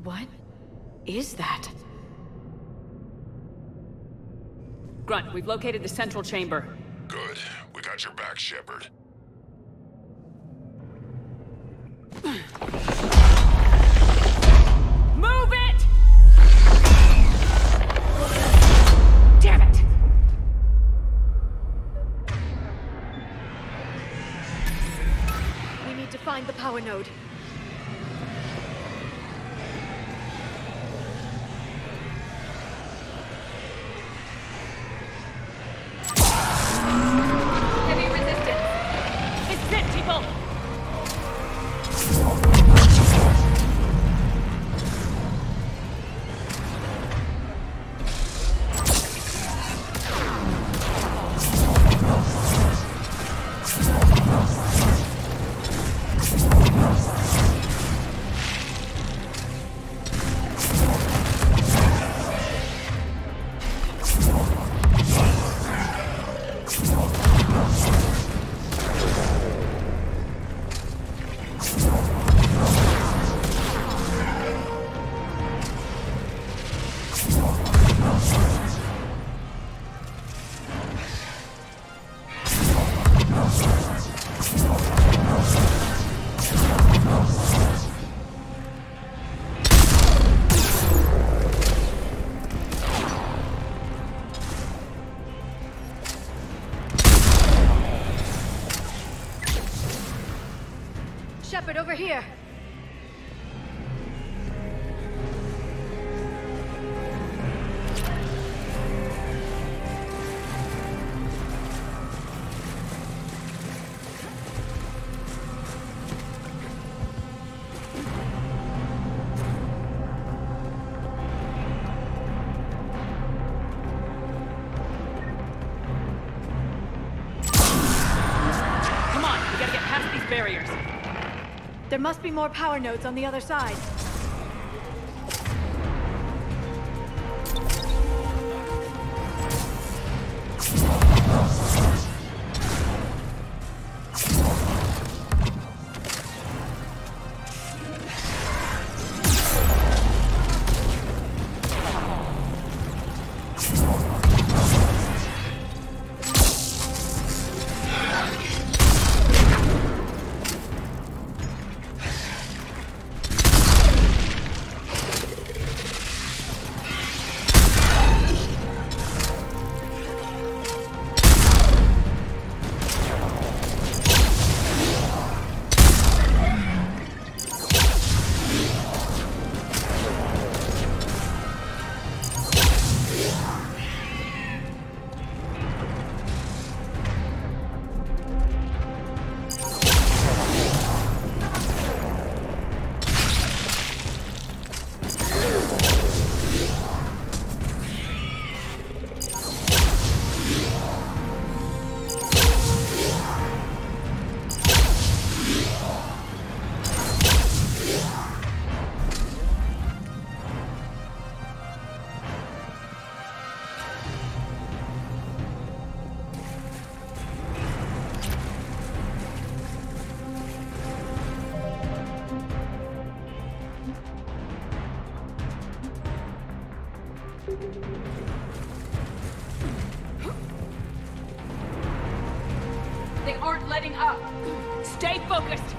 What is that? Grunt, we've located the central chamber. Good. We got your back, Shepard. Move it! Damn it! We need to find the power node. Heavy resistance. This is it, people! Shepard, over here! Come on, we gotta get past these barriers. There must be more power nodes on the other side. They aren't letting up. Stay focused.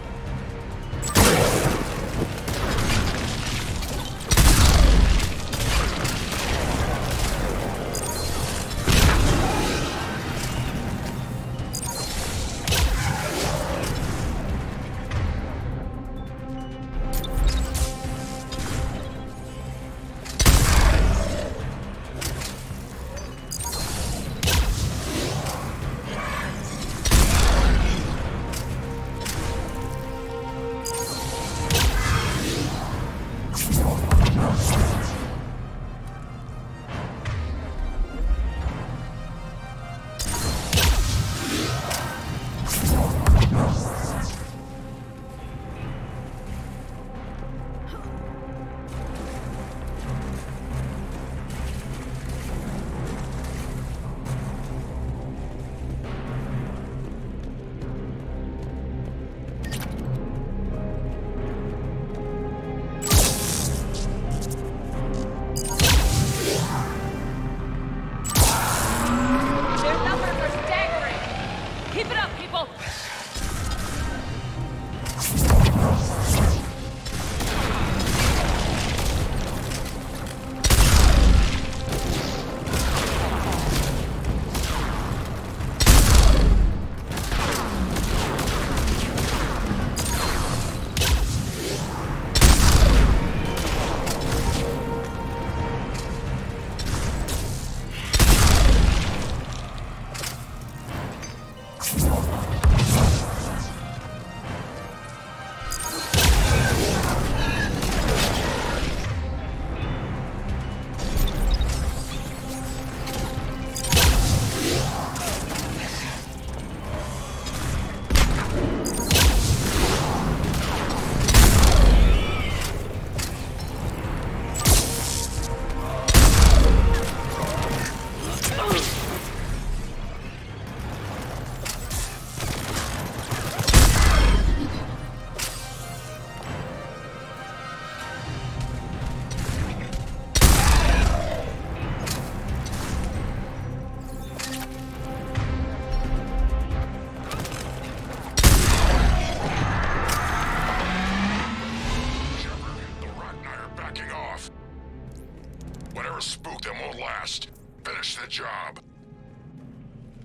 job.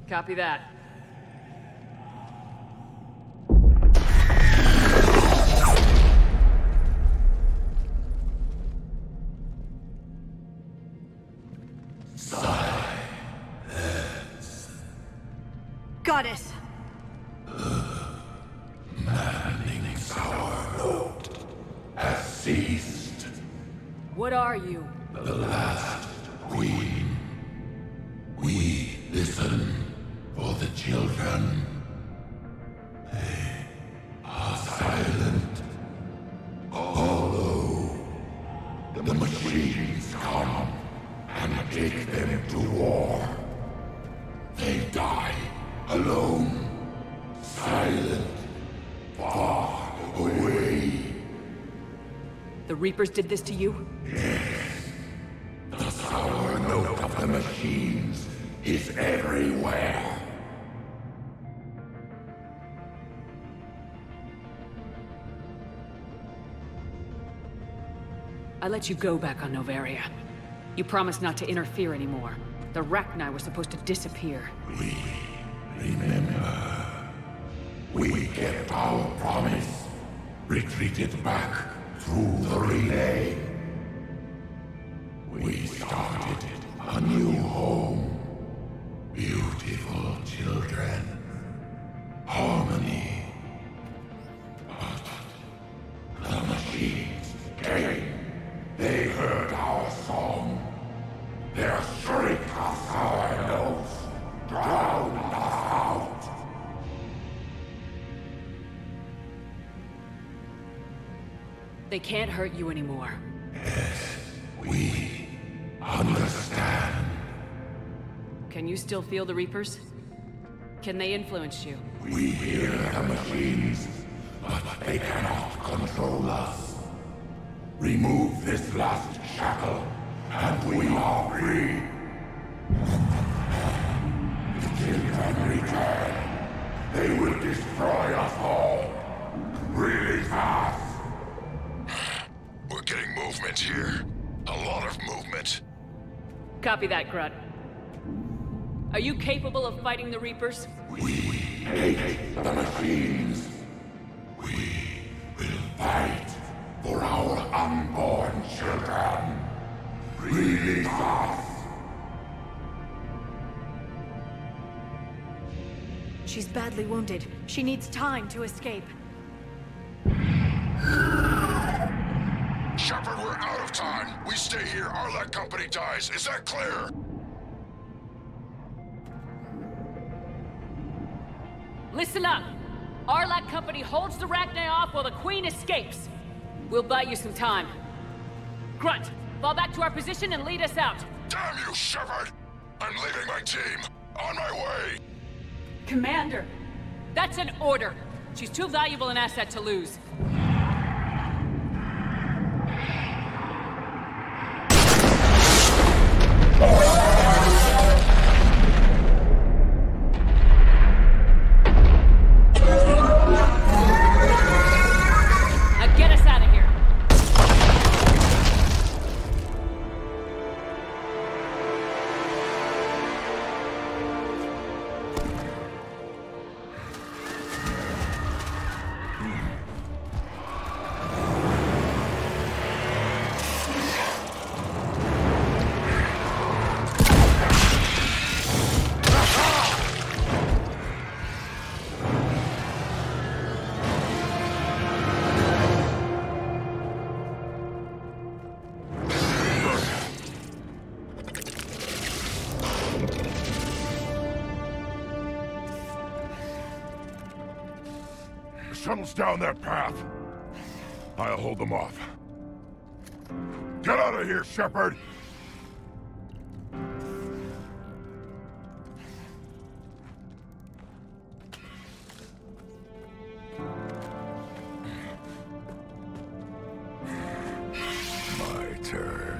Copy that. Goddess! Maddening's our note has ceased. What are you? The last queen. We listen for the children. They are silent. Although the machines come and take them to war, they die alone, silent, far away. The Reapers did this to you? Yes. The sour note of the machines is everywhere. I let you go back on Novaria. You promised not to interfere anymore. The Rachni were supposed to disappear. Remember, we kept our promise, retreated back through the relay. We started a new home. Beautiful children. Harmony. But the machines came. They heard our song. Their shriek of sour notes drowned us out. They can't hurt you anymore. Yes, we understand. Can you still feel the Reapers? Can they influence you? We hear the machines, but they cannot control us. Remove this last shackle, And we are free. Till can return. They will destroy us all. Really fast. We're getting movement here. A lot of movement. Copy that, Grunt. Are you capable of fighting the Reapers? We hate the machines. We will fight for our unborn children. Release us. She's badly wounded. She needs time to escape. Shepard, we're out of time. We stay here, Arlec Company dies. Is that clear? Listen up! Arlec Company holds the Rachni off while the Queen escapes. We'll buy you some time. Grunt, fall back to our position and lead us out. Damn you, Shepard! I'm leaving my team. On my way! Commander! That's an order. She's too valuable an asset to lose. Now get us out of here. Shuttles down that path. I'll hold them off. Get out of here, Shepard! My turn.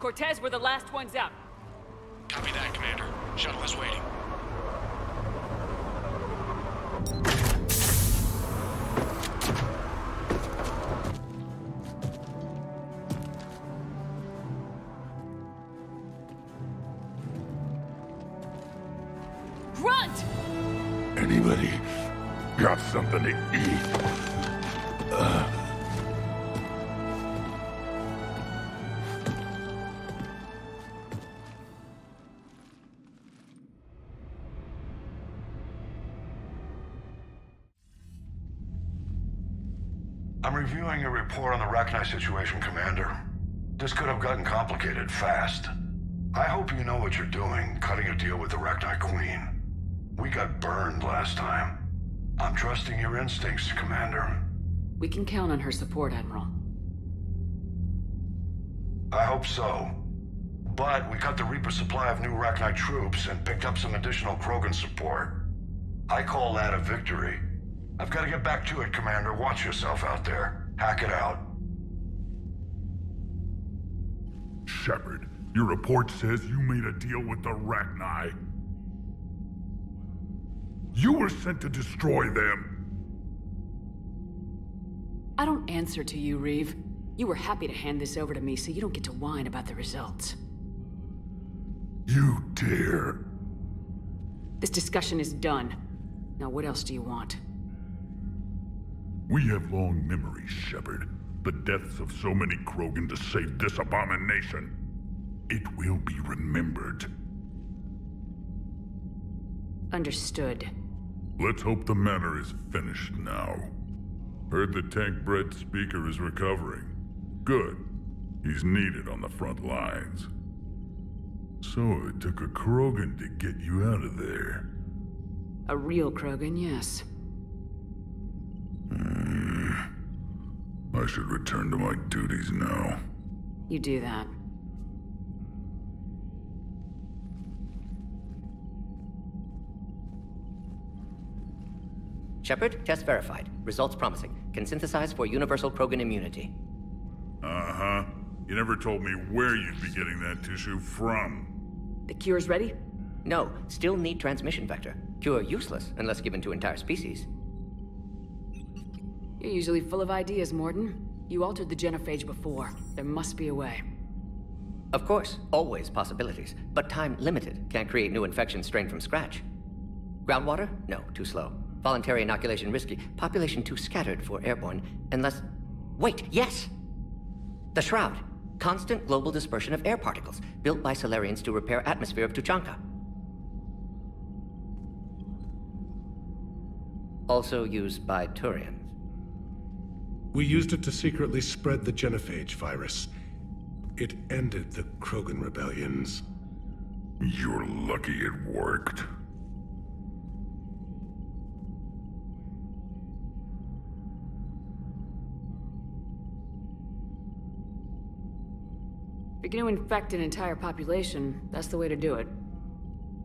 Cortez, we're the last ones out. Copy that, Commander. Shuttle is waiting. Grunt! Anybody got something to eat? I'm reviewing your report on the Rachni situation, Commander. This could have gotten complicated fast. I hope you know what you're doing, cutting a deal with the Rachni Queen. We got burned last time. I'm trusting your instincts, Commander. We can count on her support, Admiral. I hope so. But we cut the Reaper supply of new Rachni troops and picked up some additional Krogan support. I call that a victory. I've got to get back to it, Commander. Watch yourself out there. Hack it out. Shepard, your report says you made a deal with the Rachni. You were sent to destroy them. I don't answer to you, Reeve. You were happy to hand this over to me so you don't get to whine about the results. You dare? This discussion is done. Now what else do you want? We have long memories, Shepard. the deaths of so many Krogan to save this abomination. It will be remembered. Understood. Let's hope the matter is finished now. Heard the tank-bred speaker is recovering. Good. He's needed on the front lines. So it took a Krogan to get you out of there. A real Krogan, yes. I should return to my duties now. You do that. Shepard, test verified. Results promising. Can synthesize for universal Krogan immunity. Uh-huh. You never told me where you'd be getting that tissue from. The cure's ready? No, still need transmission vector. Cure useless unless given to entire species. You're usually full of ideas, Mordin. You altered the genophage before. There must be a way. Of course, always possibilities, but time limited. Can't create new infections strained from scratch. Groundwater? No, too slow. Voluntary inoculation risky. Population too scattered for airborne, unless... Wait, yes! The Shroud. Constant global dispersion of air particles, built by Solarians to repair atmosphere of Tuchanka. Also used by Turians. We used it to secretly spread the genophage virus. It ended the Krogan rebellions. You're lucky it worked. If you're gonna infect an entire population, that's the way to do it.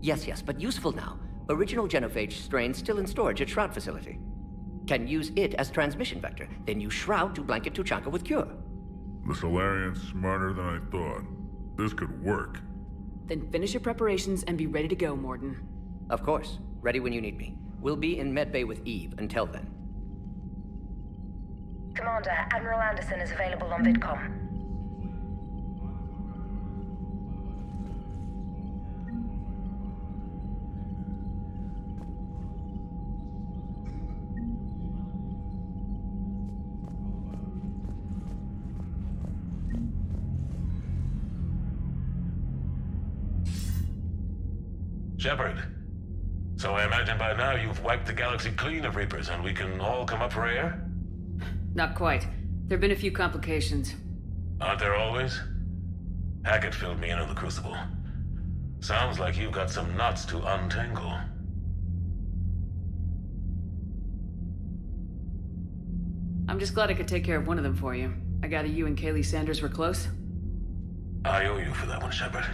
Yes, but useful now. Original genophage strain still in storage at Shroud facility. Can use it as transmission vector, then use Shroud to blanket Tuchanka with cure. The Solarian's smarter than I thought. This could work. Then finish your preparations and be ready to go, Mordin. Of course. Ready when you need me. We'll be in medbay with Eve until then. Commander, Admiral Anderson is available on VidCom. Shepard. So I imagine by now you've wiped the galaxy clean of Reapers and we can all come up for air? Not quite. There've been a few complications. Aren't there always? Hackett filled me in on the Crucible. Sounds like you've got some knots to untangle. I'm just glad I could take care of one of them for you. I gather you and Kaylee Sanders were close? I owe you for that one, Shepard.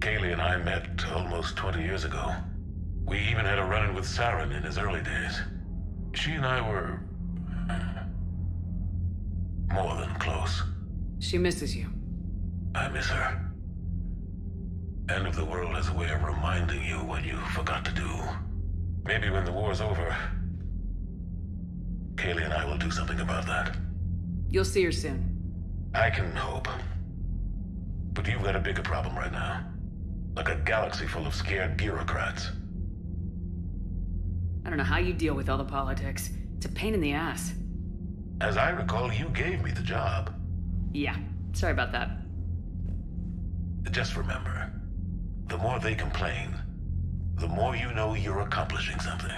Kaylee and I met almost 20 years ago. We even had a run-in with Saren in his early days. She and I were... more than close. She misses you. I miss her. End of the world has a way of reminding you what you forgot to do. Maybe when the war's over, Kaylee and I will do something about that. You'll see her soon. I can hope. But you've got a bigger problem right now. Like a galaxy full of scared bureaucrats. I don't know how you deal with all the politics. It's a pain in the ass. As I recall, you gave me the job. Yeah, sorry about that. Just remember, the more they complain, the more you know you're accomplishing something.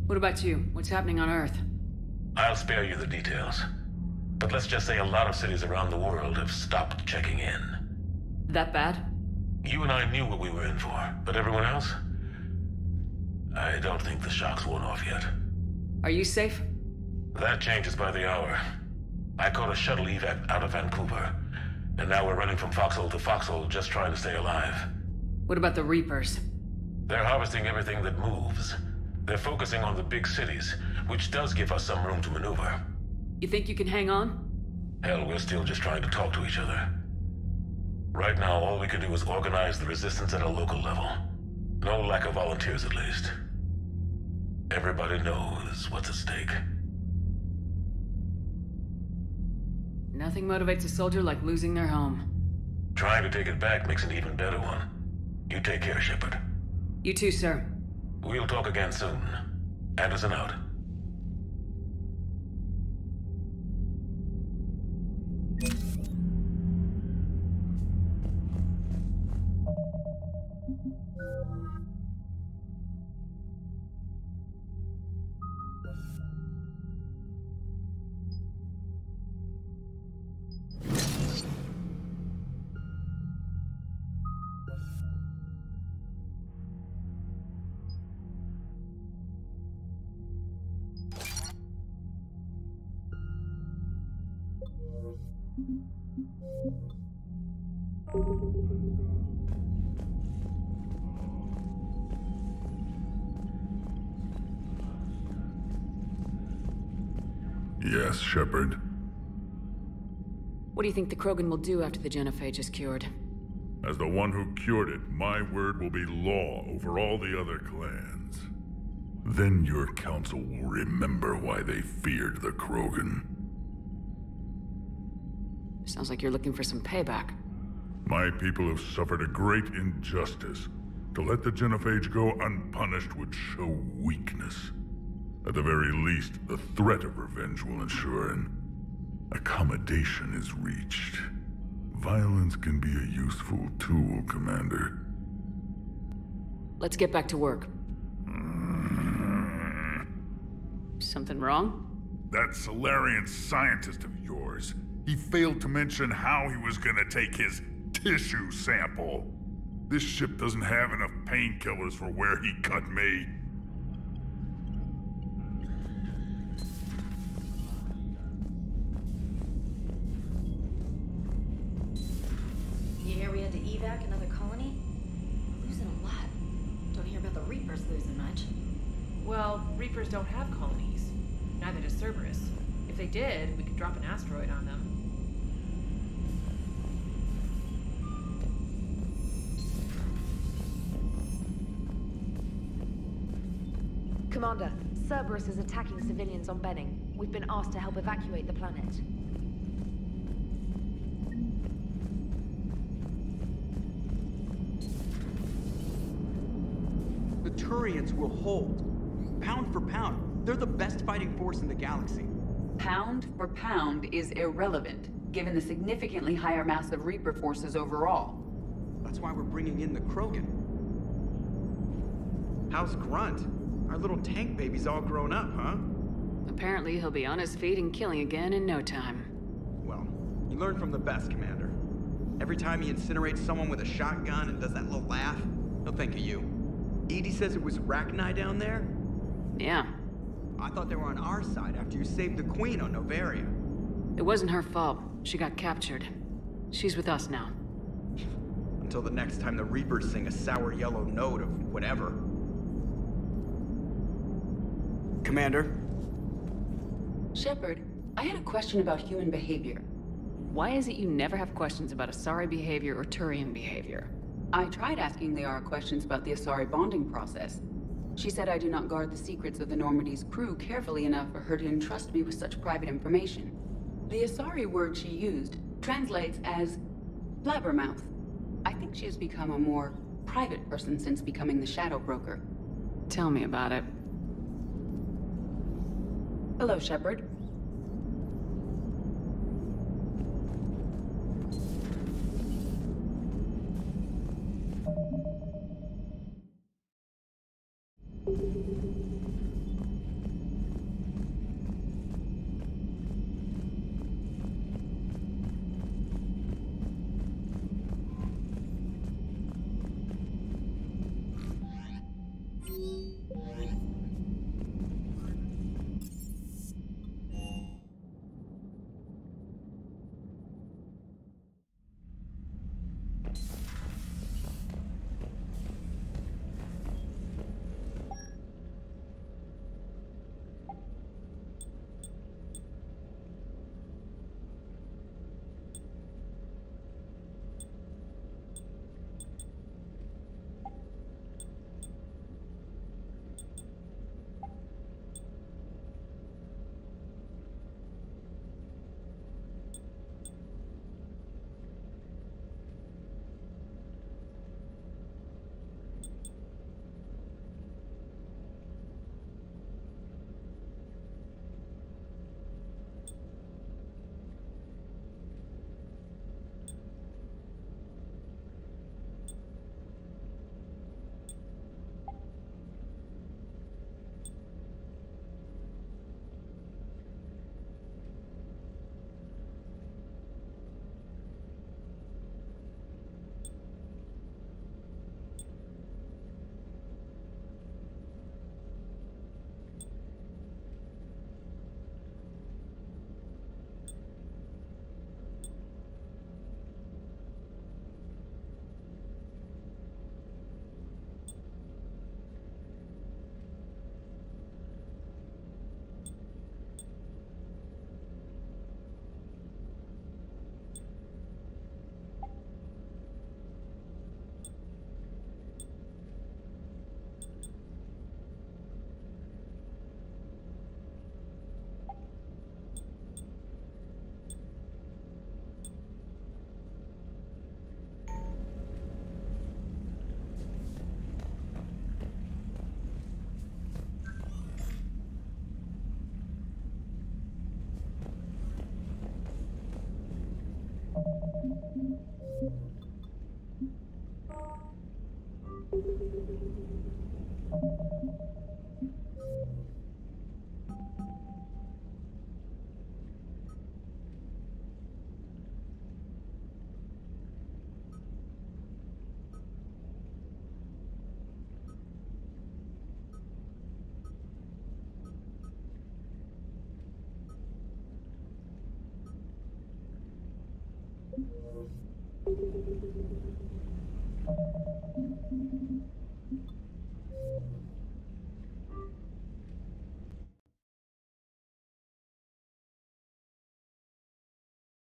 What about you? What's happening on Earth? I'll spare you the details. But let's just say a lot of cities around the world have stopped checking in. That bad? You and I knew what we were in for, but everyone else? I don't think the shock's worn off yet. Are you safe? That changes by the hour. I caught a shuttle evac out of Vancouver, and now we're running from foxhole to foxhole just trying to stay alive. What about the Reapers? They're harvesting everything that moves. They're focusing on the big cities, which does give us some room to maneuver. You think you can hang on? Hell, we're still just trying to talk to each other. Right now, all we can do is organize the resistance at a local level. No lack of volunteers, at least. Everybody knows what's at stake. Nothing motivates a soldier like losing their home. Trying to take it back makes an even better one. You take care, Shepard. You too, sir. We'll talk again soon. Anderson out. Yes, Shepard. What do you think the Krogan will do after the genophage is cured? As the one who cured it, my word will be law over all the other clans. Then your council will remember why they feared the Krogan. Sounds like you're looking for some payback. My people have suffered a great injustice. To let the genophage go unpunished would show weakness. At the very least, the threat of revenge will ensure an accommodation is reached. Violence can be a useful tool, Commander. Let's get back to work. Something wrong? That Solarian scientist of yours. He failed to mention how he was gonna take his tissue sample. This ship doesn't have enough painkillers for where he cut me. You hear we had to evac another colony? We're losing a lot. Don't hear about the Reapers losing much. Well, Reapers don't have colonies. Neither does Cerberus. If they did, we could drop an asteroid on them. Commander, Cerberus is attacking civilians on Benning. We've been asked to help evacuate the planet. The Turians will hold. Pound for pound, they're the best fighting force in the galaxy. Pound for pound is irrelevant, given the significantly higher mass of Reaper forces overall. That's why we're bringing in the Krogan. How's Grunt? Our little tank baby's all grown up, huh? Apparently he'll be on his feet and killing again in no time. Well, you learn from the best, Commander. Every time he incinerates someone with a shotgun and does that little laugh, he'll think of you. Edie says it was Rachni down there? Yeah. I thought they were on our side after you saved the Queen on Novaria. It wasn't her fault. She got captured. She's with us now. Until the next time the Reapers sing a sour yellow note of whatever. Commander? Shepard, I had a question about human behavior. Why is it you never have questions about Asari behavior or Turian behavior? I tried asking the Liara questions about the Asari bonding process. She said I do not guard the secrets of the Normandy's crew carefully enough for her to entrust me with such private information. The Asari word she used translates as blabbermouth. I think she has become a more private person since becoming the Shadow Broker. Tell me about it. Hello, Shepard.